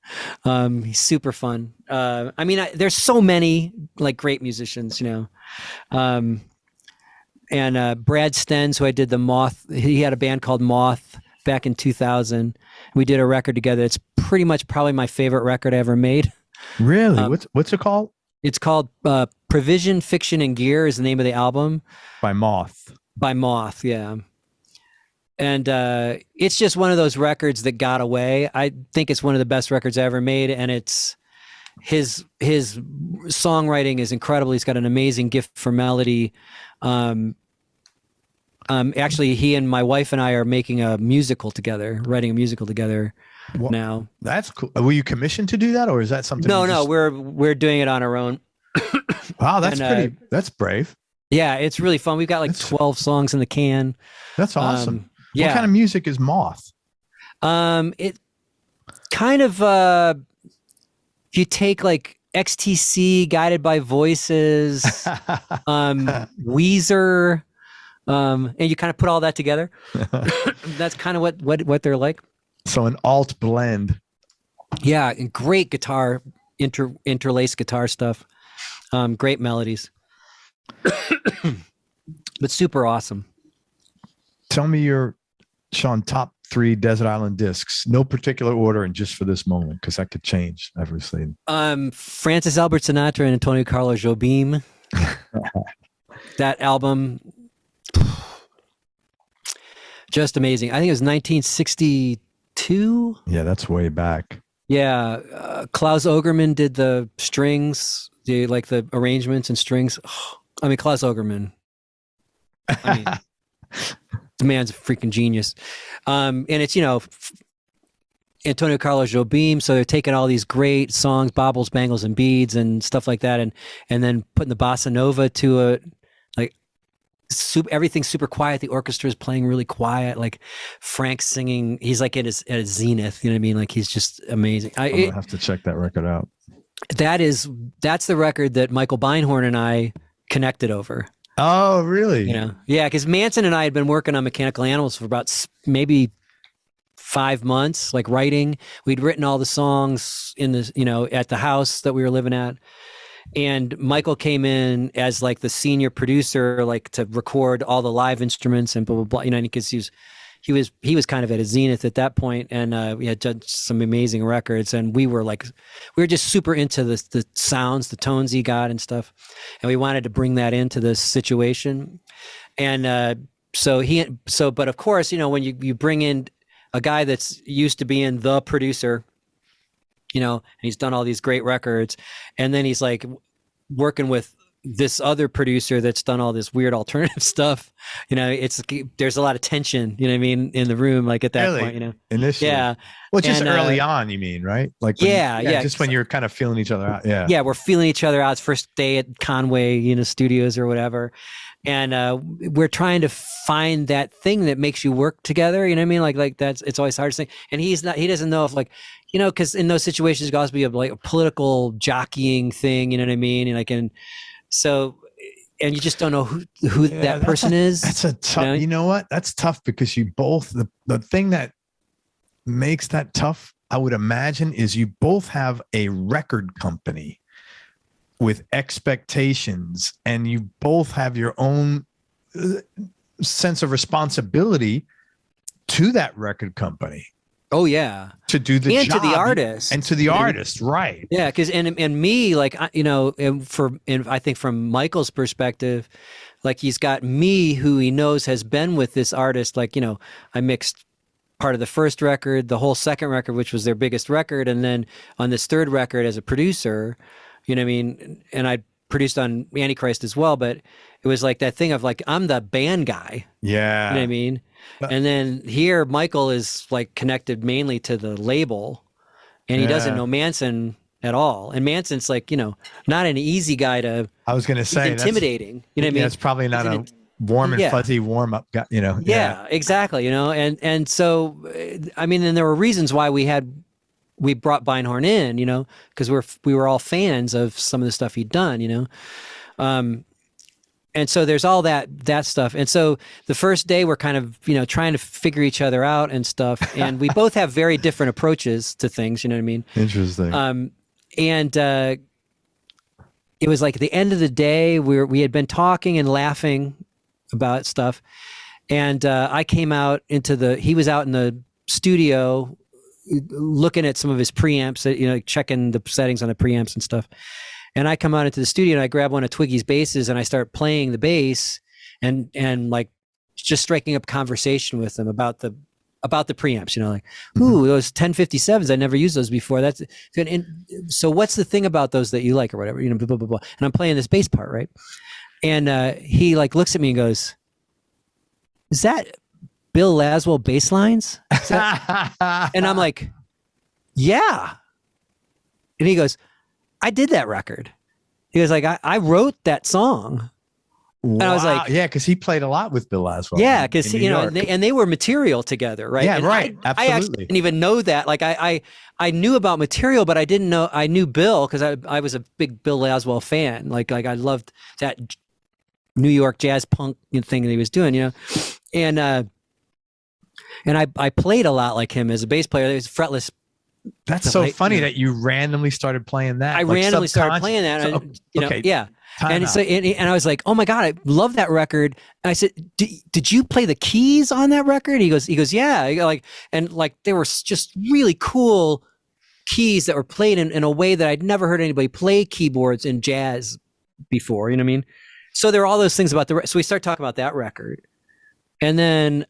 He's super fun. There's so many great musicians, and Brad Stenz, who I did the Moth, he had a band called Moth back in 2000. We did a record together. It's pretty much probably my favorite record I ever made. Really? What's it called? It's called Provision, Fiction, and Gear is the name of the album. By Moth. Yeah. And it's just one of those records that got away. I think it's one of the best records I ever made, and it's his songwriting is incredible. He's got an amazing gift for melody. Actually, he and my wife and I are making a musical together, writing a musical together now. That's cool. Were you commissioned to do that, or is that something? No, we're doing it on our own. Wow, that's brave. Yeah, it's really fun. We've got 12 songs in the can. That's awesome. What kind of music is Moth? It kind of if you take XTC, Guided by Voices, Weezer, and you kind of put all that together. That's kind of what they're like. So an alt blend. Yeah, and great guitar, interlaced guitar stuff. Great melodies. But super awesome. Tell me your, Sean, top 3 Desert Island discs, no particular order, and just for this moment, because that could change, obviously. Francis Albert Sinatra and Antonio Carlos Jobim. That album, just amazing. I think it was 1962. Yeah, that's way back. Yeah, Klaus Ogerman did the strings, the arrangements and strings. I mean, Klaus Ogerman. I mean, the man's a freaking genius. And it's, Antonio Carlos Jobim. So they're taking all these great songs, Baubles, Bangles, and Beads and stuff like that. And then putting the bossa nova to it, like everything's super quiet. The orchestra is playing really quiet. Like Frank's singing. He's like at his zenith. You know what I mean? Like he's just amazing. I'm gonna have to check that record out. That's the record that Michael Beinhorn and I connected over. Oh, really? Yeah, because Manson and I had been working on Mechanical Animals for about maybe 5 months, like writing. We'd written all the songs in the, at the house that we were living at. And Michael came in as like the senior producer, like to record all the live instruments and blah, blah, blah, because he was kind of at a zenith at that point, and we had done some amazing records, and we were just super into the sounds, the tones he got and stuff, and we wanted to bring that into this situation. And but of course, when you bring in a guy that's used to being the producer, and he's done all these great records, and then he's like working with this other producer that's done all this weird alternative stuff, there's a lot of tension, in the room, like at that point, initially. Yeah. Well, just early on, you mean, right? Like, just when you're kind of feeling each other out. Yeah. Yeah. We're feeling each other out. It's first day at Conway, studios or whatever. And we're trying to find that thing that makes you work together. You know what I mean? Like it's always hard to say. And he doesn't know if because in those situations, it could also be a political jockeying thing, you know what I mean? So, and you just don't know who that person is. That's a tough, you know what? That's tough because you both, the thing that makes that tough, I would imagine, is you both have a record company with expectations, and you both have your own sense of responsibility to that record company. Oh yeah, to do the and job, to the artist, and to the artist, right? Yeah, because and me, I think from Michael's perspective, like he's got me, who he knows has been with this artist. I mixed part of the first record, the whole second record, which was their biggest record, and then on this third record as a producer, you know what I mean? And I produced on Antichrist as well, but it was like that thing of like, I'm the band guy. Yeah. You know what I mean? And then here, Michael is like connected mainly to the label, and he doesn't know Manson at all. And Manson's like, not an easy guy to, I was going to say, intimidating. You know what I mean? It's probably not a warm and fuzzy warm up guy, Yeah, exactly. And so, I mean, and there were reasons why we brought Beinhorn in, because we were all fans of some of the stuff he'd done, and so there's all that stuff. And so the first day we're kind of, trying to figure each other out and stuff. And we both have very different approaches to things, you know what I mean? Interesting. And it was like at the end of the day, we had been talking and laughing about stuff. And I came out he was out in the studio looking at some of his preamps, checking the settings on the preamps and stuff. And I come out into the studio and I grab one of Twiggy's basses and I start playing the bass and like just striking up conversation with him about the preamps, ooh, those 1057s, I never used those before. That's good. And so what's the thing about those that you like or whatever, blah, blah, blah, blah. And I'm playing this bass part, right? And he like looks at me and goes, is that Bill Laswell bass lines? And I'm like, yeah. And he goes, I did that record. He was like, I wrote that song. Wow. And I was like, yeah, because he played a lot with Bill Laswell. Yeah, because and they were Material together, right? Yeah, and right. Absolutely. I actually didn't even know that. Like I knew about Material, but I didn't know. I knew Bill because I was a big Bill Laswell fan. Like I loved that New York jazz punk thing that he was doing, and I played a lot like him as a bass player. It was fretless. That's so funny that you randomly started playing that. I randomly started playing that. Okay. Yeah. And so, and I was like, oh my God, I love that record. And I said, did you play the keys on that record? He goes, yeah. Like, and like, there were just really cool keys that were played in a way that I'd never heard anybody play keyboards in jazz before. You know what I mean? So there are all those things about so we start talking about that record. And then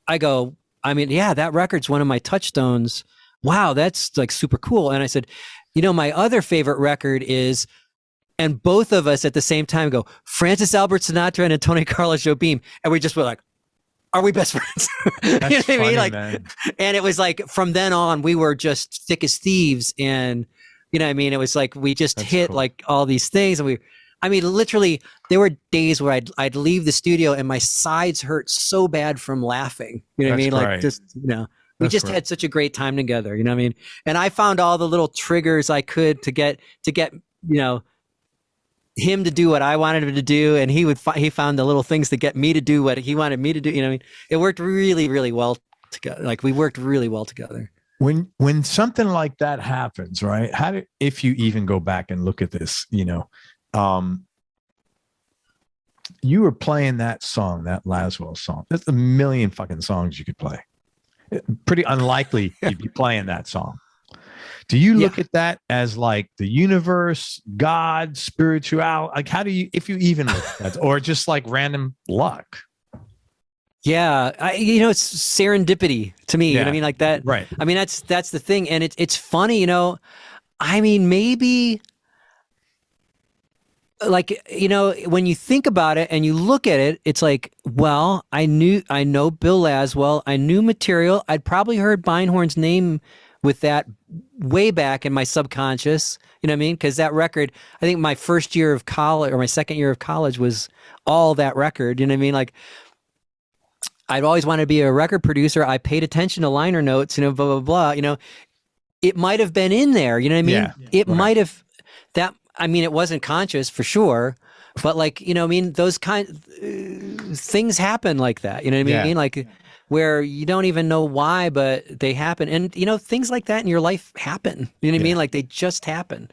I go, I mean, yeah, that record's one of my touchstones. Wow, that's like super cool. And I said, my other favorite record is, and both of us at the same time go, Francis Albert Sinatra and Antonio Carlos Jobim. And we just were like, are we best friends? That's you know what I mean? Like, man. And it was like, from then on, we were just thick as thieves. And, you know what I mean? It was like, we just hit cool. Like all these things. And literally there were days where I'd leave the studio and my sides hurt so bad from laughing. You know what I mean? Like just, we just had such a great time together. You know what I mean? And I found all the little triggers I could to get, him to do what I wanted him to do, and he found the little things to get me to do what he wanted me to do. You know what I mean? It worked really, really well together. Like we worked really well together. When something like that happens, right? If you even go back and look at this, you were playing that song, that Laswell song. There's a million fucking songs you could play. Pretty unlikely you'd be playing that song. Do you look at that as like the universe, God, spirituality? Like, how do you, if you even look at that, or just like random luck? Yeah, it's serendipity to me. You know what I mean? Like that. Right. I mean, that's the thing, and it's funny. I mean, maybe like when you think about it and you look at it, it's like, well, I know Bill Laswell, I knew material, I'd probably heard Beinhorn's name with that way back in my subconscious, you know what I mean? Because that record, I think my first year of college or my second year of college was all that record, you know what I mean? Like, I'd always wanted to be a record producer. I paid attention to liner notes, blah, blah, blah, it might have been in there, you know what I mean? Yeah, it might have, it wasn't conscious for sure, but like, those things happen like that, you know what I mean? Like, where you don't even know why, but they happen. And, things like that in your life happen. You know what I mean? Like they just happen.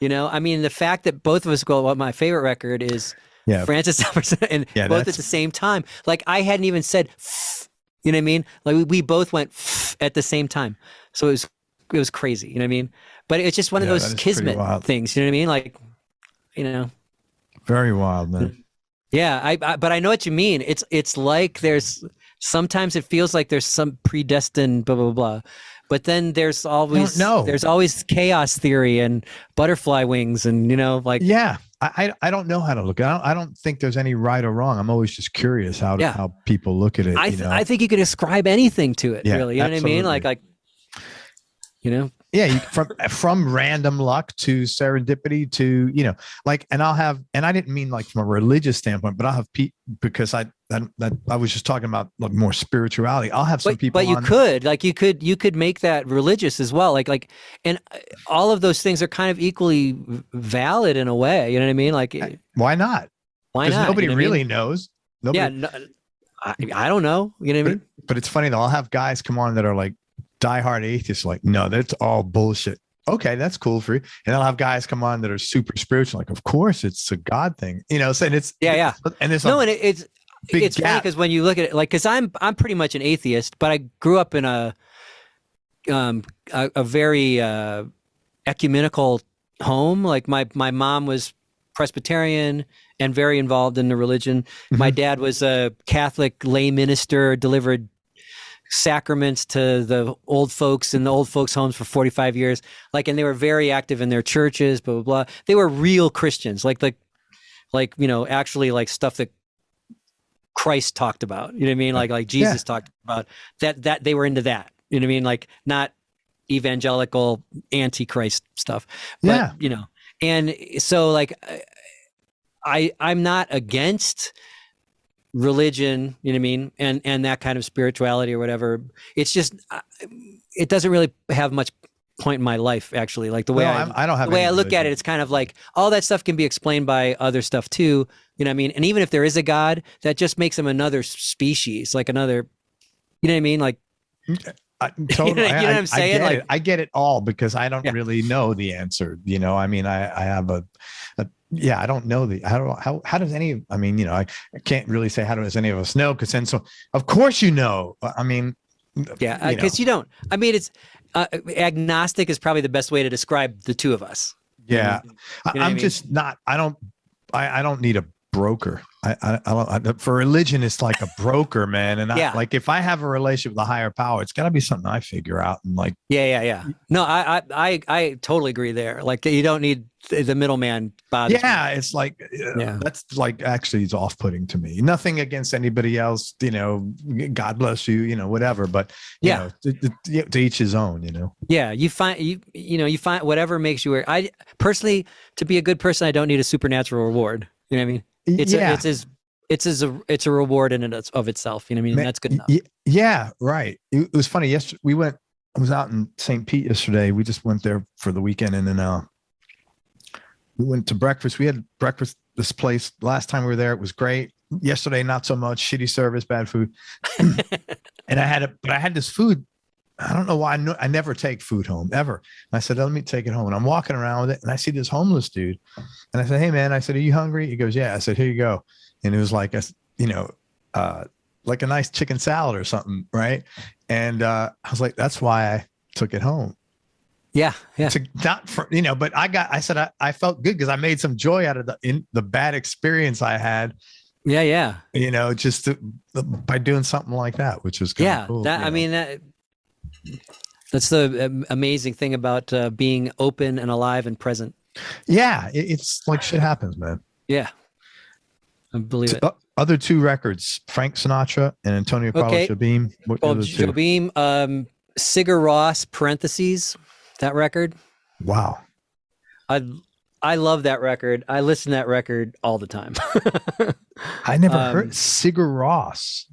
The fact that both of us go, well, my favorite record is Francis Albert and both at the same time. Like I hadn't even said, you know what I mean? Like we both went at the same time. So it was crazy. You know what I mean? But it's just one of those kismet things. You know what I mean? Like, Very wild, man. Yeah. But I know what you mean. It's like sometimes it feels like there's some predestined blah, blah, blah. But then there's always chaos theory and butterfly wings and, like. Yeah. I don't know how to look at it. I don't think there's any right or wrong. I'm always just curious how people look at it. I think you could ascribe anything to it, really. You know what I mean? Like, Yeah, from random luck to serendipity to and I didn't mean like from a religious standpoint, but I'll have because I was just talking about like more spirituality. I'll have some people, but you could make that religious as well, like, and all of those things are kind of equally valid in a way. You know what I mean? Like, why not? Why not? Nobody really knows. Nobody. Yeah, I don't know. You know what I mean? But it's funny though. I'll have guys come on that are like diehard atheists, like, no, that's all bullshit. Okay, that's cool for you. And I'll have guys come on that are super spiritual, like, of course it's a God thing, so it's and there's it's funny because when you look at it, like, because I'm pretty much an atheist, but I grew up in a very ecumenical home. Like my mom was Presbyterian and very involved in the religion. Mm-hmm. My dad was a Catholic lay minister, delivered sacraments to the old folks in the old folks homes for 45 years. Like, and they were very active in their churches, blah, blah, blah. They were real Christians, like, actually like stuff that Christ talked about, you know what I mean? Like Jesus talked about that they were into that, you know what I mean? Like not evangelical antichrist stuff, but and so like, I'm not against religion, you know what I mean, and that kind of spirituality or whatever. It's just it doesn't really have much point in my life, actually. Like the way I look at it, it's kind of like all that stuff can be explained by other stuff too, you know what I mean? And even if there is a God, that just makes him another species, like another, you know what I mean? Like totally. you know what I'm saying? I get it all because I don't really know the answer. I mean, I have a yeah, I don't know how does any, I mean, I can't really say how does any of us know, because then, so of course, I mean, Yeah, because you don't. I mean, it's agnostic is probably the best way to describe the two of us. yeah, You know I, what I I'm mean? just not, I don't need a broker. I don't, for religion, it's like a broker, man. And Yeah, like, if I have a relationship with a higher power, it's got to be something I figure out. And like, yeah. No, I totally agree there. Like you don't need the middleman bothers me. yeah, it's like, Yeah. that's like, actually, it's off-putting to me. Nothing against anybody else, God bless you, whatever. But Yeah. to each his own, Yeah, you find you find whatever makes you. I personally, to be a good person, I don't need a supernatural reward. You know what I mean? Yeah, It's a reward in and of itself. You know what I mean? And that's good enough. Yeah, right. It was funny. Yesterday, I was out in St. Pete yesterday. We just went there for the weekend, and then we went to breakfast. We had breakfast this place. Last time we were there, it was great. Yesterday, not so much. Shitty service, bad food. And I had this food. I don't know why. I never take food home ever. And I said, let me take it home. And I'm walking around with it, and I see this homeless dude. And I said, hey man, I said, are you hungry? He goes, yeah. I said, here you go. And it was like like a nice chicken salad or something, right? And I was like, that's why I took it home. Yeah. Not for, but I said I felt good because I made some joy out of the bad experience I had. Yeah. Just by doing something like that, which was kind of cool. I mean that's the amazing thing about being open and alive and present. Yeah, it's like shit happens, man. Yeah, I believe it. Other two records, Frank Sinatra and Antonio Carlos Jobim. Jobim, Sigur Rós (parentheses), that record. Wow. I love that record. I listen to that record all the time. I never heard Sigur Rós.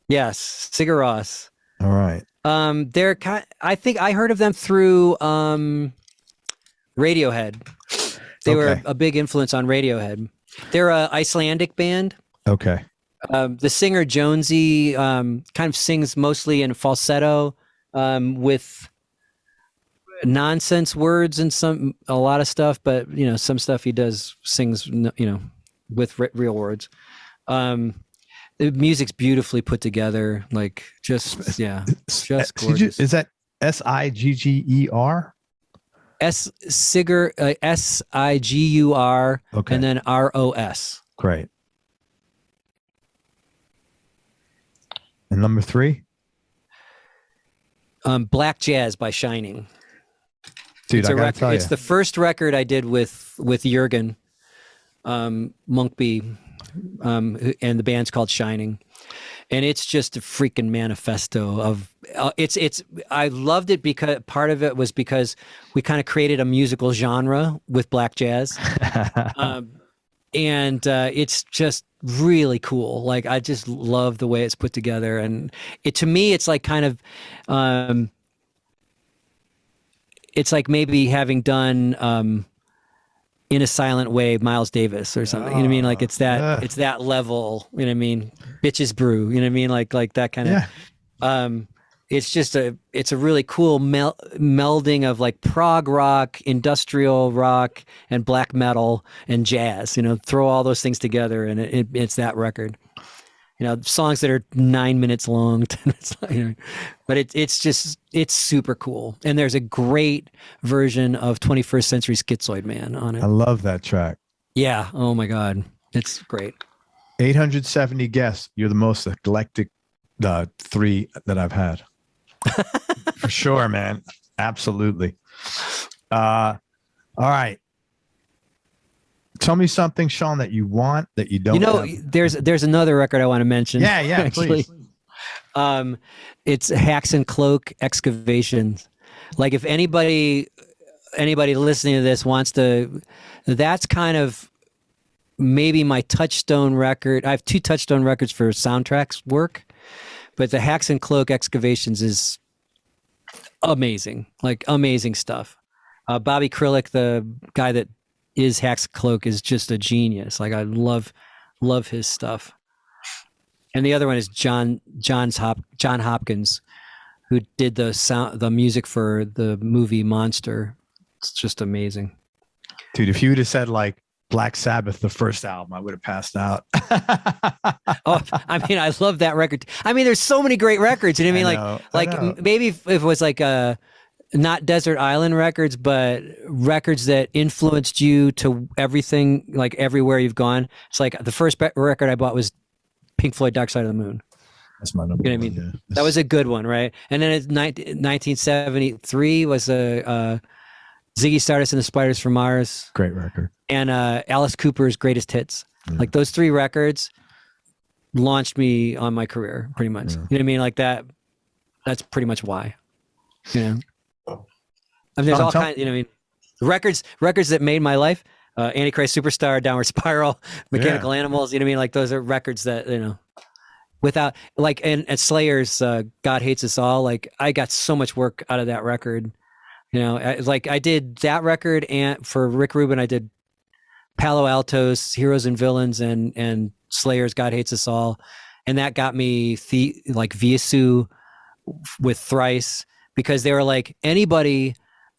Yes, Sigur Rós. All right. I think I heard of them through Radiohead. They were a big influence on Radiohead. They're an Icelandic band. Okay. The singer Jonesy kind of sings mostly in falsetto with nonsense words and a lot of stuff, but some stuff he sings with real words. The music's beautifully put together, like just gorgeous. Is that Sigger? Sigur Sigur, okay, and then Ros. Great. And number 3, Black Jazz by Shining. Dude, I gotta tell you, it's the first record I did with Jürgen Munkby, and the band's called Shining, and it's just a freaking manifesto of I loved it because part of it was because we kind of created a musical genre with black jazz. And it's just really cool. Like I just love the way it's put together, and to me it's like kind of it's like maybe having done In a Silent Way Miles Davis or something. You know what I mean? Like it's that level, you know what I mean? Bitches Brew, you know what I mean? Like that kind of it's just it's a really cool melding of like prog rock, industrial rock, and black metal and jazz. Throw all those things together, and it's that record. Songs that are 9 minutes long, 10 minutes long, but it's super cool. And there's a great version of 21st Century Schizoid Man on it. I love that track. Yeah. Oh my God. It's great. 870 guests. You're the most eclectic 3 that I've had. For sure, man. Absolutely. All right. Tell me something, Sean, that you want that you don't. There's another record I want to mention. Yeah, actually. Please. It's Hacks and Cloak Excavations. Like if anybody listening to this wants to, that's kind of maybe my touchstone record. I have 2 touchstone records for soundtracks work, but the Hacks and Cloak Excavations is amazing, like amazing stuff. Bobby Krilic, the guy that is Hacks and Cloak, is just a genius. Like I love his stuff. And the other one is John Hopkins, who did the music for the movie Monster. It's just amazing. Dude, if you would have said like Black Sabbath, the first album, I would have passed out. Oh, I mean, I love that record. I mean, there's so many great records. You know what I mean? Maybe if it was like not Desert Island records, but records that influenced you to everything, like everywhere you've gone. It's like the first record I bought was Pink Floyd, Dark Side of the Moon. That's my number. You know what I mean? Yeah. That was a good one, right? And then it's 1973 was Ziggy Stardust and the Spiders from Mars. Great record. And Alice Cooper's Greatest Hits. Yeah. Like those three records launched me on my career, pretty much. Yeah. You know what I mean? Like that. That's pretty much why. You know. I mean, there's all kinds. You know what I mean? Records that made my life. Antichrist Superstar, Downward Spiral, Mechanical Animals. You know what I mean? Like those are records that, you know, without like and Slayer's God Hates Us All. Like I got so much work out of that record. You know, I did that record, and for Rick Rubin, I did Palo Alto's Heroes and Villains and Slayer's God Hates Us All, and that got me like Viesu with Thrice, because they were like, anybody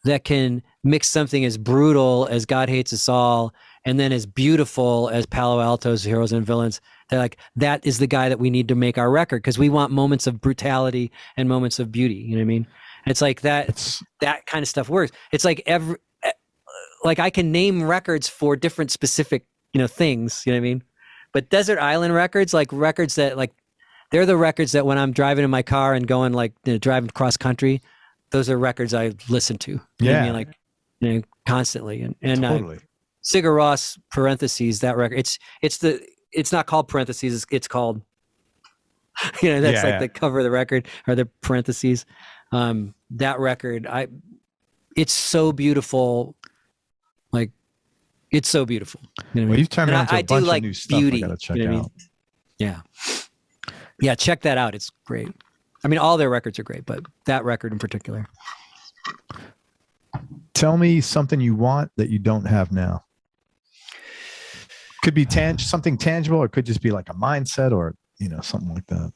that can mix something as brutal as God Hates Us All and then as beautiful as Palo Alto's Heroes and Villains, they're like, that is the guy that we need to make our record, because we want moments of brutality and moments of beauty. You know what I mean? It's like that kind of stuff works. It's like like I can name records for different specific, you know, things, you know what I mean? But Desert Island records, like records that like, they're the records that when I'm driving in my car and going like, you know, driving cross country, those are records I listen to. You know what I mean? Like, you know, constantly. And totally. Sigur Rós parentheses, that record, it's not called parentheses, it's called, you know, that's the cover of the record, or the parentheses. That record, it's so beautiful. Like, it's so beautiful. You know, well, you've turned me on to a bunch of new stuff beauty, I gotta check you know what I mean? Yeah. Yeah, check that out. It's great. I mean, all their records are great, but that record in particular. Tell me something you want that you don't have now. Could be something tangible, or it could just be like a mindset, or, you know, something like that.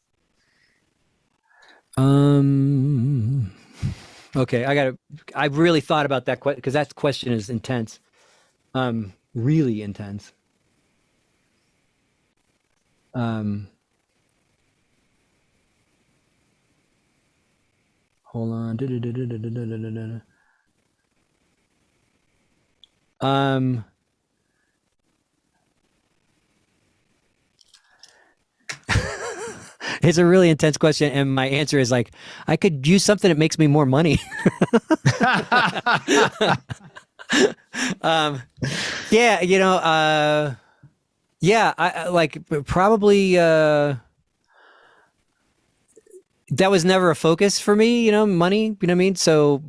Okay, I really thought about that because that question is intense. Really intense. Hold on. It's a really intense question, and my answer is like, I could use something that makes me more money. Yeah, you know, yeah, I like probably that was never a focus for me, you know, money, you know what I mean? So,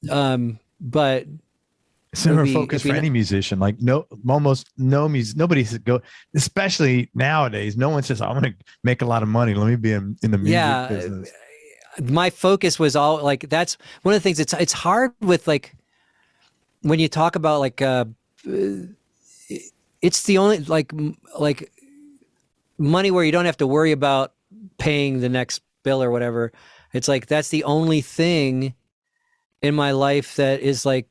but it's never a focus for any musician. Like almost no nobody's go, especially nowadays. No one says, "I want to make a lot of money. Let me be in the music business." My focus was all like, that's one of the things. It's hard with like when you talk about like it's the only like money where you don't have to worry about paying the next bill or whatever. It's like that's the only thing in my life that is like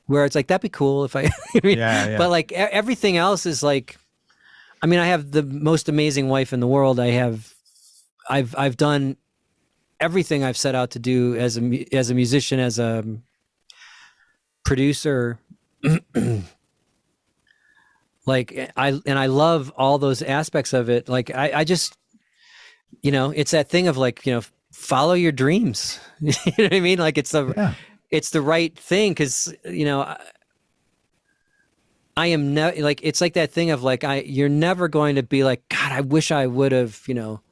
where it's like, that'd be cool if I, I mean, but like everything else is like, I mean, I have the most amazing wife in the world. I've done everything I've set out to do as a musician, as a producer. Like I love all those aspects of it. Like I just, you know, it's that thing of like, you know, follow your dreams. You know what I mean? Like it's the right thing. 'Cause you know, I am never like, it's like that thing of like, you're never going to be like, God, I wish I would have, you know,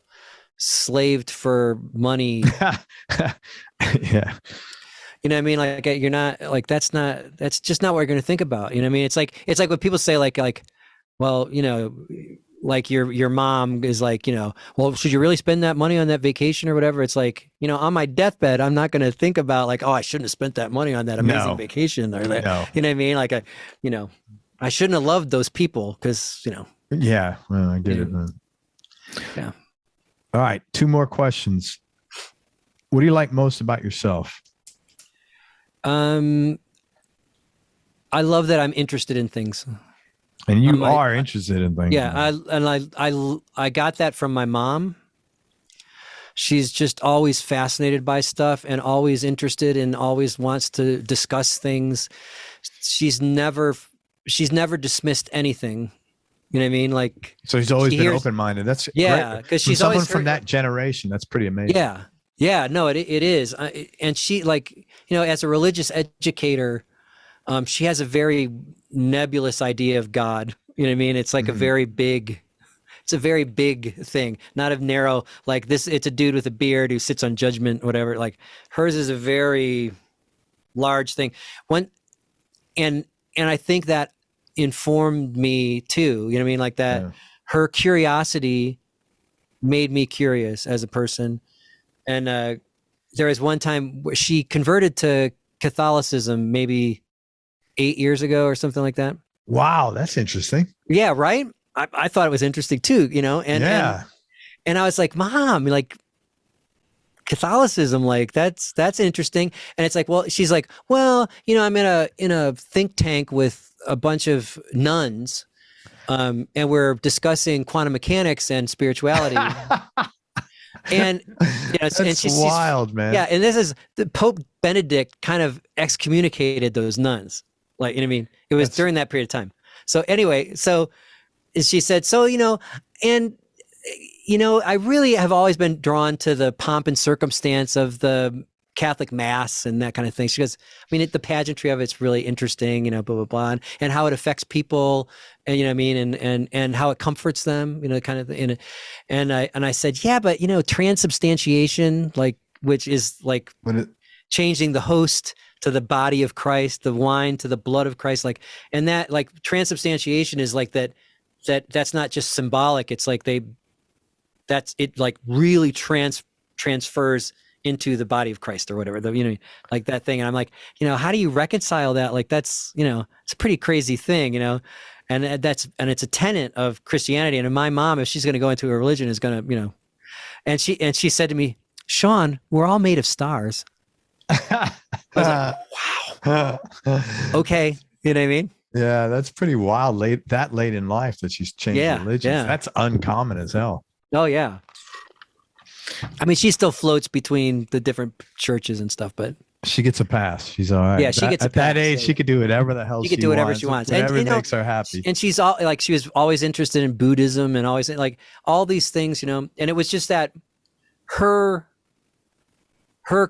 slaved for money. Yeah. You know what I mean? Like you're not like, that's just not what you're going to think about. You know what I mean? It's like when people say like, well, you know, like your mom is like, you know, well, should you really spend that money on that vacation or whatever? It's like, you know, on my deathbed, I'm not going to think about like, oh, I shouldn't have spent that money on that amazing vacation or that, you know what I mean? Like you know, I shouldn't have loved those people because, you know. Yeah. Well, I get it, man. Yeah. All right. 2 more questions. What do you like most about yourself? I love that I'm interested in things. And you are interested in things. Yeah, I got that from my mom. She's just always fascinated by stuff and always interested and always wants to discuss things. She's never dismissed anything. You know what I mean? Like, so she's always been open-minded. That's yeah, because she's someone always from that generation. That's pretty amazing. Yeah, yeah, no, it is. And she, like, you know, as a religious educator, she has a very nebulous idea of God. You know what I mean? It's like a very big thing, not a narrow, like this, it's a dude with a beard who sits on judgment, whatever. Like hers is a very large thing. And I think that informed me too. You know what I mean? Like that, her curiosity made me curious as a person. And there was one time where she converted to Catholicism maybe 8 years ago or something like that. Wow, that's interesting. Yeah, right? I thought it was interesting too, you know? And I was like, Mom, like Catholicism, like that's interesting. And it's like, well, she's like, well, you know, I'm in a think tank with a bunch of nuns, and we're discussing quantum mechanics and spirituality. And you know, that's and she's wild, man. Yeah, and this is the Pope Benedict kind of excommunicated those nuns. Like, you know what I mean? It was during that period of time. So anyway, so she said, so, you know, and, you know, I really have always been drawn to the pomp and circumstance of the Catholic Mass and that kind of thing. She goes, I mean, the pageantry of it's really interesting, you know, blah, blah, blah, and how it affects people, and, you know what I mean, and how it comforts them, you know, kind of, and I said, yeah, but, you know, transubstantiation, like, which is like changing the host to the body of Christ, the wine to the blood of Christ, like, and that, like, transubstantiation is like that's not just symbolic. It's like that's it, like really transfers into the body of Christ or whatever, you know, like that thing. And I'm like, you know, how do you reconcile that? Like, that's, you know, it's a pretty crazy thing, you know, and it's a tenet of Christianity. And my mom, if she's going to go into a religion, is going to, you know, and she said to me, Sean, we're all made of stars. I was like, wow. Okay. You know what I mean? Yeah, that's pretty wild. That late in life that she's changed religions. Yeah. That's uncommon as hell. Oh yeah. I mean, she still floats between the different churches and stuff, but she gets a pass. She's all right. Yeah, she gets a pass. At that age, she could do whatever the hell she could do whatever she wants. Whatever makes her happy. And she's all like, she was always interested in Buddhism and always like all these things, you know. And it was just that her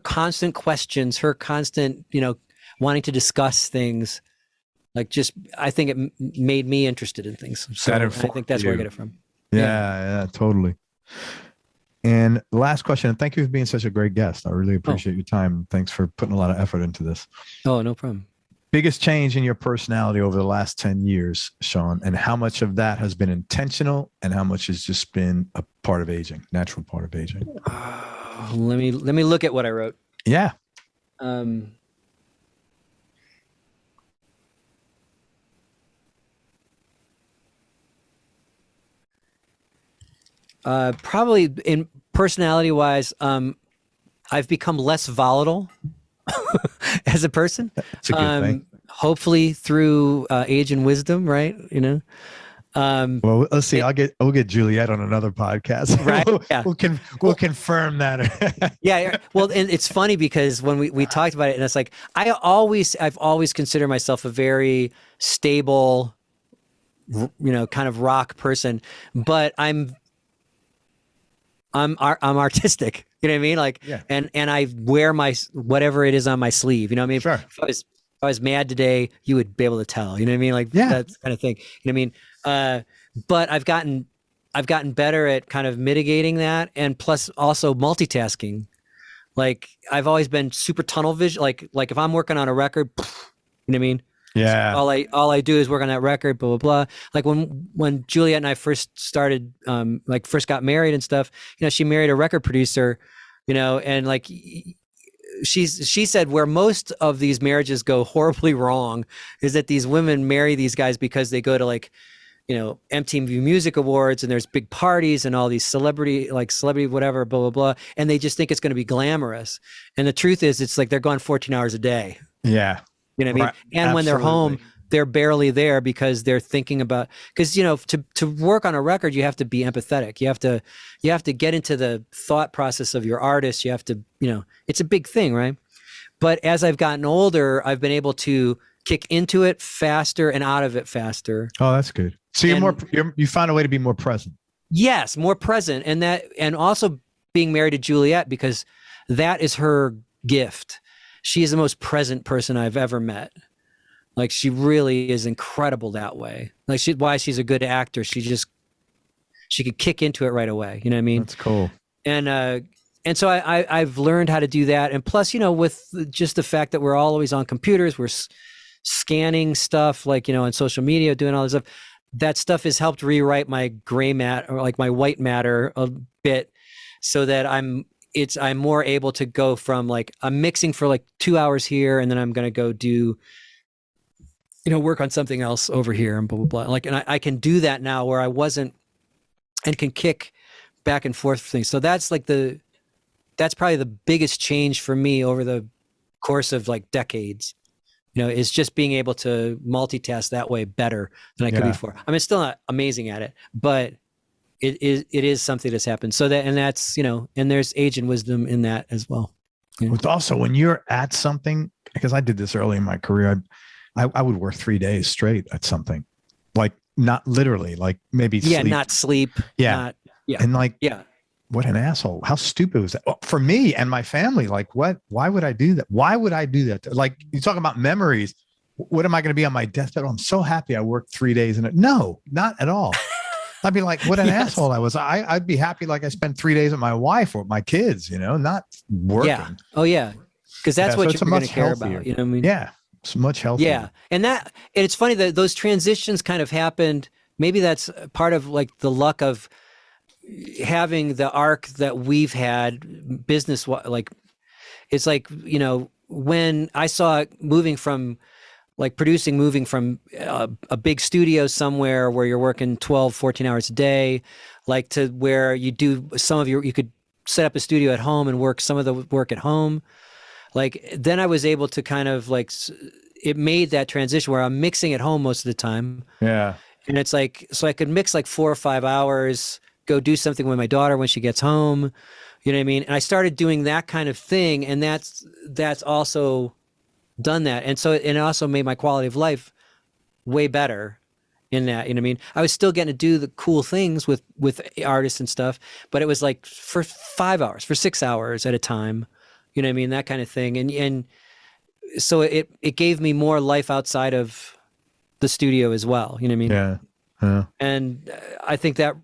constant questions, her constant, you know, wanting to discuss things, like, just, I think it made me interested in things. So I think that's where I get it from. Yeah, totally. And the last question, and thank you for being such a great guest. I really appreciate your time. Thanks for putting a lot of effort into this. Oh, no problem. Biggest change in your personality over the last 10 years, Sean, and how much of that has been intentional and how much has just been a part of aging, natural part of aging? Let me look at what I wrote. Yeah. Probably in personality wise, I've become less volatile as a person. That's a good thing. Hopefully through age and wisdom, right? You know. Well, let's see. We'll get Juliet on another podcast. Right. Yeah. We'll confirm that. Yeah. Well, and it's funny because when we talked about it, and it's like I've always considered myself a very stable, you know, kind of rock person, but I'm artistic, you know what I mean? Like, yeah. And I wear my, whatever it is on my sleeve, you know what I mean? Sure. If I was mad today, you would be able to tell, you know what I mean? Like, that kind of thing, you know what I mean? But I've gotten better at kind of mitigating that. And plus also multitasking. Like, I've always been super tunnel vision. Like if I'm working on a record, you know what I mean? Yeah. So all I do is work on that record, blah, blah, blah. Like when Juliet and I first started, first got married and stuff, you know, she married a record producer, you know, and like she said where most of these marriages go horribly wrong is that these women marry these guys because they go to, like, you know, MTV Music Awards and there's big parties and all these celebrity whatever, blah, blah, blah. And they just think it's going to be glamorous. And the truth is, it's like they're gone 14 hours a day. Yeah. You know what I mean? Right. And when they're home, Absolutely. they're barely there because they're thinking about, because, you know, to work on a record, you have to be empathetic. You have to get into the thought process of your artist. You have to, you know, it's a big thing, right? But as I've gotten older, I've been able to kick into it faster and out of it faster. Oh, that's good. So you found a way to be more present. Yes, more present, and also being married to Juliet, because that is her gift. She is the most present person I've ever met. Like, she really is incredible that way. Like, why she's a good actor. She could kick into it right away. You know what I mean? That's cool. And so I've learned how to do that. And plus, you know, with just the fact that we're always on computers, we're scanning stuff, like, you know, on social media, doing all this stuff. That stuff has helped rewrite my gray matter, or like my white matter a bit, so that I'm more able to go from, like, I'm mixing for like 2 hours here, and then I'm going to go do, you know, work on something else over here, and blah, blah, blah. Like, and I can do that now where I wasn't, and can kick back and forth for things. So that's probably the biggest change for me over the course of like decades, you know, is just being able to multitask that way better than I could before. I mean, still not amazing at it, but it is something that's happened. So that's, you know, and there's age and wisdom in that as well. Yeah. With also, when you're at something, because I did this early in my career, I would work 3 days straight at something, like not literally, like maybe sleep. Not sleep. Yeah. And like, what an asshole. How stupid was that? Well, for me and my family, like, what? Why would I do that? Why would I do that? Like, you talk about memories. What am I going to be on my deathbed? Oh, I'm so happy I worked 3 days in it. No, not at all. I'd be like, what an asshole I was. I'd be happy like I spent 3 days with my wife or my kids, you know, not working. Yeah. Oh, yeah. Because that's what you're going to care healthier. about. You know what I mean? Yeah. It's much healthier. Yeah. And it's funny that those transitions kind of happened. Maybe that's part of like the luck of having the arc that we've had business. Like, it's like, you know, when I saw it moving from a big studio somewhere where you're working 12, 14 hours a day, like, to where you do you could set up a studio at home and work some of the work at home. Like, then I was able to kind of like, it made that transition where I'm mixing at home most of the time. Yeah. And it's like, so I could mix like 4 or 5 hours, go do something with my daughter when she gets home. You know what I mean? And I started doing that kind of thing. And that's also done that. And so it also made my quality of life way better in that, you know what I mean? I was still getting to do the cool things with artists and stuff, but it was like for 5 hours, for 6 hours at a time, you know what I mean? That kind of thing. And so it gave me more life outside of the studio as well. You know what I mean? Yeah. And I think that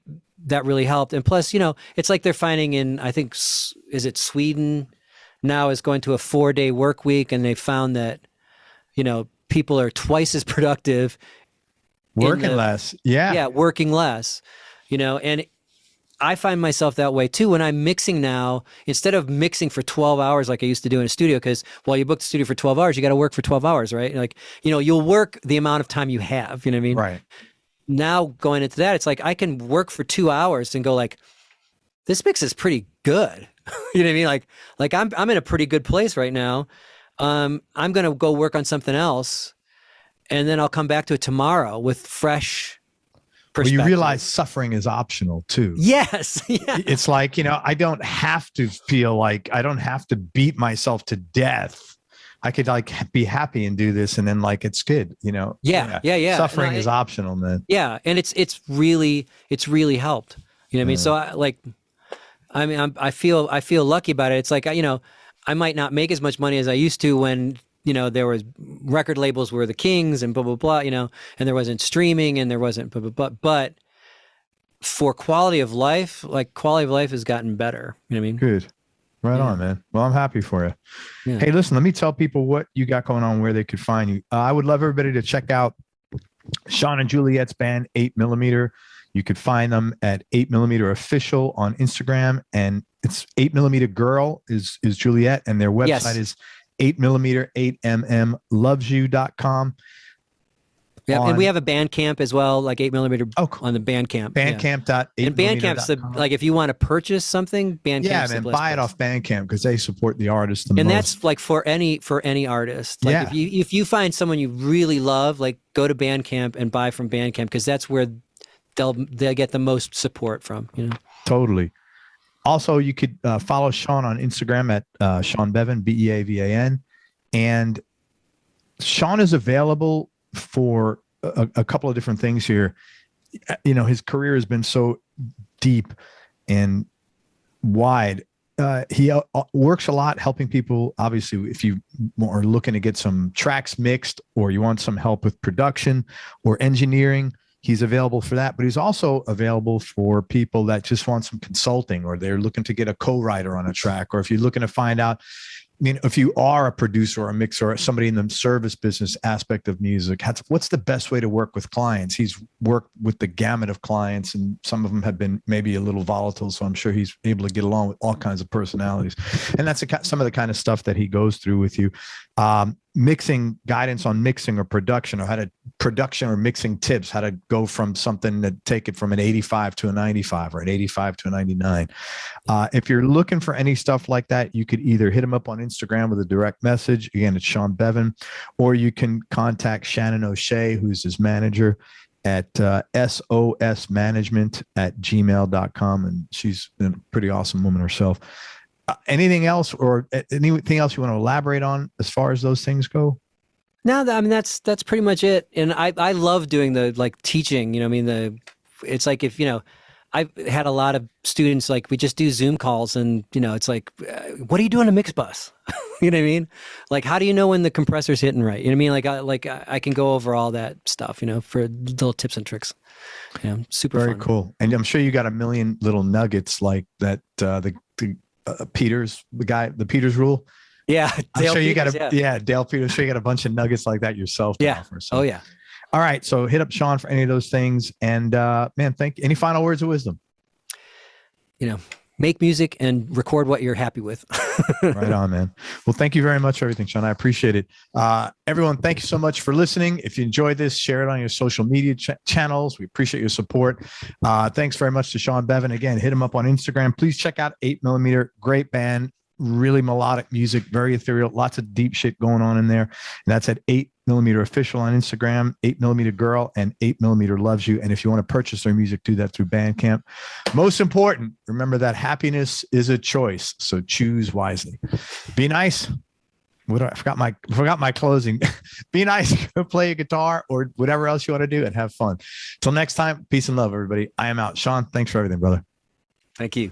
really helped. And plus, you know, it's like they're finding in, I think, is it Sweden now is going to a 4-day work week. And they found that, you know, people are twice as productive. Working less. Yeah. Yeah. Working less, you know, and I find myself that way too. When I'm mixing now, instead of mixing for 12 hours, like I used to do in a studio, because you book the studio for 12 hours, you got to work for 12 hours, right? Like, you know, you'll work the amount of time you have, you know what I mean? Right. Now going into that, it's like, I can work for 2 hours and go like, this mix is pretty good. You know what I mean? Like I'm in a pretty good place right now. I'm going to go work on something else, and then I'll come back to it tomorrow with fresh perspective. Well, you realize suffering is optional too. Yes. Yeah. It's like, you know, I don't have to feel like I don't have to beat myself to death. I could like be happy and do this, and then like it's good, you know. Yeah. Suffering is optional, man. Yeah, and it's really helped. You know what I mean? So I feel lucky about it. It's like, you know, I might not make as much money as I used to when, you know, there was record labels were the kings and blah blah blah, you know, and there wasn't streaming and there wasn't blah blah blah. But for quality of life, like, quality of life has gotten better. You know what I mean? Good. Right on, man. Well, I'm happy for you. Yeah. Hey, listen, let me tell people what you got going on, where they could find you. I would love everybody to check out Sean and Juliet's band, 8mm. You could find them at 8mm Official on Instagram, and it's 8mm Girl is Juliet, and their website is 8mm8mmlovesyou.com. Yeah, and we have a Bandcamp as well, like 8mm on the Bandcamp. Bandcamp.8mm.com. And Bandcamp's like if you want to purchase something, Bandcamp's buy it off Bandcamp because they support the artist the most. And that's like for any artist. Like if you find someone you really love, like go to Bandcamp and buy from Bandcamp because that's where they'll get the most support from. Totally. Also, you could follow Sean on Instagram at Sean Beavan, Beavan, and Sean is available for a couple of different things here. His career has been so deep and wide. He works a lot helping people. Obviously, if you are looking to get some tracks mixed or you want some help with production or engineering, he's available for that. But he's also available for people that just want some consulting, or they're looking to get a co-writer on a track, or if you're looking to find out, if you are a producer or a mixer or somebody in the service business aspect of music, what's the best way to work with clients? He's worked with the gamut of clients, and some of them have been maybe a little volatile. So I'm sure he's able to get along with all kinds of personalities. And that's some of the kind of stuff that he goes through with you. Mixing guidance on mixing or production, or production or mixing tips, how to go from something to take it from an 85 to a 95 or an 85 to a 99. If you're looking for any stuff like that, you could either hit him up on Instagram with a direct message. Again, it's Sean Beavan, or you can contact Shannon O'Shea, who's his manager, at sosmanagement@gmail.com. And she's a pretty awesome woman herself. Anything else you want to elaborate on as far as those things go? No, that's pretty much it. And I love doing the teaching, it's like if, I've had a lot of students, like we just do Zoom calls and, it's like, what do you do on a mix bus? You know what I mean? Like, how do you know when the compressor's hitting right? You know what I mean? I can go over all that stuff, for little tips and tricks. Super Very fun. Cool. And I'm sure you got a million little nuggets like that, Peters, the Peters rule. Yeah. I'm sure you got Dale Peters. I'm sure you got a bunch of nuggets like that yourself. To offer, so. Oh yeah. All right. So hit up Sean for any of those things. And man, any final words of wisdom? Make music and record what you're happy with. Right on, man. Well, thank you very much for everything, Sean. I appreciate it. Everyone, thank you so much for listening. If you enjoyed this, share it on your social media channels. We appreciate your support. Thanks very much to Sean Beavan. Again, hit him up on Instagram. Please check out 8mm. Great band. Really melodic music, very ethereal, lots of deep shit going on in there. And that's at 8mm Official on Instagram, 8mm Girl, and 8mm Loves You. And if you want to purchase their music, do that through Bandcamp. Most important, remember that happiness is a choice, so choose wisely. Be nice. I forgot my closing. Be nice. Go play a guitar or whatever else you want to do and have fun. Till next time, peace and love, everybody. I am out. Sean, thanks for everything, brother. Thank you.